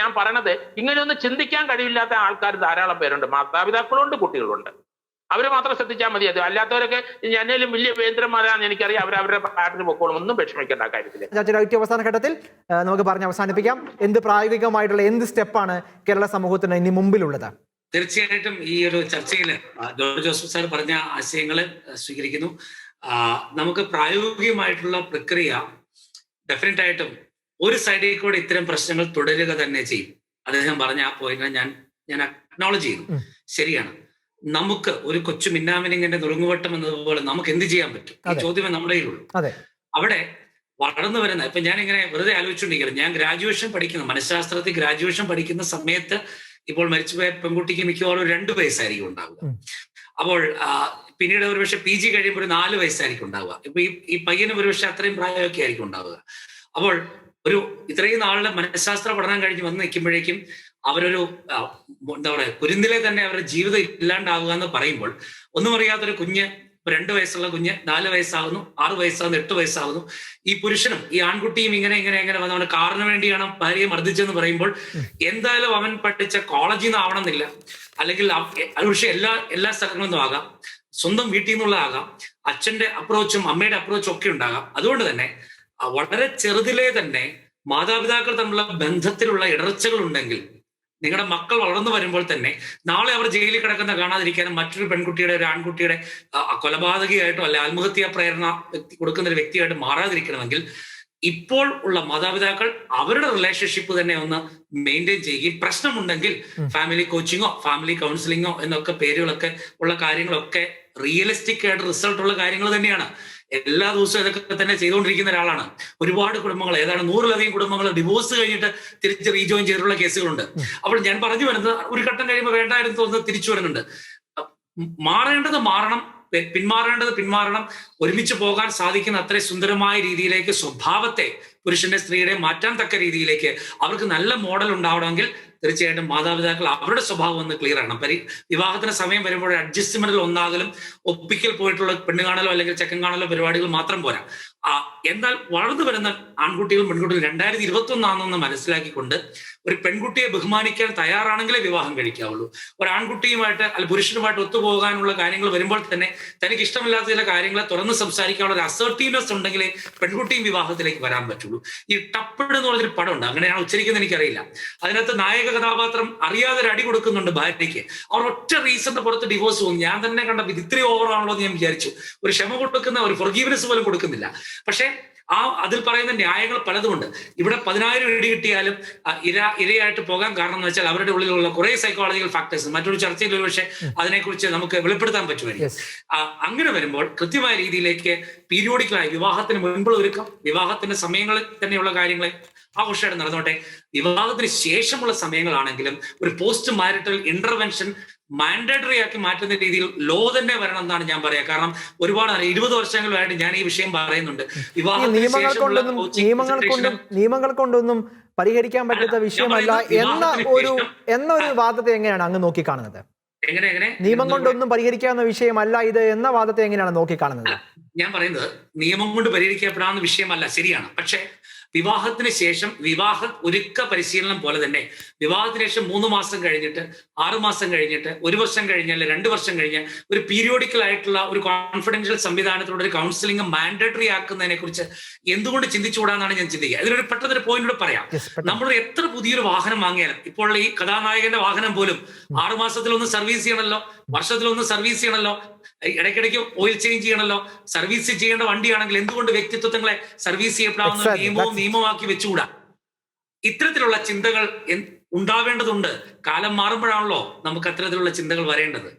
ഞാൻ പറയണത് ഇങ്ങനെയൊന്നും ചിന്തിക്കാൻ കഴിവില്ലാത്ത ആൾക്കാർ ധാരാളം പേരുണ്ട്. മാതാപിതാക്കളുണ്ട്, കുട്ടികളുണ്ട്. അവരെ മാത്രം ശ്രദ്ധിച്ചാൽ മതി. അത് അല്ലാത്തവരൊക്കെ എന്നേലും വലിയ വേന്ദ്രന്മാരാണെന്ന് എനിക്കറിയാം. അവരവരുടെ പാട്ടിന് പൊക്കോളും, ഒന്നും വിഷമിക്കേണ്ട ആ കാര്യത്തിൽ. അവസാന ഘട്ടത്തിൽ നമുക്ക് പറഞ്ഞ് അവസാനിപ്പിക്കാം. എന്ത് പ്രായോഗികമായിട്ടുള്ള എന്ത് സ്റ്റെപ്പാണ് കേരള സമൂഹത്തിന് ഇനി മുമ്പിലുള്ളത്? തീർച്ചയായിട്ടും ഈ ഒരു ചർച്ചയിൽ ജോർജ് ജോസഫ് സാർ പറഞ്ഞ ആശയങ്ങൾ സ്വീകരിക്കുന്നു. നമുക്ക് പ്രായോഗികമായിട്ടുള്ള പ്രക്രിയ ഡെഫിനറ്റ് ആയിട്ടും ഒരു സൈഡിൽ കൂടെ ഇത്തരം പ്രശ്നങ്ങൾ തുടരുക തന്നെ ചെയ്യും. അദ്ദേഹം പറഞ്ഞ ആ പോയിന്റ് ഞാൻ അക്നോളജ് ചെയ്യുന്നു. ശരിയാണ്. നമുക്ക് ഒരു കൊച്ചു മിന്നാമിനിങ്ങിന്റെ നുറുങ്ങുവട്ടം എന്നതുപോലെ നമുക്ക് എന്ത് ചെയ്യാൻ പറ്റും? ഈ ചോദ്യമേ നമ്മുടെ കയ്യിലുള്ളൂ. അവിടെ വളർന്നു വരുന്ന ഇപ്പൊ ഞാൻ ഇങ്ങനെ വെറുതെ ആലോചിച്ചുകൊണ്ടിരിക്കുന്നത്, ഞാൻ ഗ്രാജുവേഷൻ പഠിക്കുന്ന മനഃശാസ്ത്രത്തിൽ ഗ്രാജുവേഷൻ പഠിക്കുന്ന സമയത്ത് ഇപ്പോൾ മരിച്ചുപോയ പെൺകുട്ടിക്ക് മിക്കവാറും 2 വയസ്സായിരിക്കും ഉണ്ടാവുക. അപ്പോൾ പിന്നീട് ഒരുപക്ഷെ PG കഴിയുമ്പോൾ ഒരു 4 വയസ്സായിരിക്കും ഉണ്ടാവുക. ഇപ്പൊ ഈ പയ്യന് ഒരുപക്ഷെ അത്രയും പ്രായമൊക്കെ ആയിരിക്കും ഉണ്ടാവുക. അപ്പോൾ ഒരു ഇത്രയും നാളുടെ മനഃശാസ്ത്ര പഠനം കഴിഞ്ഞ് വന്ന് നിൽക്കുമ്പോഴേക്കും അവരൊരു എന്താ പറയുക, കുരുന്നിലെ തന്നെ അവരുടെ ജീവിതം ഇല്ലാണ്ടാവുക എന്ന് പറയുമ്പോൾ ഒന്നും അറിയാത്തൊരു കുഞ്ഞ്, 2 വയസ്സുള്ള കുഞ്ഞ് 4 വയസ്സാകുന്നു, 6 വയസ്സാകുന്നു, 8 വയസ്സാകുന്നു. ഈ പുരുഷനും ഈ ആൺകുട്ടിയും ഇങ്ങനെ വന്ന് അവന് കാറിന് വേണ്ടിയാണ് ഭാര്യയെ മർദ്ദിച്ചെന്ന് പറയുമ്പോൾ എന്തായാലും അവൻ പഠിച്ച കോളേജിൽ നിന്ന് ആവണമെന്നില്ല, അല്ലെങ്കിൽ പക്ഷെ എല്ലാ സ്ഥലങ്ങളിൽ നിന്നും ആകാം, സ്വന്തം വീട്ടിൽ നിന്നുള്ള ആകാം, അച്ഛന്റെ അപ്രോച്ചും അമ്മയുടെ അപ്രോച്ചും ഒക്കെ ഉണ്ടാകാം. അതുകൊണ്ട് തന്നെ വളരെ ചെറുതിലേ തന്നെ മാതാപിതാക്കൾ തമ്മിലുള്ള ബന്ധത്തിലുള്ള ഇടർച്ചകൾ ഉണ്ടെങ്കിൽ നിങ്ങളുടെ മക്കൾ വളർന്നു വരുമ്പോൾ തന്നെ നാളെ അവർ ജയിലിൽ കിടക്കുന്ന കാണാതിരിക്കാനും മറ്റൊരു പെൺകുട്ടിയുടെ ഒരു ആൺകുട്ടിയുടെ കൊലപാതകയായിട്ടോ അല്ലെ ആത്മഹത്യാ പ്രേരണ കൊടുക്കുന്ന ഒരു വ്യക്തിയായിട്ട് മാറാതിരിക്കണമെങ്കിൽ ഇപ്പോൾ ഉള്ള മാതാപിതാക്കൾ അവരുടെ റിലേഷൻഷിപ്പ് തന്നെ ഒന്ന് മെയിൻറ്റെയിൻ ചെയ്യുകയും പ്രശ്നമുണ്ടെങ്കിൽ ഫാമിലി കോച്ചിങ്ങോ ഫാമിലി കൗൺസിലിങ്ങോ എന്നൊക്കെ പേരുകളൊക്കെ ഉള്ള കാര്യങ്ങളൊക്കെ റിയലിസ്റ്റിക് ആയിട്ട് റിസൾട്ട് ഉള്ള കാര്യങ്ങൾ തന്നെയാണ്. എല്ലാ ദിവസവും ഇതൊക്കെ തന്നെ ചെയ്തുകൊണ്ടിരിക്കുന്ന ഒരാളാണ്. ഒരുപാട് കുടുംബങ്ങൾ, ഏതാണ്ട് 100-ലധികം കുടുംബങ്ങൾ ഡിവോഴ്സ് കഴിഞ്ഞിട്ട് തിരിച്ച് റീജോയിൻ ചെയ്തിട്ടുള്ള കേസുകളുണ്ട്. അപ്പോൾ ഞാൻ പറഞ്ഞു വരുന്നത്, ഒരു ഘട്ടം കഴിയുമ്പോൾ വേണ്ടായിരുന്നു തോന്നുന്നത് തിരിച്ചു വരുന്നുണ്ട്. മാറേണ്ടത് മാറണം, പിന്മാറണം. ഒരുമിച്ച് പോകാൻ സാധിക്കുന്ന അത്ര സുന്ദരമായ രീതിയിലേക്ക് സ്വഭാവത്തെ പുരുഷന്റെ സ്ത്രീയുടെ മാറ്റാൻ തക്ക രീതിയിലേക്ക് അവർക്ക് നല്ല മോഡൽ ഉണ്ടാവണമെങ്കിൽ തീർച്ചയായിട്ടും മാതാപിതാക്കൾ അവരുടെ സ്വഭാവം ഒന്ന് ക്ലിയർ ആണ്. വിവാഹത്തിന് സമയം വരുമ്പോൾ അഡ്ജസ്റ്റ്മെന്റിൽ ഒന്നാകലും ഒപ്പിക്കൽ പോയിട്ടുള്ള പെണ്ണ് കാണലോ അല്ലെങ്കിൽ ചെക്കൻ കാണലോ പരിപാടികൾ മാത്രം പോരാ. എന്നാൽ വളർന്നു വരുന്ന ആൺകുട്ടികളും പെൺകുട്ടികളും 2021 മനസ്സിലാക്കിക്കൊണ്ട് ഒരു പെൺകുട്ടിയെ ബഹുമാനിക്കാൻ തയ്യാറാണെങ്കിലേ വിവാഹം കഴിക്കാവുള്ളൂ. ഒരു ആൺകുട്ടിയുമായിട്ട് അല്ലെങ്കിൽ പുരുഷനുമായിട്ട് ഒത്തുപോകാനുള്ള കാര്യങ്ങൾ വരുമ്പോൾ തന്നെ തനിക്ക് ഇഷ്ടമില്ലാത്ത ചില കാര്യങ്ങളെ തുറന്ന് സംസാരിക്കാനുള്ള ഒരു അസർട്ടീവ്നെസ് ഉണ്ടെങ്കിലേ പെൺകുട്ടിയും വിവാഹത്തിലേക്ക് വരാൻ പറ്റുള്ളൂ. ഈ ടപ്പഡ് എന്ന് പറഞ്ഞൊരു പടമുണ്ട്, അങ്ങനെയാണ് ഉച്ചരിക്കുന്നത് എനിക്കറിയില്ല. അതിനകത്ത് നായക കഥാപാത്രം അറിയാതെ ഒരു അടി കൊടുക്കുന്നുണ്ട് ഭാര്യയ്ക്ക്. അവർ ഒറ്റ റീസണിന്റെ പുറത്ത് ഡിവോഴ്സ് പോകും. ഞാൻ തന്നെ കണ്ട ഇത്രയും ഓവറാണല്ലോ എന്ന് ഞാൻ വിചാരിച്ചു. ഒരു ക്ഷമ കൊടുക്കുന്ന ഒരു ഫൊർഗീവ്നെസ് പോലും കൊടുക്കുന്നില്ല. പക്ഷെ അതിൽ പറയുന്ന ന്യായങ്ങൾ പലതുമുണ്ട്. ഇവിടെ 10,000 ഇടി കിട്ടിയാലും ഇരയായിട്ട് പോകാൻ കാരണം എന്ന് വെച്ചാൽ അവരുടെ ഉള്ളിലുള്ള കുറെ സൈക്കോളജിക്കൽ ഫാക്ടേഴ്സ് മറ്റൊരു ചർച്ചയിൽ ഒരുപക്ഷെ അതിനെക്കുറിച്ച് നമുക്ക് വെളിപ്പെടുത്താൻ പറ്റുമായിരിക്കും. അങ്ങനെ വരുമ്പോൾ കൃത്യമായ രീതിയിലേക്ക് പീരിയോഡിക്കലായി വിവാഹത്തിന് മുൻപുള്ള ഒരുക്കം, വിവാഹത്തിന്റെ സമയങ്ങളിൽ തന്നെയുള്ള കാര്യങ്ങളെ ആഘോഷമായിട്ട് നടന്നോട്ടെ. വിവാഹത്തിന് ശേഷമുള്ള സമയങ്ങളാണെങ്കിലും ഒരു പോസ്റ്റ് മാരിറ്റൽ ഇന്റർവെൻഷൻ മാൻഡേറ്ററി ആക്കി മാറ്റുന്ന രീതിയിൽ ലോ തന്നെ വരണം എന്നാണ് ഞാൻ പറയാ. കാരണം ഒരുപാട് 20 വർഷങ്ങളായിട്ട് ഞാൻ ഈ വിഷയം പറയുന്നുണ്ട്. നിയമങ്ങൾ കൊണ്ടൊന്നും പരിഹരിക്കാൻ പറ്റാത്ത വിഷയമല്ല എന്ന ഒരു വാദത്തെ എങ്ങനെയാണ് അങ്ങ് നോക്കിക്കാണുന്നത്? എങ്ങനെ നിയമം കൊണ്ടൊന്നും പരിഹരിക്കാവുന്ന വിഷയമല്ല ഇത് എന്ന വാദത്തെ എങ്ങനെയാണ് നോക്കിക്കാണുന്നത്? ഞാൻ പറയുന്നത് നിയമം കൊണ്ട് പരിഹരിക്കപ്പെടാവുന്ന വിഷയമല്ല, ശരിയാണ്. പക്ഷെ വിവാഹത്തിന് ശേഷം വിവാഹ ഒരുക്ക പരിശീലനം പോലെ തന്നെ വിവാഹത്തിന് ശേഷം 3 മാസം കഴിഞ്ഞിട്ട് 6 മാസം കഴിഞ്ഞിട്ട് 1 വർഷം കഴിഞ്ഞ് അല്ലെ 2 വർഷം കഴിഞ്ഞ് ഒരു പീരിയോഡിക്കൽ ആയിട്ടുള്ള ഒരു കോൺഫിഡൻഷ്യൽ സംവിധാനത്തിലൂടെ ഒരു കൗൺസിലിംഗ് മാൻഡേറ്ററി ആക്കുന്നതിനെ കുറിച്ച് എന്തുകൊണ്ട് ചിന്തിച്ചുകൂടാന്നാണ് ഞാൻ ചിന്തിക്കുക. അതിലൊരു പെട്ടെന്നൊരു പോയിന്റ് പറയാം. നമ്മൾ എത്ര പുതിയൊരു വാഹനം വാങ്ങിയാലും, ഇപ്പോൾ ഈ കഥാനായകന്റെ വാഹനം പോലും 6 മാസത്തിലൊന്ന് സർവീസ് ചെയ്യണമല്ലോ, വർഷത്തിലൊന്ന് സർവീസ് ചെയ്യണമല്ലോ, ഇടയ്ക്കിടയ്ക്ക് ഓയിൽ ചേഞ്ച് ചെയ്യണമല്ലോ. സർവീസ് ചെയ്യേണ്ട വണ്ടിയാണെങ്കിൽ എന്തുകൊണ്ട് വ്യക്തിത്വങ്ങളെ സർവീസ് ചെയ്യപ്പെടാവുന്ന നിയമമാക്കി വെച്ചുകൂടാ? ഇത്തരത്തിലുള്ള ചിന്തകൾ ഉണ്ടാവേണ്ടതുണ്ട്. കാലം മാറുമ്പോഴാണല്ലോ നമുക്ക് അത്തരത്തിലുള്ള ചിന്തകൾ വരേണ്ടത്.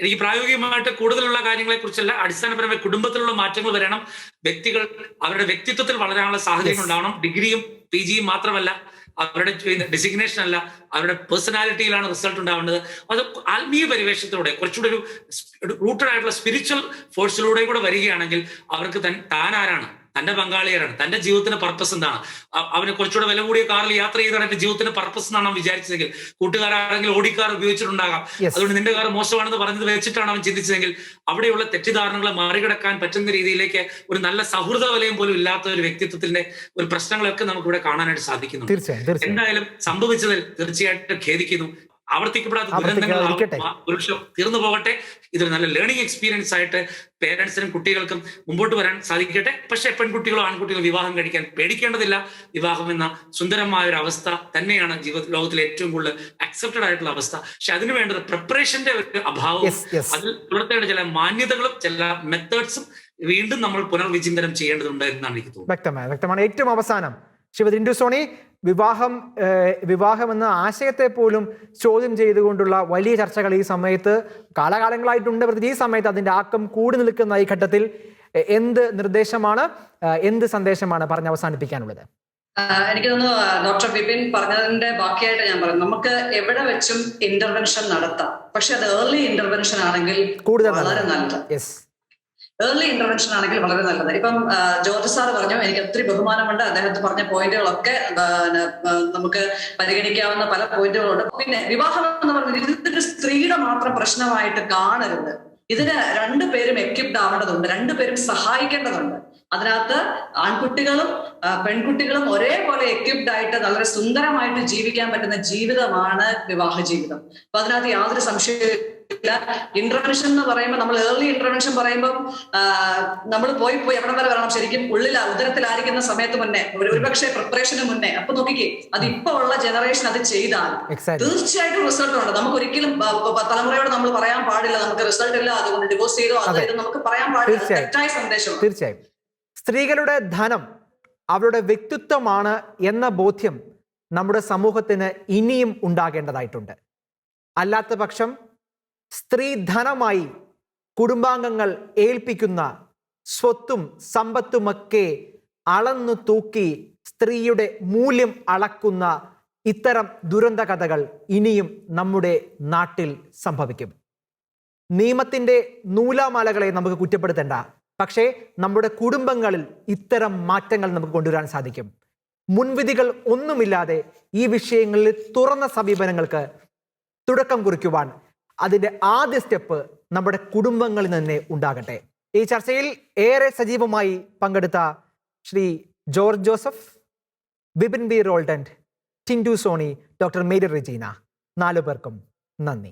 എനിക്ക് പ്രായോഗികമായിട്ട് കൂടുതലുള്ള കാര്യങ്ങളെ കുറിച്ചല്ല, അടിസ്ഥാനപരമായി കുടുംബത്തിലുള്ള മാറ്റങ്ങൾ വരണം. വ്യക്തികൾ അവരുടെ വ്യക്തിത്വത്തിൽ വളരാനുള്ള സാഹചര്യം ഉണ്ടാവണം. ഡിഗ്രിയും PGയും മാത്രമല്ല, അവരുടെ ഡെസിഗ്നേഷൻ അല്ല, അവരുടെ പേഴ്സണാലിറ്റിയിലാണ് റിസൾട്ട് ഉണ്ടാവേണ്ടത്. അത് ആത്മീയ പരിവേഷത്തിലൂടെ കുറച്ചുകൂടെ ഒരു റൂട്ടഡ് ആയിട്ടുള്ള സ്പിരിച്വൽ ഫോഴ്സിലൂടെ കൂടെ വരികയാണെങ്കിൽ അവർക്ക് താൻ ആരാണ്, തന്റെ പങ്കാളിയാരാണ്, തന്റെ ജീവിതത്തിന് പർപ്പസ് എന്താണ്, അവന് കുറച്ചുകൂടെ വില കൂടിയ കാറിൽ യാത്ര ചെയ്താണ് എന്റെ ജീവിതത്തിന് പർപ്പസ് എന്നാണ് വിചാരിച്ചതെങ്കിൽ, കൂട്ടുകാരാണെങ്കിൽ ഓടിക്കാർ ഉപയോഗിച്ചിട്ടുണ്ടാകാം, അതുകൊണ്ട് നിന്റെ കാർ മോശമാണെന്ന് പറഞ്ഞത് വെച്ചിട്ടാണ് അവൻ ചിന്തിച്ചതെങ്കിൽ, അവിടെയുള്ള തെറ്റിദ്ധാരണകളെ മറികടക്കാൻ പറ്റുന്ന രീതിയിലേക്ക് ഒരു നല്ല സൗഹൃദ വലയം പോലും ഇല്ലാത്ത ഒരു വ്യക്തിത്വത്തിന്റെ ഒരു പ്രശ്നങ്ങളൊക്കെ നമുക്ക് ഇവിടെ കാണാനായിട്ട് സാധിക്കുന്നുണ്ട്. എന്തായാലും സംഭവിച്ചതിൽ തീർച്ചയായിട്ടും ഖേദിക്കുന്നു. ആവർത്തിക്കപ്പെടാത്ത ദുരന്തങ്ങൾ തീർന്നു പോകട്ടെ. ഇതൊരു നല്ല ലേണിംഗ് എക്സ്പീരിയൻസ് ആയിട്ട് പേരൻസിനും കുട്ടികൾക്കും മുമ്പോട്ട് വരാൻ സാധിക്കട്ടെ. പക്ഷെ പെൺകുട്ടികളോ ആൺകുട്ടികളോ വിവാഹം കഴിക്കാൻ പേടിക്കേണ്ടതില്ല. വിവാഹം എന്ന സുന്ദരമായ ഒരു അവസ്ഥ തന്നെയാണ് ലോകത്തിലെ ഏറ്റവും കൂടുതൽ അക്സെപ്റ്റഡ് ആയിട്ടുള്ള അവസ്ഥ. പക്ഷെ അതിനു വേണ്ടത് പ്രിപ്പറേഷന്റെ ഒരു അഭാവവും അതിൽ പുലർത്തേണ്ട ചില മാന്യതകളും ചില മെത്തേഡ്സും വീണ്ടും നമ്മൾ പുനർവിചിന്തനം ചെയ്യേണ്ടതുണ്ട് എന്നാണ് എനിക്ക് തോന്നുന്നത്. വ്യക്തമാണ്. ഏറ്റവും അവസാനം ശ്രീമതി ടിന്റു സോണി, വിവാഹം എന്ന ആശയത്തെ പോലും ചോദ്യം ചെയ്തുകൊണ്ടുള്ള വലിയ ചർച്ചകൾ ഈ സമയത്ത് കാലാകാലങ്ങളായിട്ടുണ്ട്. പ്രത്യേകിച്ച് ഈ സമയത്ത് അതിന്റെ ആക്കം കൂടി നിൽക്കുന്ന ഈ ഘട്ടത്തിൽ എന്ത് നിർദ്ദേശമാണ്, എന്ത് സന്ദേശമാണ് പറഞ്ഞ് അവസാനിപ്പിക്കാനുള്ളത്? എനിക്ക് തോന്നുന്നു ഡോക്ടർ വിപിൻ പറഞ്ഞതിന്റെ ബാക്കിയായിട്ട് ഞാൻ പറയുന്നത്, നമുക്ക് എവിടെ വെച്ചും ഇന്റർവെൻഷൻ നടത്താം. പക്ഷെ അത് ഏർലി ഇന്റർവെൻഷൻ ആണെങ്കിൽ വളരെ നല്ലത്. ഏർലി ഇന്റർവെൻഷൻ ആണെങ്കിൽ വളരെ നല്ലത്. ഇപ്പം ജോർജ് സാർ പറഞ്ഞു, എനിക്ക് ഒത്തിരി ബഹുമാനമുണ്ട്. അദ്ദേഹത്തെ പറഞ്ഞ പോയിന്റുകളൊക്കെ നമുക്ക് പരിഗണിക്കാവുന്ന പല പോയിന്റുകളുണ്ട്. പിന്നെ വിവാഹം എന്ന് പറഞ്ഞാൽ ഇതൊരു സ്ത്രീയുടെ മാത്രം പ്രശ്നമായിട്ട് കാണരുത്. ഇതിന് രണ്ടുപേരും എക്വിപ്ഡ് ആവേണ്ടതുണ്ട്, രണ്ടുപേരും സഹായിക്കേണ്ടതുണ്ട്. അതിനകത്ത് ആൺകുട്ടികളും പെൺകുട്ടികളും ഒരേപോലെ എക്വിപ്ഡ് ആയിട്ട് വളരെ സുന്ദരമായിട്ട് ജീവിക്കാൻ പറ്റുന്ന ജീവിതമാണ് വിവാഹ ജീവിതം. അപ്പൊ അതിനകത്ത് യാതൊരു സംശയവും. ഇന്റർവെൻഷൻ എന്ന് പറയുമ്പോൾ, നമ്മൾ ഏർലി ഇന്റർവെൻഷൻ പറയുമ്പോൾ നമ്മൾ പോയി എവിടെ വരെ വരണം? ശരിക്കും ഉദരത്തിലായിരിക്കുന്ന സമയത്ത് മുന്നേ, ഒരുപക്ഷെ പ്രിപ്പറേഷന് മുന്നേ. അപ്പൊ നോക്കിക്കേ, അത് ഇപ്പൊ ഉള്ള ജനറേഷൻ അത് ചെയ്താൽ തീർച്ചയായിട്ടും റിസൾട്ട് ഉണ്ട്. നമുക്ക് ഒരിക്കലും തലമുറയോട് നമ്മൾ പറയാൻ പാടില്ല നമുക്ക് റിസൾട്ട് ഇല്ല, അതുകൊണ്ട് ഡിവോഴ്സ് ചെയ്തോ, അതായത് നമുക്ക് പറയാൻ പാടില്ല. തെറ്റായ സന്ദേശം. തീർച്ചയായും സ്ത്രീകളുടെ ധനം അവരുടെ വ്യക്തിത്വമാണ് എന്ന ബോധ്യം നമ്മുടെ സമൂഹത്തിന് ഇനിയും ഉണ്ടാകേണ്ടതായിട്ടുണ്ട്. അല്ലാത്ത പക്ഷം സ്ത്രീധനമായി കുടുംബാംഗങ്ങൾ ഏൽപ്പിക്കുന്ന സ്വത്തും സമ്പത്തുമൊക്കെ അളന്നു തൂക്കി സ്ത്രീയുടെ മൂല്യം അളക്കുന്ന ഇത്തരം ദുരന്ത കഥകൾ ഇനിയും നമ്മുടെ നാട്ടിൽ സംഭവിക്കും. നിയമത്തിൻ്റെ നൂലാമാലകളെ നമുക്ക് കുറ്റപ്പെടുത്തേണ്ട, പക്ഷേ നമ്മുടെ കുടുംബങ്ങളിൽ ഇത്തരം മാറ്റങ്ങൾ നമുക്ക് കൊണ്ടുവരാൻ സാധിക്കും. മുൻവിധികൾ ഒന്നുമില്ലാതെ ഈ വിഷയങ്ങളിൽ തുറന്ന സമീപനങ്ങൾക്ക് തുടക്കം കുറിക്കുവാൻ അതിൻ്റെ ആദ്യ സ്റ്റെപ്പ് നമ്മുടെ കുടുംബങ്ങളിൽ തന്നെ ഉണ്ടാകട്ടെ. ഈ ചർച്ചയിൽ ഏറെ സജീവമായി പങ്കെടുത്ത ശ്രീ ജോർജ് ജോസഫ്, വിപിൻ ബി റോൾഡന്റ്, ടിന്റു സോണി, ഡോക്ടർ മേരി റെജീന, 4 പേർക്കും നന്ദി.